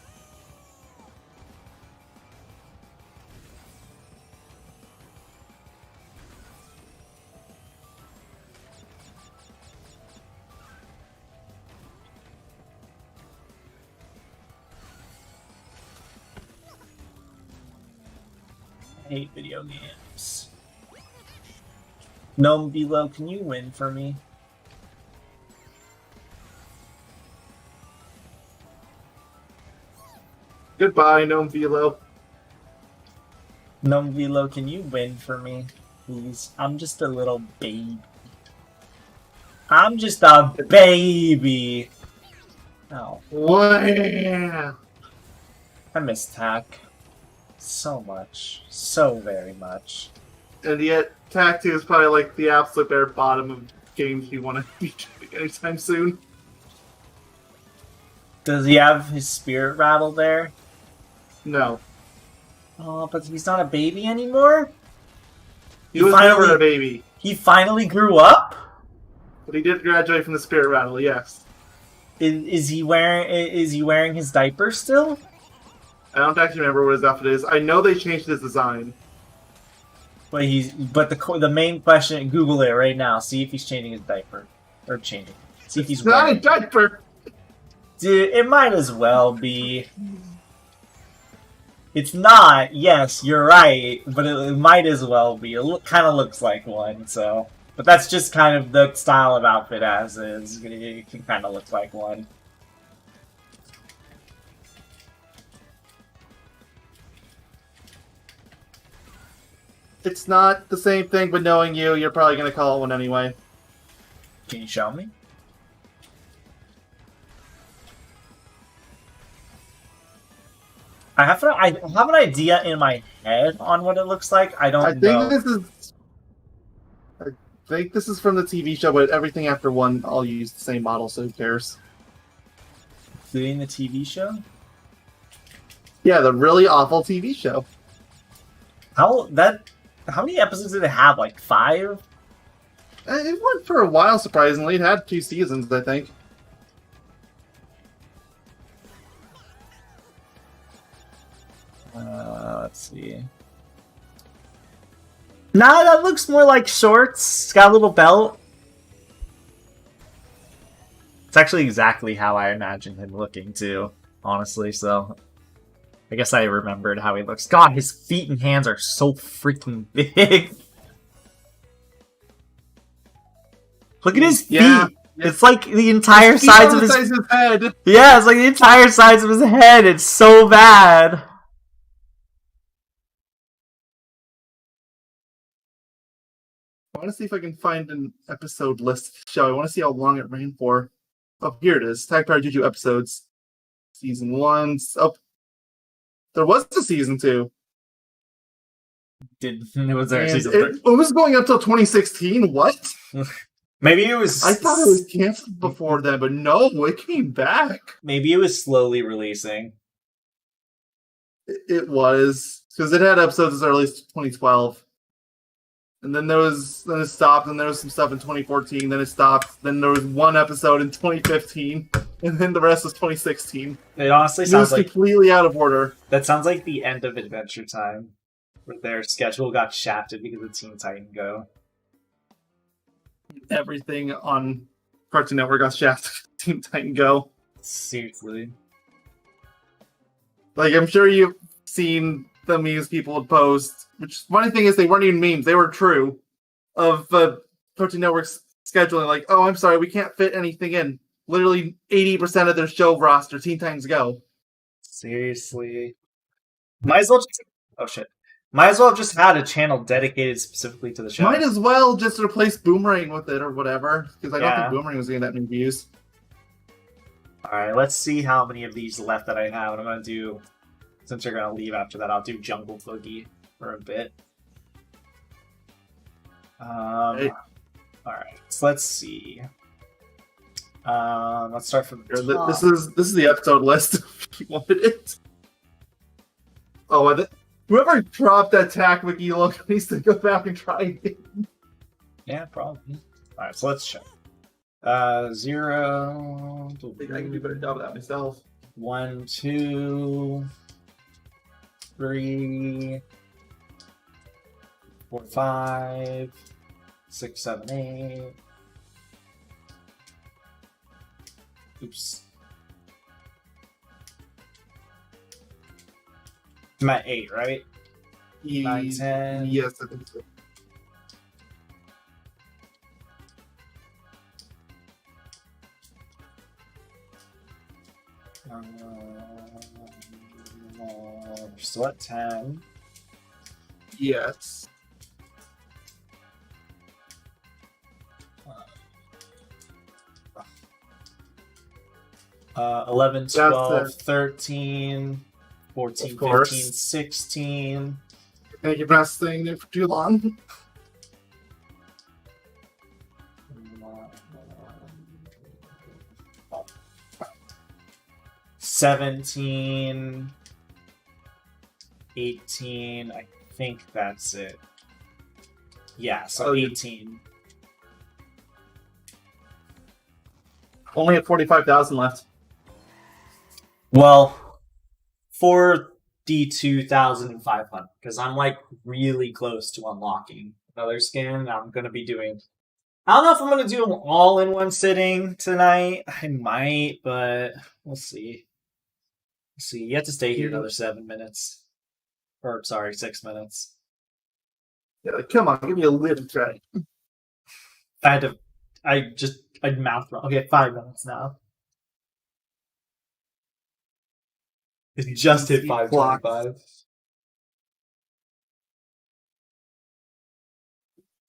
hate video games. Gnome Below, can you win for me? Goodbye, Gnome Velo. Gnome Velo, can you win for me? Please. I'm just a little baby. I'm just a baby! Oh. Wow. I miss Tack. So much. So very much. And yet, TAC 2 is probably like the absolute bare bottom of games you want to be doing anytime soon. Does he have his spirit rattle there? No. Oh, but he's not a baby anymore? He was never a baby. He finally grew up? But he did graduate from the spirit rattle, yes. Is he wearing his diaper still? I don't actually remember what his outfit is. I know they changed his design. But the main question, Google it right now. See if he's changing his diaper. Or changing. See if he's wearing a diaper! Dude, it might as well be. It's not, yes, you're right, but it might as well be. It kind of looks like one, so. But that's just kind of the style of outfit as is. It can kind of look like one. It's not the same thing, but knowing you, you're probably going to call it one anyway. Can you show me? I have an idea in my head on what it looks like. I think this is from the TV show, but everything after one, I'll use the same model, so who cares? Including the TV show? Yeah, the really awful TV show. How many episodes did it have? Like 5? It went for a while, surprisingly. It had 2 seasons, I think. Let's see. Nah, that looks more like shorts. It's got a little belt. It's actually exactly how I imagined him looking, too. Honestly, so... I guess I remembered how he looks. God, his feet and hands are so freaking big. Look at his feet. Yeah. It's like the entire size of his head. Yeah, it's like the entire size of his head. It's so bad. I want to see if I can find an episode list show. I want to see how long it ran for. Oh, here it is. Tag Power Juju episodes. Season 1. Oh, there was a season 2. Was there a season 3? It was going up till 2016. What? Maybe it was... I thought it was canceled before then, but no, it came back. Maybe it was slowly releasing. It was. Because it had episodes as early as 2012. And then it stopped, and there was some stuff in 2014, then it stopped, then there was one episode in 2015, and then the rest was 2016. It honestly sounds like... completely out of order. That sounds like the end of Adventure Time, where their schedule got shafted because of Teen Titan Go. Everything on Cartoon Network got shafted Teen Titan Go. Seriously. Like, I'm sure you've seen the memes people would post, which funny thing is they weren't even memes, they were true, of Cartoon Network's scheduling, like, oh, I'm sorry, we can't fit anything in. Literally 80% of their show roster, Teen Titans Go. Seriously. Might as well just... Oh, shit. Might as well have just had a channel dedicated specifically to the show. Might as well just replace Boomerang with it or whatever, because I don't think Boomerang was getting that many views. Alright, let's see how many of these left that I have. And I'm going to do... Since you're going to leave after that, I'll do Jungle Boogie for a bit. Alright, so let's see. Let's start from the top. This is the episode list if you wanted it. Oh, whoever dropped that TAC wiki logo needs to go back and try it. Yeah, probably. Alright, so let's check. 0... I think I can do a better job of that myself. 1, 2... 3, 4, 5, 6, 7, 8. Oops. I'm at 8, right? 9, 10. Yes, I think so. Still at 10. Yes. 11, That's 12, 13, 14, Of course. 15, 16. And you're not staying there for too long. 17, 18, I think that's it. Yeah, so Oh, 18. Only at 45,000 left. Well, 42,500, because I'm like really close to unlocking another skin. I'm going to be doing... I don't know if I'm going to do them all in one sitting tonight. I might, but we'll see. We'll see. You have to stay here another 7 minutes. Or, sorry, 6 minutes. Yeah, like, come on, give me a little try. I mouth wrong. Okay, 5 minutes now. It just hit 5:25.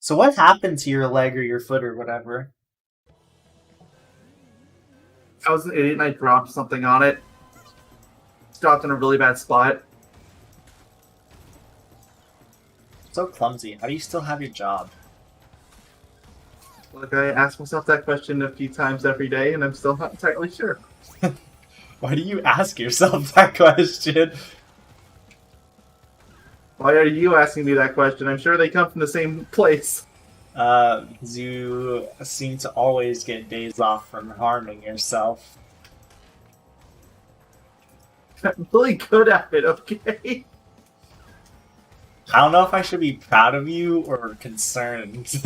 So what happened to your leg or your foot or whatever? I was an idiot and I dropped something on it. Dropped in a really bad spot. So clumsy. How do you still have your job? Like, I ask myself that question a few times every day, and I'm still not entirely sure. Why do you ask yourself that question? Why are you asking me that question? I'm sure they come from the same place. You seem to always get days off from harming yourself. I'm really good at it, okay? I don't know if I should be proud of you or concerned.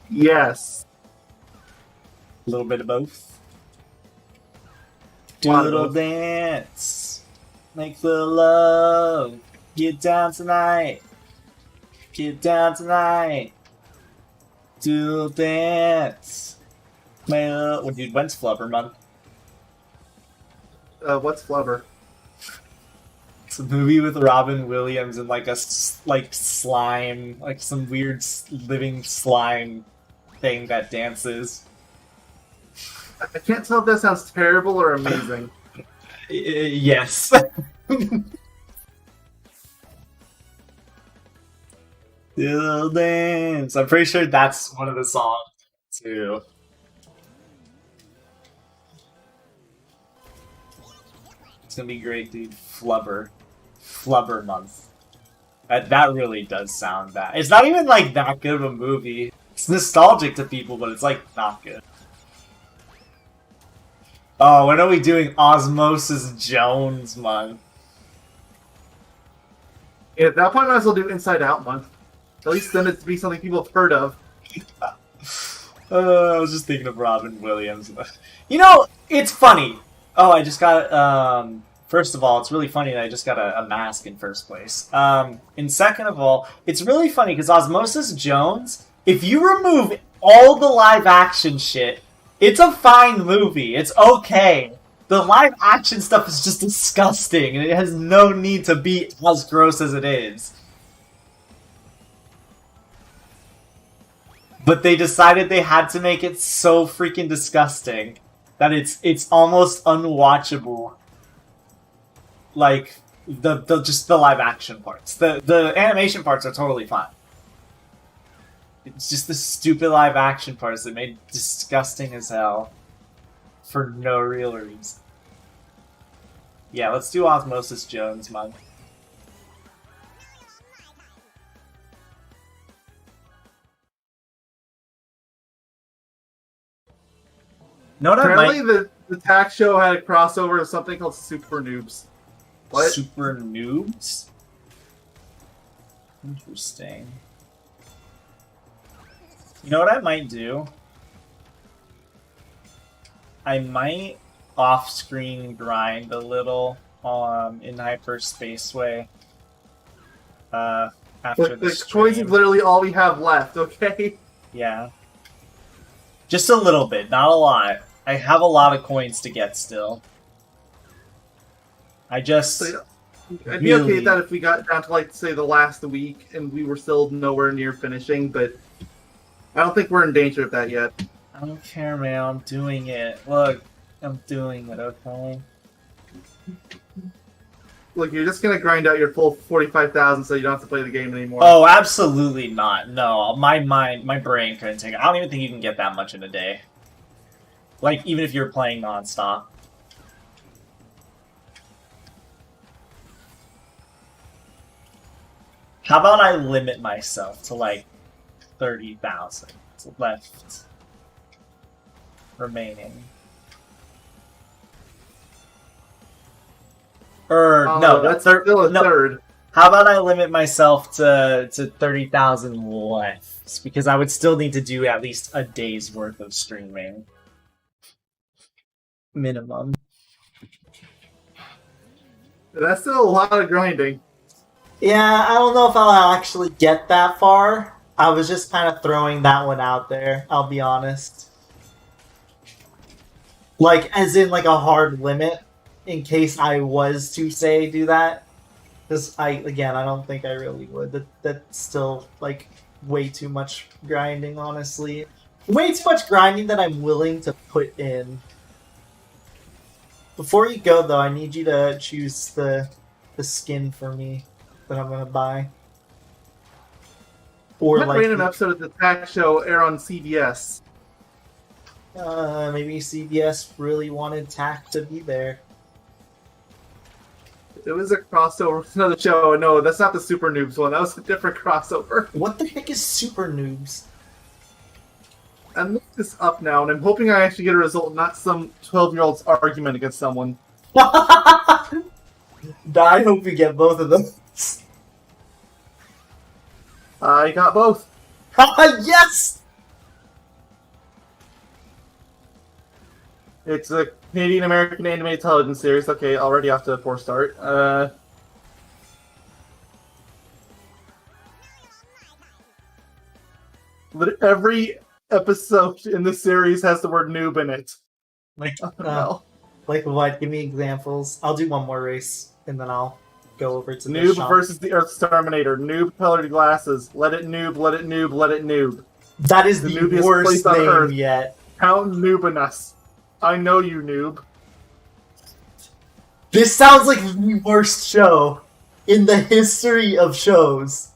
Yes. A little bit of both. Do Lot a of little both. dance. Make the love. Get down tonight. Get down tonight. Do a little dance. Well, dude, when's Flubber Month? What's Flubber? It's a movie with Robin Williams and like slime, like some weird living slime thing that dances. I can't tell if that sounds terrible or amazing. Yes. Little dance. I'm pretty sure that's one of the songs too. It's gonna be great, dude. Flubber Month. That really does sound bad. It's not even like that good of a movie. It's nostalgic to people, but it's like not good. Oh, when are we doing Osmosis Jones Month? Yeah, at that point, I might as well do Inside Out Month. At least then it'd be something people have heard of. I was just thinking of Robin Williams. You know, it's funny. Oh, I just got first of all, it's really funny that I just got a mask in first place. And second of all, it's really funny because Osmosis Jones, if you remove all the live action shit, it's a fine movie. It's okay. The live action stuff is just disgusting, and it has no need to be as gross as it is. But they decided they had to make it so freaking disgusting that it's almost unwatchable. Like just the live action parts. The animation parts are totally fine. It's just the stupid live action parts that made it disgusting as hell for no real reason. Yeah, let's do Osmosis Jones Month. No, what Apparently, the tax show had a crossover of something called Super Noobs. What? Super Noobs? Interesting. You know what I might do? I might off-screen grind a little in Hyperspaceway. after the The coins is stream. literally all we have left, okay? Yeah. Just a little bit, not a lot. I have a lot of coins to get still. I just... So, I'd be okay Really? with that if we got down to, like, say, the last week and we were still nowhere near finishing, but I don't think we're in danger of that yet. I don't care, man. I'm doing it. Look, I'm doing it, okay? Look, you're just gonna grind out your full 45,000 so you don't have to play the game anymore. Oh, absolutely not. No, my brain couldn't take it. I don't even think you can get that much in a day. Like, even if you're playing nonstop. How about I limit myself to, like, 30,000 left remaining? No, that's still a no. third. How about I limit myself to 30,000 left? Because I would still need to do at least a day's worth of streaming. Minimum. That's still a lot of grinding. Yeah, I don't know if I'll actually get that far. I was just kind of throwing that one out there, I'll be honest. Like, as in, like, a hard limit, in case I was to, say, do that. Because, again, I don't think I really would. That's still, like, way too much grinding, honestly. Way too much grinding that I'm willing to put in. Before you go, though, I need you to choose the skin for me that I'm gonna buy. Or What like random episode of the Tack Show air on CBS? maybe CBS really wanted Tack to be there. It was a crossover with another show. No, that's not the Super Noobs one. That was a different crossover. What the heck is Super Noobs? I'm looking this up now, and I'm hoping I actually get a result, not some 12-year-old's argument against someone. I hope you get both of them. I got both. Yes! It's a Canadian-American animated television series. Okay, already off to a poor start. Every episode in the series has the word noob in it. Like, Well, like what? Give me examples. I'll do one more race, and then I'll go over to the noob shop. versus the Earth's Terminator. Noob colored glasses. Let it noob, let it noob, let it noob. That is The the noobiest worst place on name Earth. yet. Count Noobinus. I know you, noob. This sounds like the worst show in the history of shows.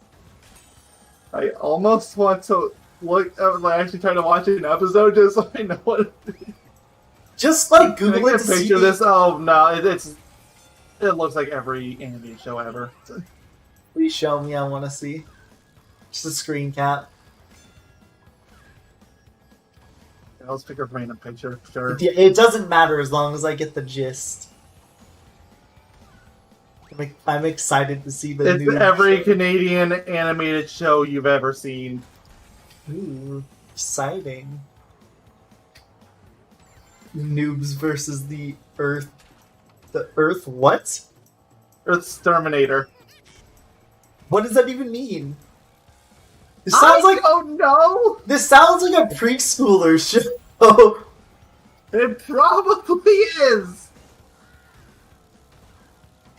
I almost want to look. Actually, try to watch an episode just so I know what. Just like Can I Google get it a to see. picture of this? Oh no, it looks like every animated show ever. Please show me. I want to see. Just a screen cap. Let's pick a random picture. Sure. Yeah, it doesn't matter as long as I get the gist. I'm excited to see the It's new every show. Canadian animated show you've ever seen. Ooh, exciting. Noobs versus the Earth. The Earth what? Earth's Terminator. What does that even mean? This sounds like oh no! this sounds like a preschooler show. It probably is.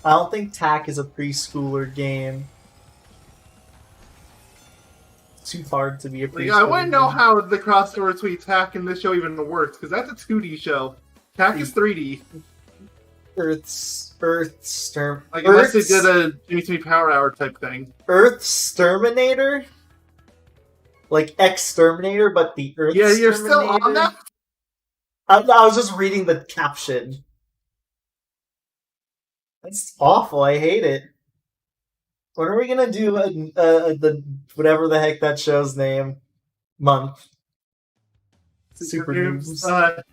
I don't think TAC is a preschooler game. It's too hard to be a preschooler. I want to know game. how the crossover between TAC and this show even works, because that's a 2D show. TAC is 3D. Earth's Like, unless they did a Jimmy Jimmy Power Hour type thing. Earthsterminator? Like Exterminator, but the Earth. Yeah, you're still on that? I was just reading the caption. That's awful. I hate it. When are we gonna do the whatever the heck that show's name month? Super Noobs.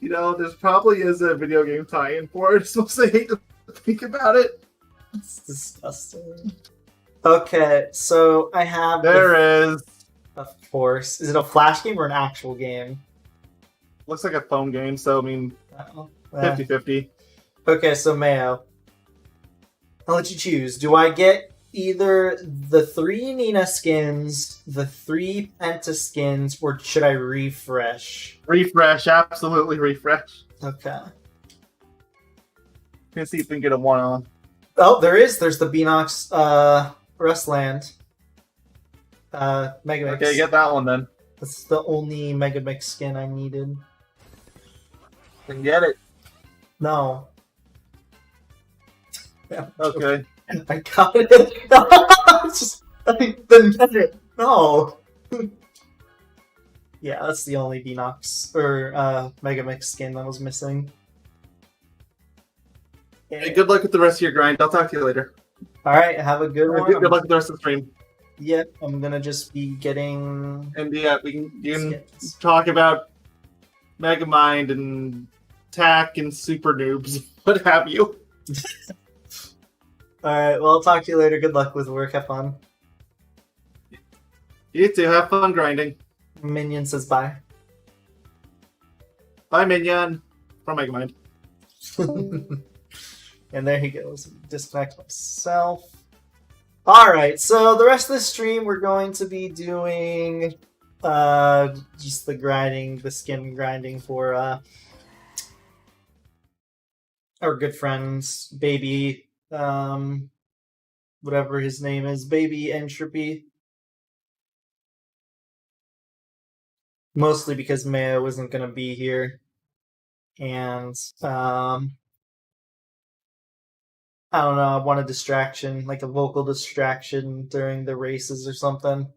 There's probably is a video game tie-in for it. So I hate to think about it. It's disgusting. Okay, so I have There is. Of course. Is it a flash game or an actual game? Looks like a phone game, so I mean, Oh, 50-50. Okay, so Mayo. I'll let you choose. Do I get either the 3 Nina skins, the 3 Penta skins, or should I refresh? Refresh, absolutely refresh. Okay. Let's see if we can get a one on. Oh, there's the Beanox Rustland Megamix. Okay, get that one then. That's the only Megamix skin I needed. Then get it. No. Yeah, Okay. I got it. Then get it. No. Yeah, that's the only Beanox or Megamix skin that was missing. Hey, good luck with the rest of your grind. I'll talk to you later. Alright, have a good one. Good luck with the rest of the stream. Yep, I'm gonna just be getting And yeah, you can skins. talk about Megamind and Tack and Super Noobs, what have you. Alright, well, I'll talk to you later. Good luck with work. Have fun. You too, have fun grinding. Minion says bye. Bye, Minion. From Megamind. And there he goes. Disconnect myself. Alright, so the rest of the stream we're going to be doing just the grinding, the skin grinding for our good friends, Baby, whatever his name is, Baby Entropy. Mostly because Mayo isn't going to be here. And, I don't know, I want a distraction, like a vocal distraction during the races or something.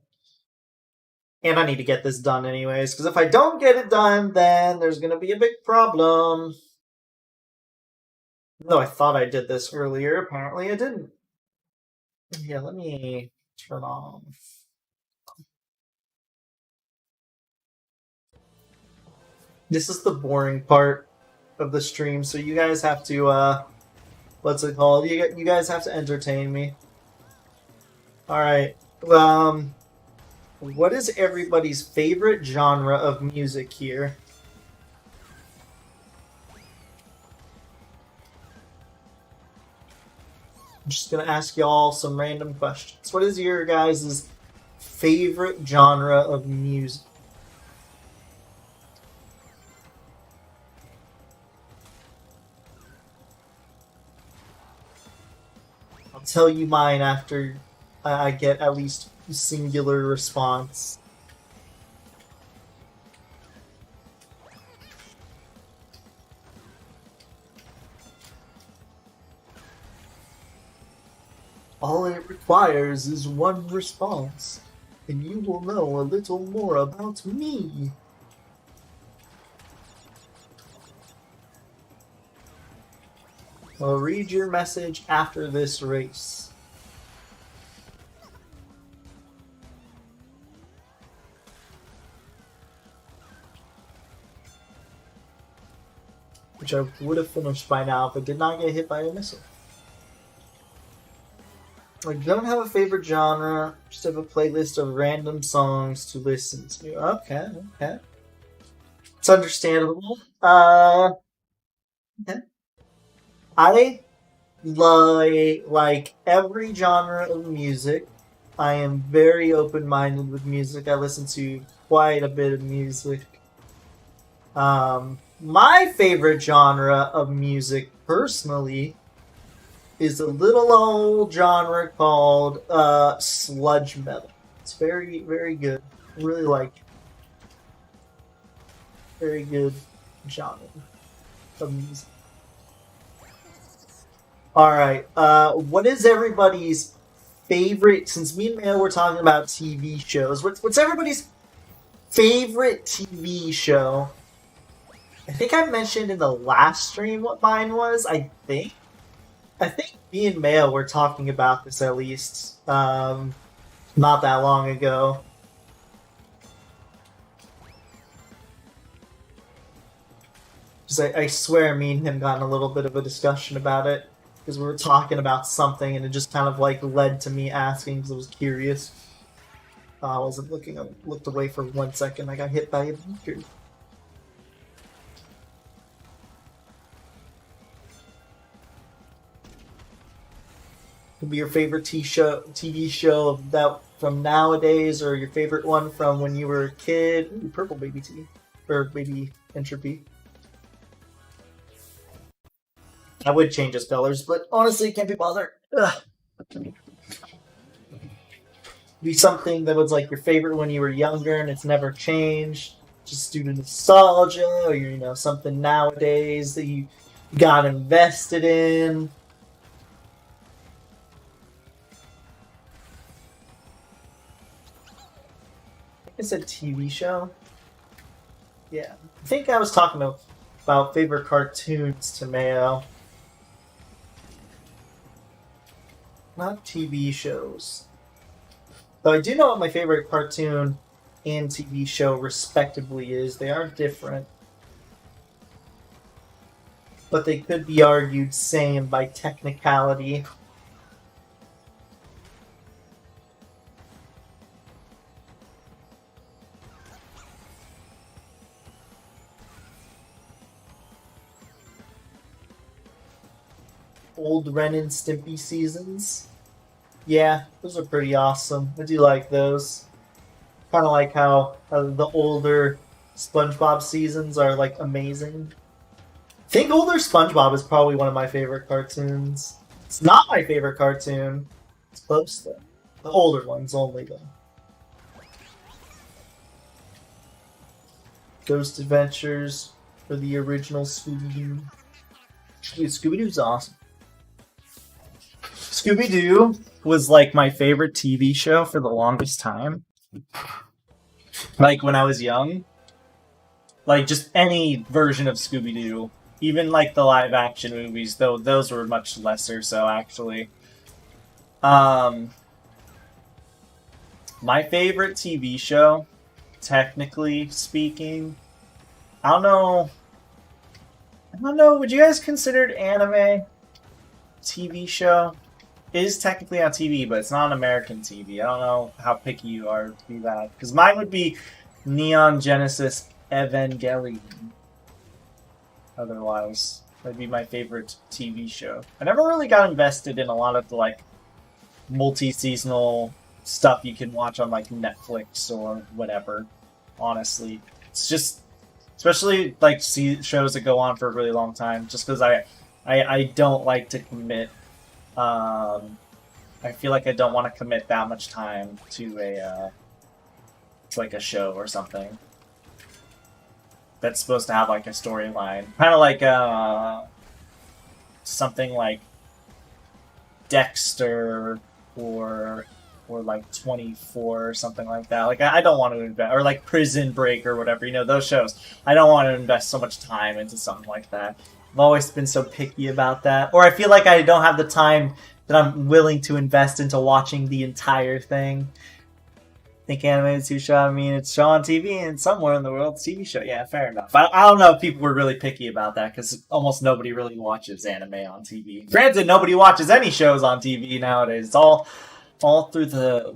And I need to get this done anyways, because if I don't get it done, then there's going to be a big problem. Though I thought I did this earlier, apparently I didn't. Yeah, let me turn off. This is the boring part of the stream, so you guys have to, what's it called? You guys have to entertain me. Alright, what is everybody's favorite genre of music here? I'm just gonna ask y'all some random questions. What is your guys' favorite genre of music? I'll tell you mine after I get at least a singular response. All it requires is one response, and you will know a little more about me. I'll read your message after this race. Which I would have finished by now if I did not get hit by a missile. I don't have a favorite genre, just have a playlist of random songs to listen to. Okay, okay. It's understandable. Okay. I like every genre of music. I am very open-minded with music. I listen to quite a bit of music. My favorite genre of music, personally, is a little old genre called sludge metal. It's very, very good. I really like it. Very good genre of music. Alright, what is everybody's favorite, since me and Mayo were talking about TV shows, what's everybody's favorite TV show? I think I mentioned in the last stream what mine was, I think me and Mayo were talking about this at least, not that long ago. I swear me and him got in a little bit of a discussion about it, because we were talking about something and it just kind of like led to me asking because I was curious. I wasn't looking, I looked away for 1 second, I got hit by a beaker. Could be your favorite TV show that from nowadays, or your favorite one from when you were a kid. Ooh, purple baby tea. Or baby entropy. I would change its colors, but honestly, can't be bothered. Ugh. Be something that was like your favorite when you were younger and it's never changed, just due to nostalgia, or something nowadays that you got invested in. I said TV show. Yeah, I think I was talking about favorite cartoons to Mayo. Not TV shows. Though I do know what my favorite cartoon and TV show respectively is. They are different. But they could be argued same by technicality. Old Ren and Stimpy seasons. Yeah, those are pretty awesome. I do like those. Kind of like how the older SpongeBob seasons are like amazing. I think older SpongeBob is probably one of my favorite cartoons. It's not my favorite cartoon. It's close though. The older ones only though. Ghost Adventures for the original Scooby-Doo. Dude, Scooby-Doo's awesome. Scooby-Doo was like my favorite TV show for the longest time. Like when I was young. Like just any version of Scooby-Doo. Even like the live action movies, though those were much lesser so actually. My favorite TV show, technically speaking, I don't know, would you guys consider it anime TV show? It is technically on TV, but it's not on American TV. I don't know how picky you are to be that. Because mine would be Neon Genesis Evangelion. Otherwise, that'd be my favorite TV show. I never really got invested in a lot of the, like, multi-seasonal stuff you can watch on, like, Netflix or whatever, honestly. It's just, especially, like, shows that go on for a really long time, just because I don't like to commit. I feel like I don't want to commit that much time to like a show or something that's supposed to have like a storyline, kind of like something like Dexter or like 24 or something like that. Like I don't want to invest, or like Prison Break or whatever. Those shows. I don't want to invest so much time into something like that. I've always been so picky about that. Or I feel like I don't have the time that I'm willing to invest into watching the entire thing. I think anime is too show. I mean, it's show on TV and somewhere in the world it's TV show. Yeah, fair enough. I don't know if people were really picky about that because almost nobody really watches anime on TV. Granted, nobody watches any shows on TV nowadays. It's all through the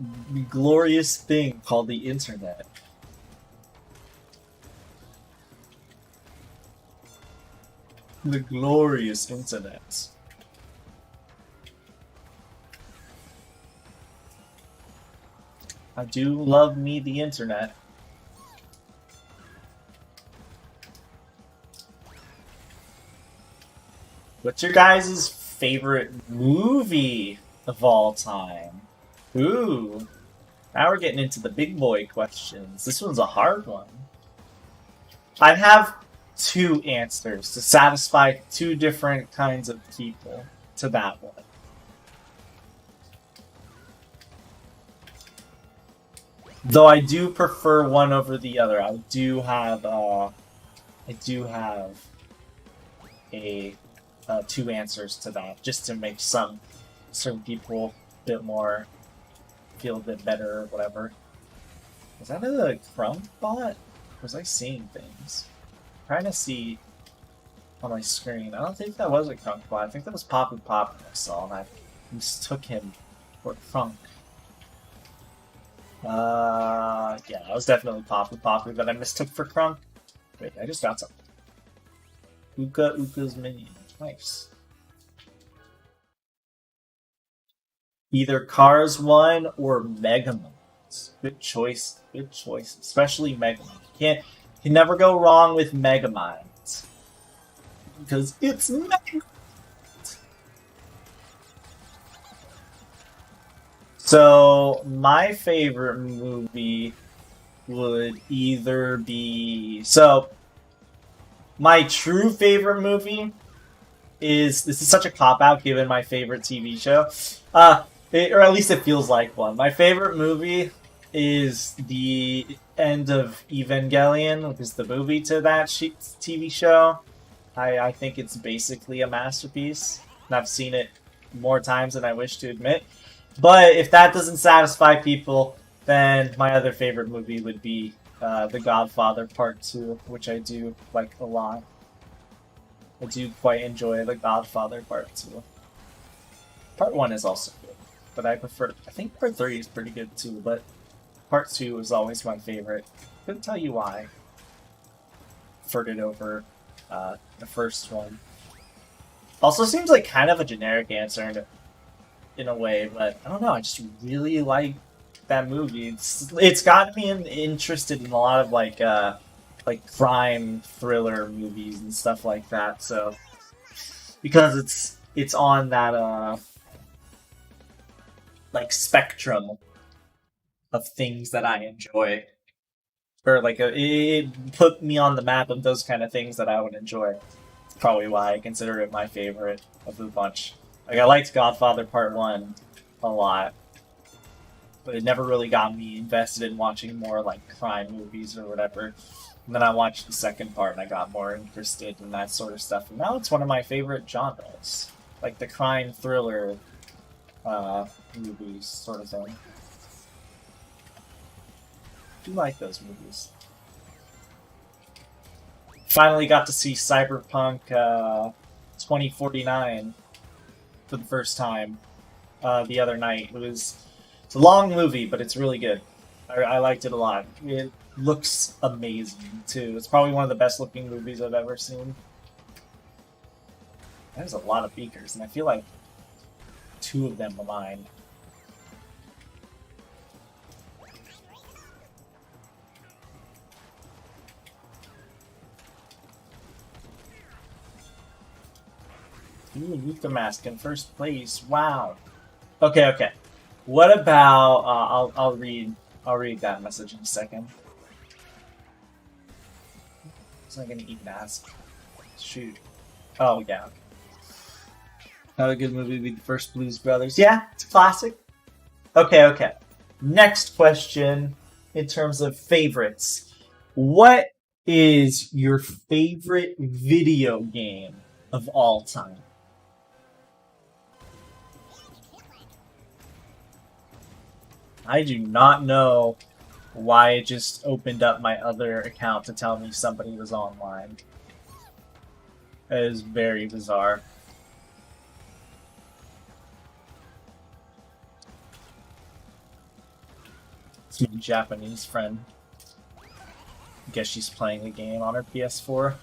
glorious thing called the internet. The glorious internet. I do love me the internet. What's your guys' favorite movie of all time? Ooh. Now we're getting into the big boy questions. This one's a hard one. I have two answers to satisfy two different kinds of people to that one. Though I do prefer one over the other. I do have two answers to that, just to make certain people a bit more feel a bit better or whatever. Was that a Crump bot? Or was I seeing things? I'm trying to see on my screen. I don't think that was a Crunk bot. I think that was Poppy Pop that I saw, and I mistook him for Crunk. Yeah, that was definitely Poppy that I mistook for Crunk. Wait, I just got something. Uka's minion. Nice. Either Cars 1 or Mega Minds. Good choice. Good choice. Especially Mega Minds. You can never go wrong with Mega Minds. Because it's Mega Minds. So, my favorite movie would either be... So, my true favorite movie is... This is such a cop-out given my favorite TV show. Or at least it feels like one. My favorite movie is the end of Evangelion, which is the movie to that TV show. I think it's basically a masterpiece. And I've seen it more times than I wish to admit. But if that doesn't satisfy people, then my other favorite movie would be The Godfather Part 2, which I do like a lot. I do quite enjoy The Godfather Part 2. Part 1 is also good, but I think Part 3 is pretty good too, but Part 2 is always my favorite. Couldn't tell you why. Preferred it over the first one. Also seems like kind of a generic answer in a way, but I don't know, I just really like that movie. It's got me interested in a lot of like crime thriller movies and stuff like that, so because it's on that like spectrum of things that I enjoy, or like it put me on the map of those kind of things that I would enjoy. It's probably why I consider it my favorite of the bunch. Like, I liked Godfather Part 1 a lot, but it never really got me invested in watching more like crime movies or whatever. And then I watched the second part and I got more interested in that sort of stuff. And now it's one of my favorite genres, like the crime thriller movies sort of thing. I do like those movies. Finally got to see Cyberpunk 2049 for the first time the other night. It's a long movie, but it's really good. I liked it a lot. It looks amazing too. It's probably one of the best looking movies I've ever seen. There's a lot of beakers, and I feel like 2 of them are mine. Ooh, Yuka Mask in first place. Wow. Okay. What about I'll read that message in a second. It's not gonna even ask. Shoot. Oh yeah. Another good movie would be the first Blues Brothers. Yeah, it's a classic. Okay. Next question in terms of favorites. What is your favorite video game of all time? I do not know why it just opened up my other account to tell me somebody was online. It is very bizarre. It's my Japanese friend. I guess she's playing the game on her PS4.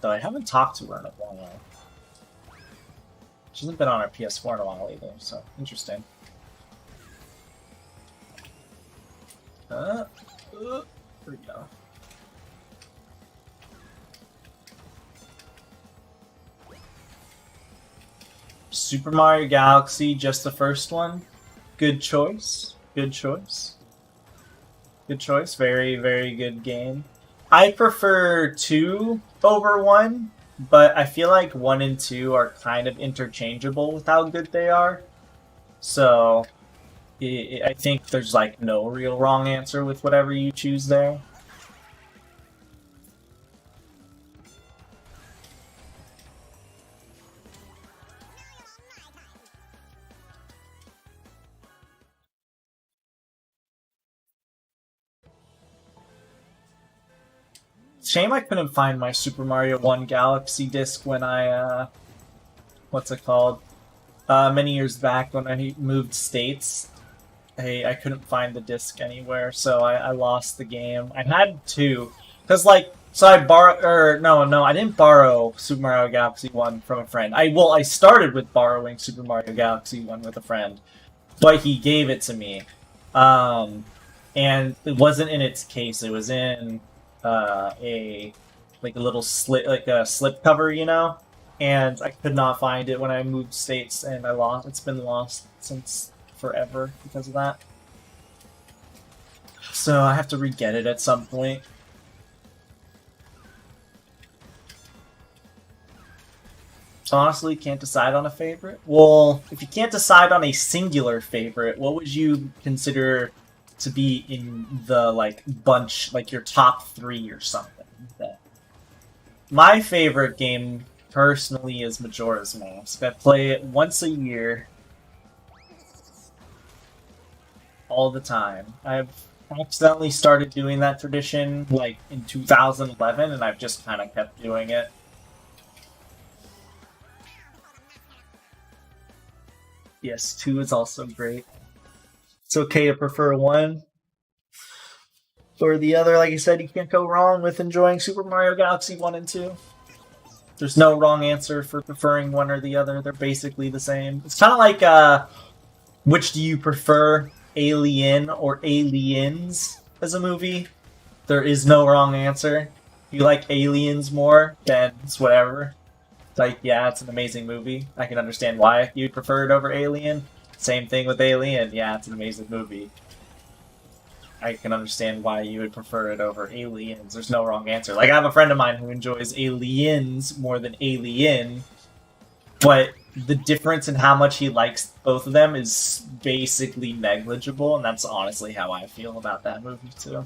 Though I haven't talked to her in a while. She hasn't been on her PS4 in a while either, so interesting. There we go. Super Mario Galaxy, just the first one. Good choice. Good choice. Good choice. Very, very good game. I prefer 2 over 1. But I feel like 1 and 2 are kind of interchangeable with how good they are. So, I think there's like no real wrong answer with whatever you choose there. Shame I couldn't find my Super Mario 1 Galaxy disc when I, what's it called? Many years back when I moved states. I couldn't find the disc anywhere, so I lost the game. I had 2. Because, like, So I I didn't borrow Super Mario Galaxy 1 from a friend. I started with borrowing Super Mario Galaxy 1 with a friend, but he gave it to me. And it wasn't in its case. It was in a little slip cover, you know? And I could not find it when I moved states, and I lost. It's been lost since forever because of that. So I have to re-get it at some point. Honestly, can't decide on a favorite? Well, if you can't decide on a singular favorite, what would you consider to be in the, bunch, your top 3 or something? My favorite game, personally, is Majora's Mask. I play it once a year. All the time. I've accidentally started doing that tradition, in 2011, and I've just kind of kept doing it. Yes, 2 is also great. It's okay to prefer one or the other. Like I said, you can't go wrong with enjoying Super Mario Galaxy 1 and 2. There's no wrong answer for preferring one or the other. They're basically the same. It's kind of like, which do you prefer, Alien or Aliens as a movie? There is no wrong answer. If you like Aliens more, then it's whatever. Yeah, it's an amazing movie. I can understand why you'd prefer it over Alien. Same thing with Alien. Yeah, it's an amazing movie. I can understand why you would prefer it over Aliens. There's no wrong answer. I have a friend of mine who enjoys Aliens more than Alien, but the difference in how much he likes both of them is basically negligible, and that's honestly how I feel about that movie, too.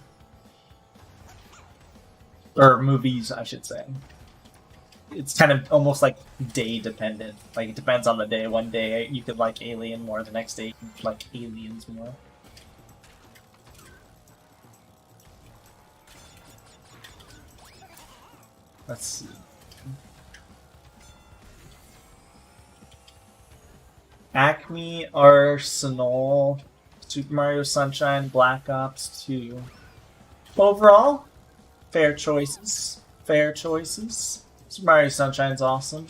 Or movies, I should say. It's kind of almost day dependent. It depends on the day. One day you could like Alien more, the next day you could like Aliens more. Let's see. Acme Arsenal, Super Mario Sunshine, Black Ops 2. Overall, fair choices. Fair choices. Super Mario Sunshine's awesome.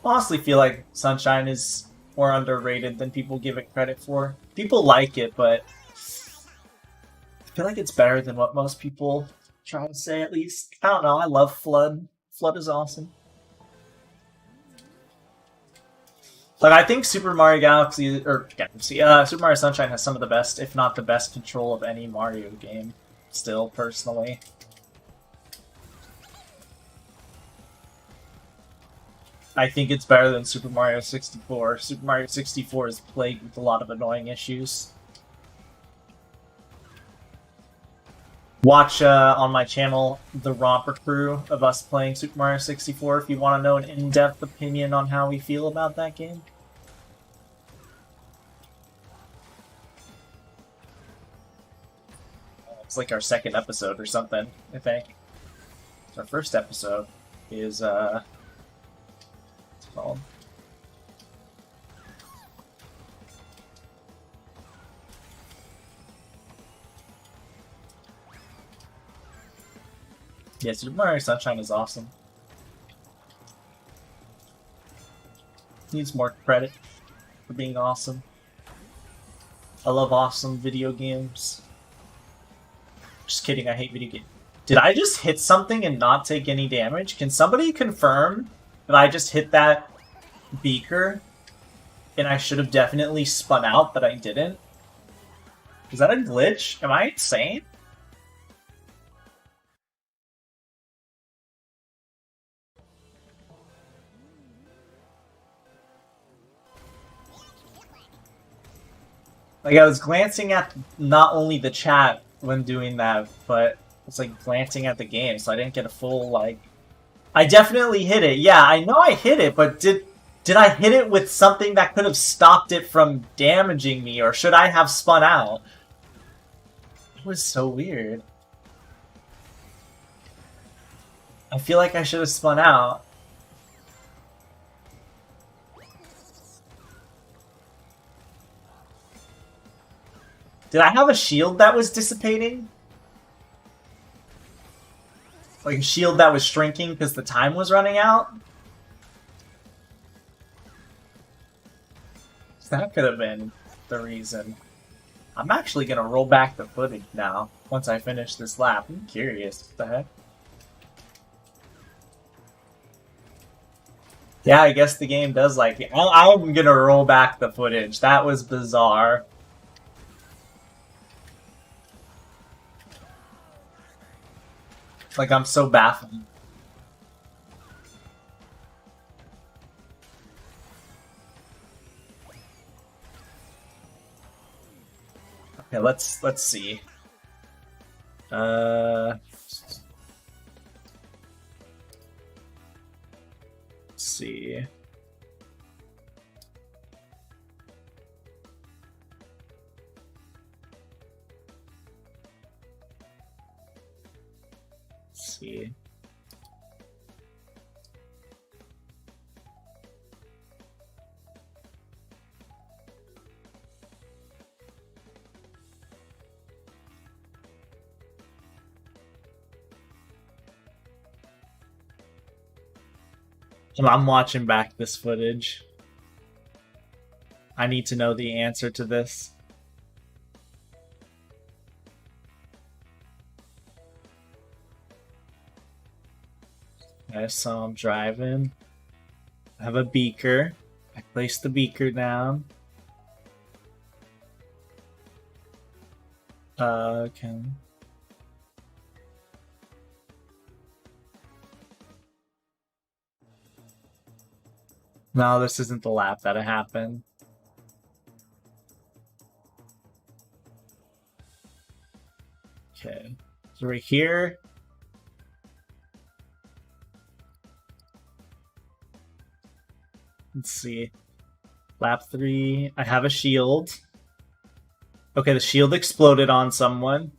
Honestly, feel like Sunshine is more underrated than people give it credit for. People like it, but I feel like it's better than what most people try to say, at least. I don't know, I love Flood. Flood is awesome. I think Super Mario Galaxy, Super Mario Sunshine has some of the best, if not the best, control of any Mario game. Still, personally. I think it's better than Super Mario 64. Super Mario 64 is plagued with a lot of annoying issues. Watch on my channel the Romper Crew of us playing Super Mario 64 if you want to know an in-depth opinion on how we feel about that game. It's our second episode or something, I think. Our first episode is, called. Yeah, Super Mario Sunshine is awesome. Needs more credit for being awesome. I love awesome video games. Just kidding, I hate video games. Did I just hit something and not take any damage? Can somebody confirm that I just hit that beaker and I should have definitely spun out, but I didn't? Is that a glitch? Am I insane? I was glancing at not only the chat when doing that, but it's glancing at the game, so I didn't get a full, I definitely hit it. Yeah, I know I hit it, but did I hit it with something that could have stopped it from damaging me, or should I have spun out? It was so weird. I feel like I should have spun out. Did I have a shield that was dissipating? Like a shield that was shrinking because the time was running out? That could have been the reason. I'm actually gonna roll back the footage now, once I finish this lap. I'm curious. What the heck? Yeah, I guess the game does like it. I'm gonna roll back the footage. That was bizarre. Like, I'm so baffled. Okay, let's see. Let's see. Let's see. I'm watching back this footage. I need to know the answer to this. Okay, so I'm driving. I have a beaker. I place the beaker down. Okay. No, this isn't the lap that it happened. Okay. So we're here. Let's see. Lap 3. I have a shield. Okay, the shield exploded on someone.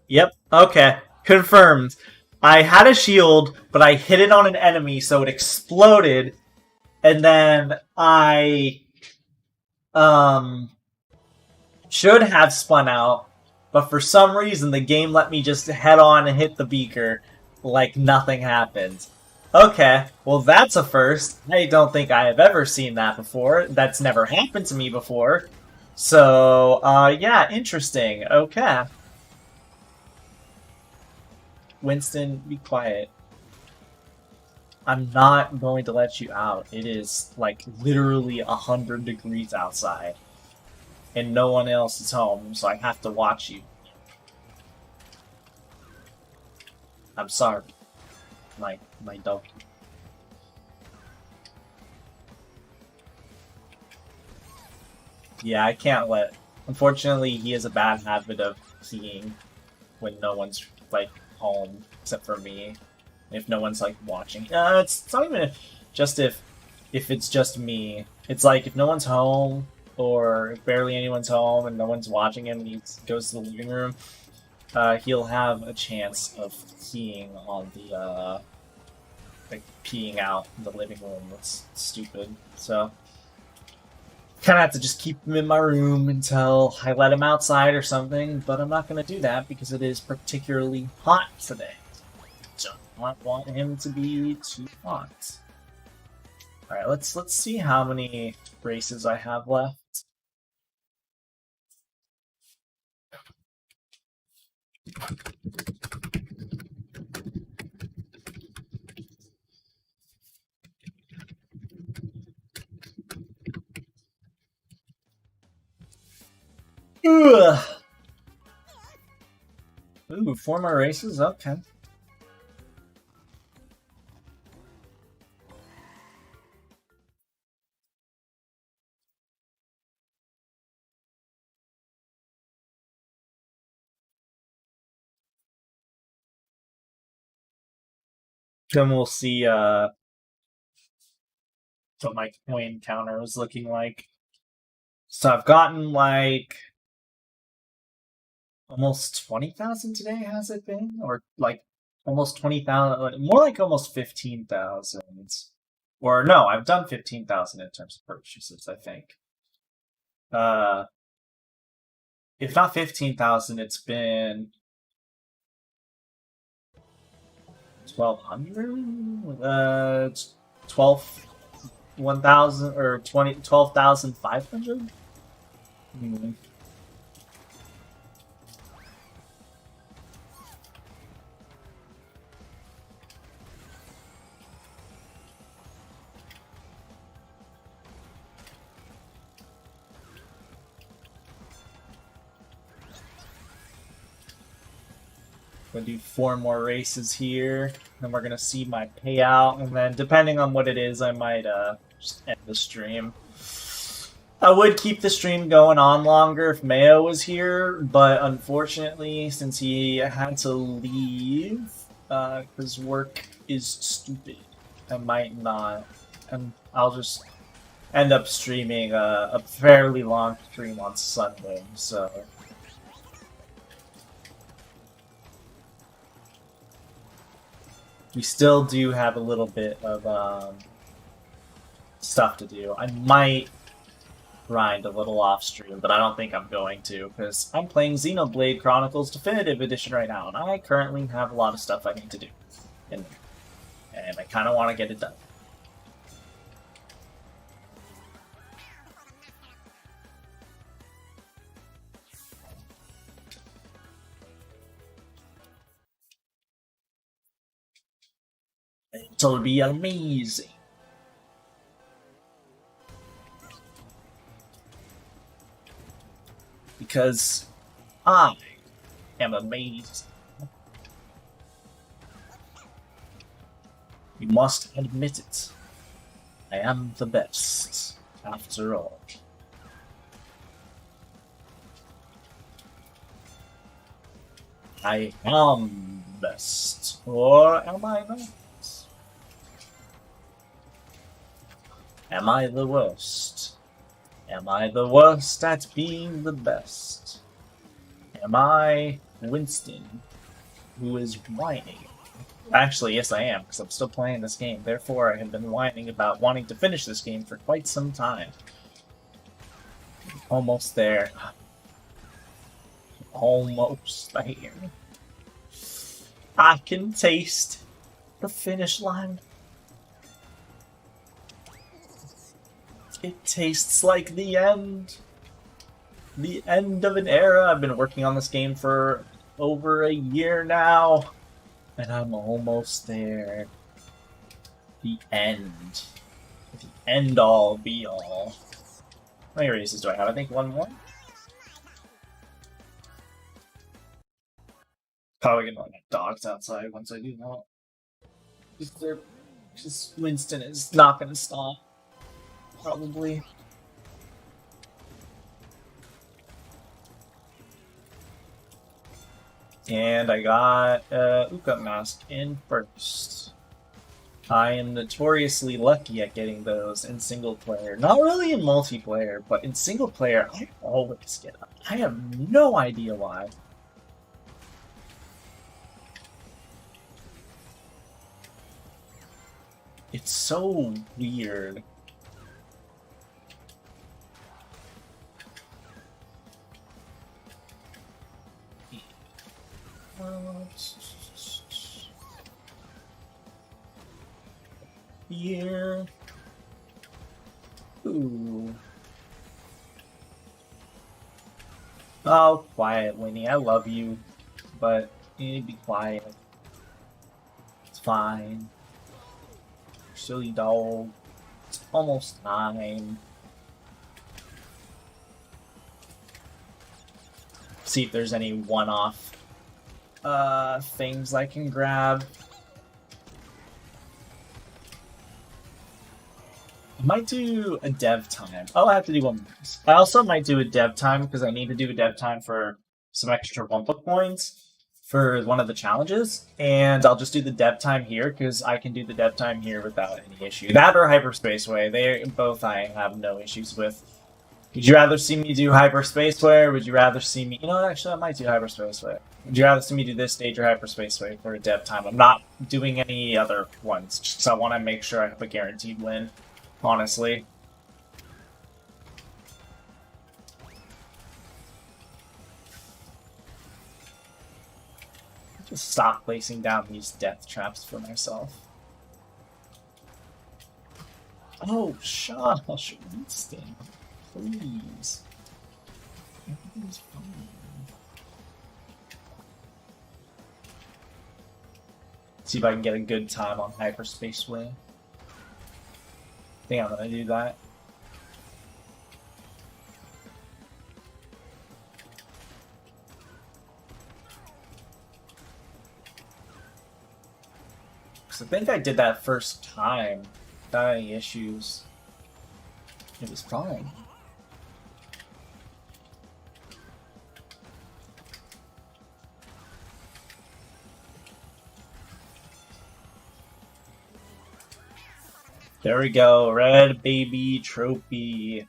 Yep, okay. Confirmed. I had a shield, but I hit it on an enemy, so it exploded. And then I should have spun out, but for some reason the game let me just head on and hit the beaker like nothing happened. Okay, well that's a first. I don't think I have ever seen that before. That's never happened to me before. So, yeah, interesting. Okay. Winston, be quiet. I'm not going to let you out. It is, like, literally 100 degrees outside. And no one else is home, so I have to watch you. I'm sorry. My dog. Yeah, I can't let... Unfortunately, he has a bad habit of peeing when no one's, like, home, except for me. If no one's, like, watching. It's not even just if it's just me. It's like, if no one's home, or if barely anyone's home, and no one's watching him, and he goes to the living room, he'll have a chance of peeing on the, like, peeing out in the living room. That's stupid. So, kind of have to just keep him in my room until I let him outside or something, but I'm not going to do that because it is particularly hot today. Don't want him to be too hot. Alright, let's see how many races I have left. Ugh. Ooh, 4 more races? Okay. Then we'll see what my coin counter is looking like. So I've gotten like almost 20,000 today, has it been? Or like almost 20,000, more like almost 15,000. Or no, I've done 15,000 in terms of purchases, I think. if not 15,000, it's been 1,200? 1,000 or 12,500? Gonna do 4 more races here, then we're gonna see my payout, and then depending on what it is, I might just end the stream. I would keep the stream going on longer if Mayo was here, but unfortunately, since he had to leave, because work is stupid, I might not, and I'll just end up streaming a fairly long stream on Sunday, so... We still do have a little bit of stuff to do. I might grind a little off stream, but I don't think I'm going to, because I'm playing Xenoblade Chronicles Definitive Edition right now, and I currently have a lot of stuff I need to do. And I kind of want to get it done. It'll be amazing. Because I am amazing. You must admit it. I am the best, after all. I am best, or am I not? Am I the worst? Am I the worst at being the best? Am I Winston, who is whining? Actually, yes I am, because I'm still playing this game. Therefore, I have been whining about wanting to finish this game for quite some time. Almost there. Almost there. I can taste the finish line. It tastes like the end. The end of an era. I've been working on this game for over a year now. And I'm almost there. The end. The end all be all. How many races do I have? I think one more? Probably gonna let my dogs outside once I do that. Just Winston is not gonna stop. Probably. And I got Uka Mask in first. I am notoriously lucky at getting those in single player. Not really in multiplayer, but in single player, I always get them. I have no idea why. It's so weird. Here. Ooh. Oh, quiet, Winnie. I love you, but you need to be quiet. It's fine. Silly dog. It's almost time. See if there's any one-off things I can grab. I might do a dev time. Oh, I have to do one more. I also might do a dev time because I need to do a dev time for some extra Wumpa points for one of the challenges. And I'll just do the dev time here because I can do the dev time here without any issue. That or Hyperspace Way. They both I have no issues with. Would you rather see me do Hyperspace Way, or would you rather see me... You know what, actually, I might do Hyperspace Way. Would you rather see me do this stage or Hyperspace Way for a dev time? I'm not doing any other ones, just because I want to make sure I have a guaranteed win, honestly. Stop placing down these death traps for myself. Oh, shush, Winston. Please. Everything's fine. See if I can get a good time on Hyperspace Way. I think I'm gonna do that. Because I think I did that first time without any issues. It was fine. There we go, red baby trophy.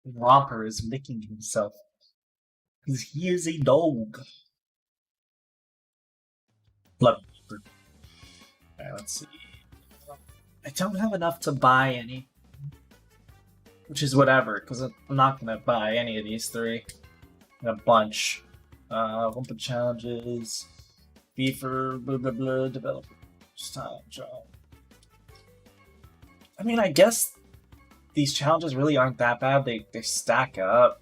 Romper is licking himself because he is a dog. Love. Alright, let's see. I don't have enough to buy any. Which is whatever, because I'm not going to buy any of these three. A bunch. Lump of challenges. B for blah blah blah developers. Time job. I mean, I guess these challenges really aren't that bad. They stack up.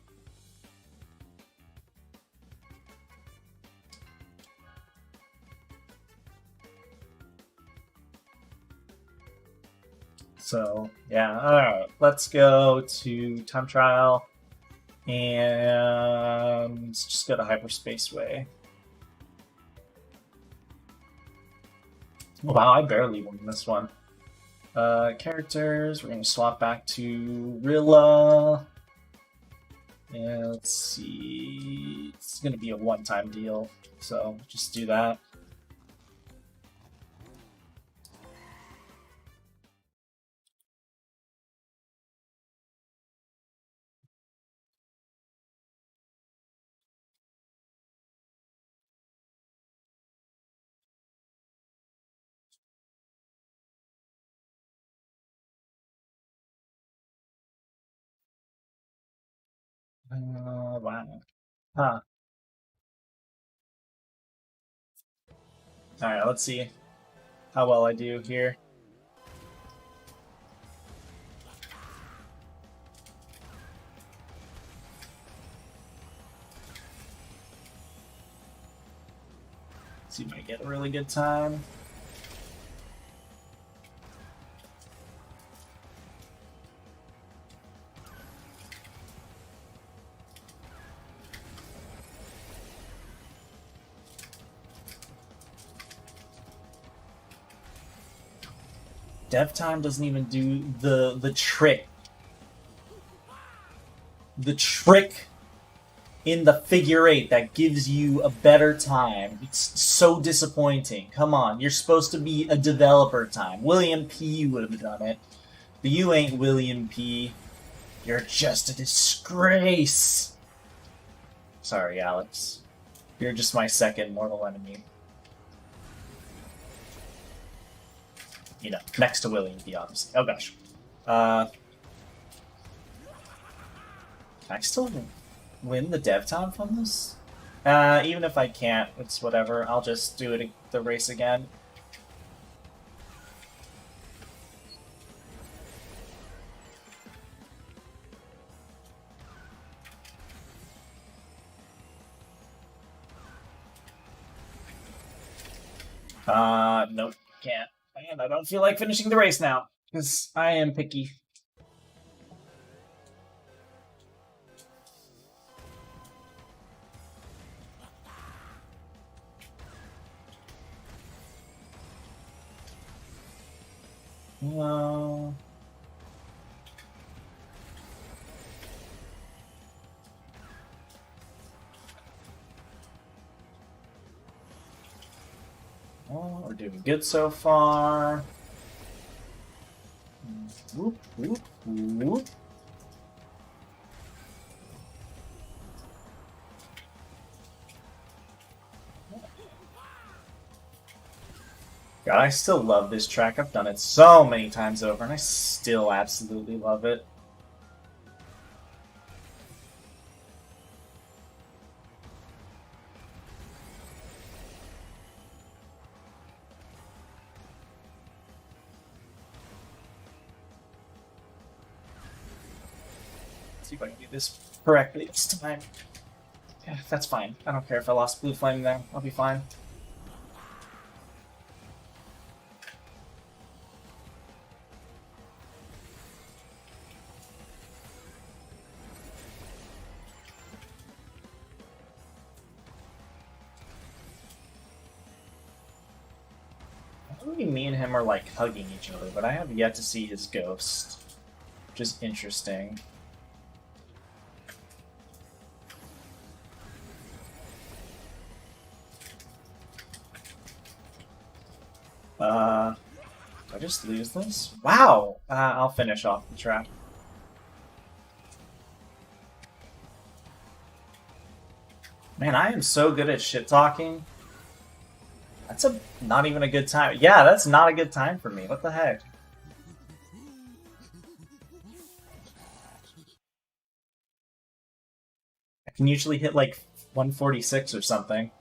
So, yeah, alright, let's go to time trial and just go to Hyperspace Way. Wow, I barely won this one. Characters, we're going to swap back to Rilla. And let's see, it's going to be a one-time deal, so just do that. Wow. Huh. Alright, let's see how well I do here. See if I get a really good time. Dev time doesn't even do the trick. The trick in the figure eight that gives you a better time. It's so disappointing. Come on, you're supposed to be a developer time. William P. would have done it. But you ain't William P. You're just a disgrace. Sorry, Alex. You're just my second mortal enemy. You know, next to William P, obviously. Oh gosh. Can I still win the dev time from this? Even if I can't, it's whatever. I'll just do it the race again. Nope, can't. And I don't feel like finishing the race now, because I am picky. No. Well, we're doing good so far. Whoop, whoop, whoop. God, I still love this track. I've done it so many times over, and I still absolutely love it. Let's see if I can do this correctly this time. Yeah, that's fine. I don't care if I lost blue flame there. I'll be fine. Me and him are like hugging each other, but I have yet to see his ghost, which is interesting. Did I just lose this? Wow! I'll finish off the trap. Man, I am so good at shit talking. That's not even a good time. Yeah, that's not a good time for me. What the heck? I can usually hit like 146 or something.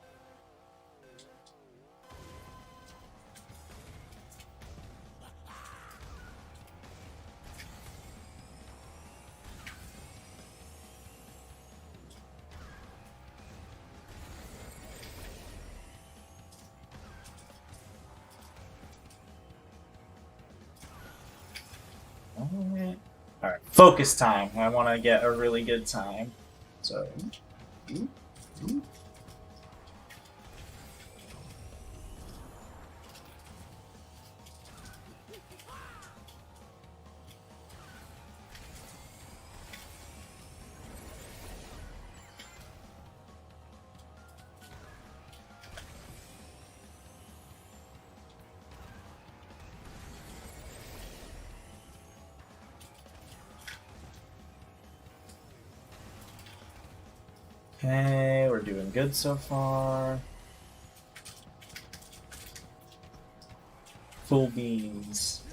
Alright, focus time. I want to get a really good time. So. Okay, we're doing good so far. Full beans.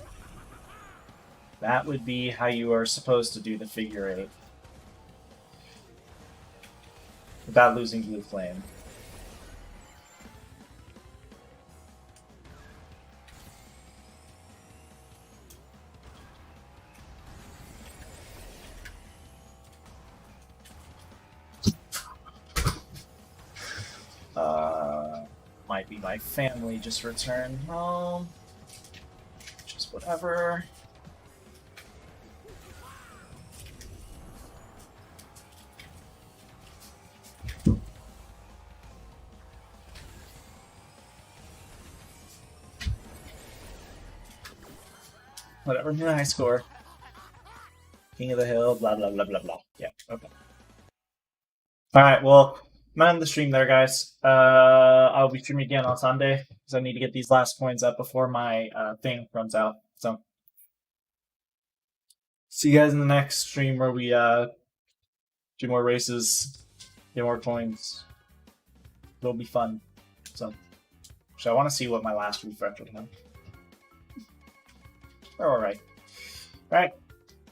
That would be how you are supposed to do the figure eight. Without losing blue flame. Might be my family just returned home. Just whatever. Whatever, high score. King of the hill, blah blah blah blah blah. Yeah, okay. Alright, well, I'm gonna end the stream there, guys. I'll be streaming again on Sunday, because I need to get these last coins up before my thing runs out. So, see you guys in the next stream where we do more races, get more coins. It'll be fun. So I want to see what my last refresh will have. They're alright. Alright,